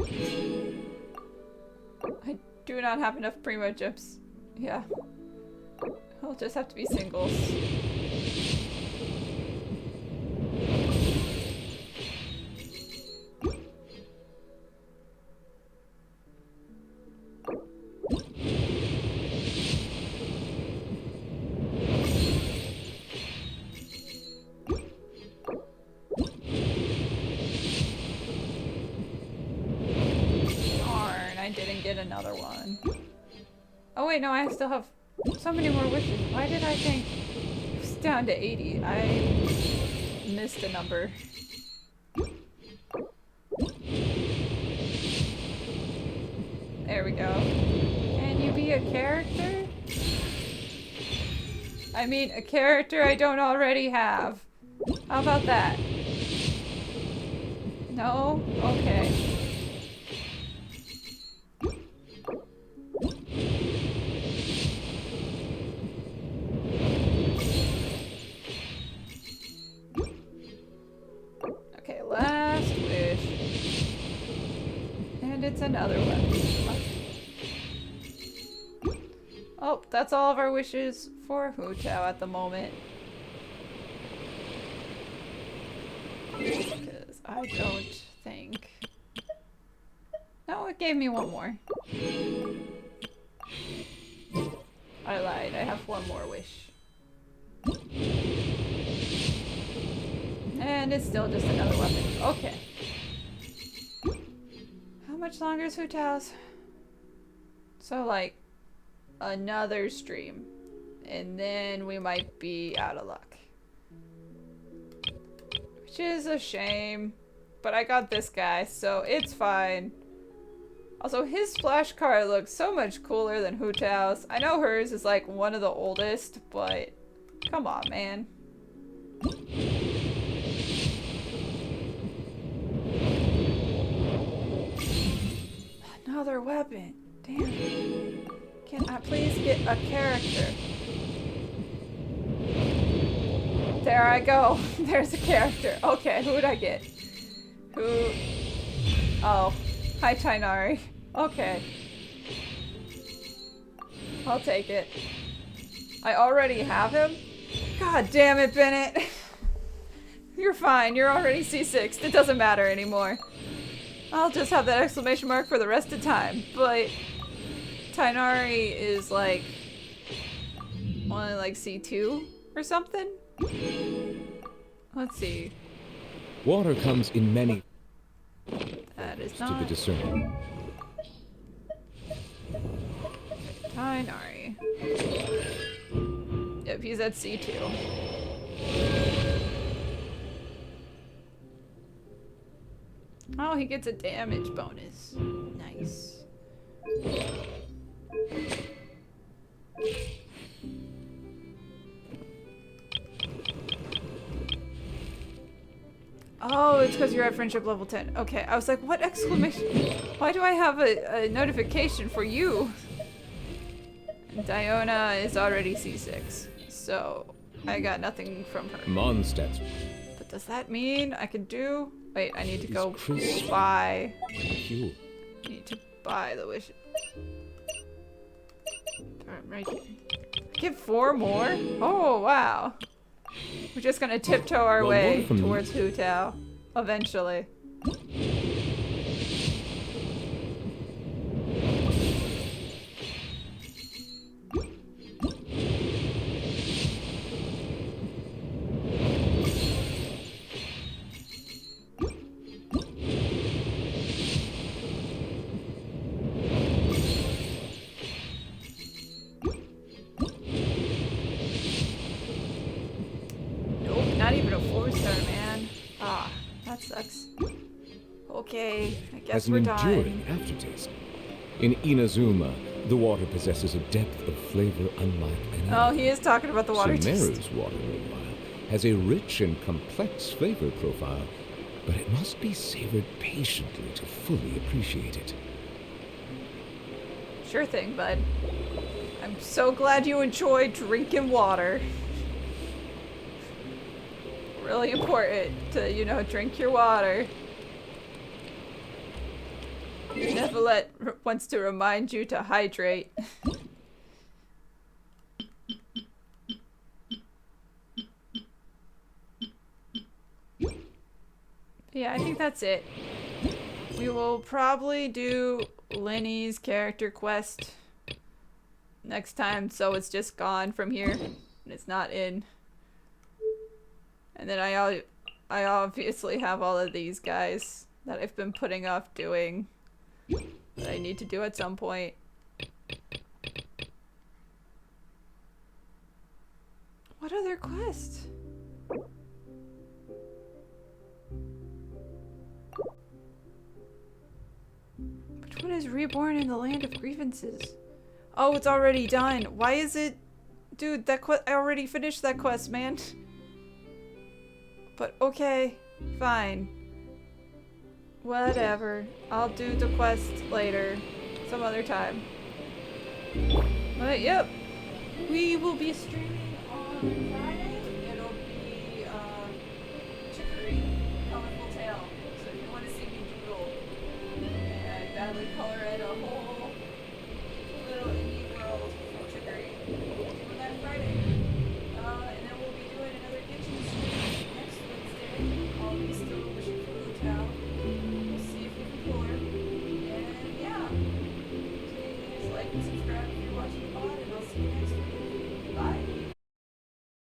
I do not have enough primo gems. Yeah. I'll just have to be singles. get another one. Oh wait, no, I still have so many more wishes. Why did I think it's down to 80? I missed a number. There we go. Can you be a character? I mean, a character I don't already have. How about that? No? Okay. Okay, last wish. And it's another one. Oh, that's all of our wishes for Hu Tao at the moment. Because I don't think... No, it gave me one more. I lied, I have one more wish. And it's still just another weapon. Okay. How much longer is Hu Tao's? So like, another stream. And then we might be out of luck. Which is a shame. But I got this guy, so it's fine. Also, his splash card looks so much cooler than Hu Tao's. I know hers is like one of the oldest, but come on, man. Another weapon. Damn. Can I please get a character? There I go. There's a character. Okay, who would I get? Who? Oh. Hi, Tainari. Okay. I'll take it. I already have him? God damn it, Bennett. You're fine. You're already C6. It doesn't matter anymore. I'll just have that exclamation mark for the rest of time. But Tainari is like only like C2 or something? Let's see. Water comes in many... That is to the not... discerning. Tainari. Yep, he's at C2. Oh, he gets a damage bonus. Nice. Oh, it's because you're at friendship level 10. Okay, I was like, what exclamation? Why do I have a notification for you? And Diona is already C6, so I got nothing from her. Mondstadt. But does that mean I can do... Wait, I need to go buy... Pure. I need to buy the wish. Right here. Get 4 more? Oh, wow. We're just gonna tiptoe our way towards Hu Tao. Eventually. Not even a 4-star, man. Ah, that sucks. Okay, I guess Has an we're enduring done. aftertaste. In Inazuma, the water possesses a depth of flavor unlike any Oh, he is talking about the water taste. Sumeru's water, meanwhile, has a rich and complex flavor profile, but it must be savored patiently to fully appreciate it. Sure thing, bud. I'm so glad you enjoy drinking water. Really important to, you know, drink your water. Neuvillette wants to remind you to hydrate. Yeah, I think that's it. We will probably do Lenny's character quest next time, so it's just gone from here and it's not in. And then I obviously have all of these guys that I've been putting off doing. that I need to do at some point. What other quest? Which one is Reborn in the Land of Grievances? Oh, it's already done. Why is it... Dude, that quest... I already finished that quest, man. But okay, fine. Whatever. I'll do the quest later. Some other time. But yep. We will be streaming on Friday.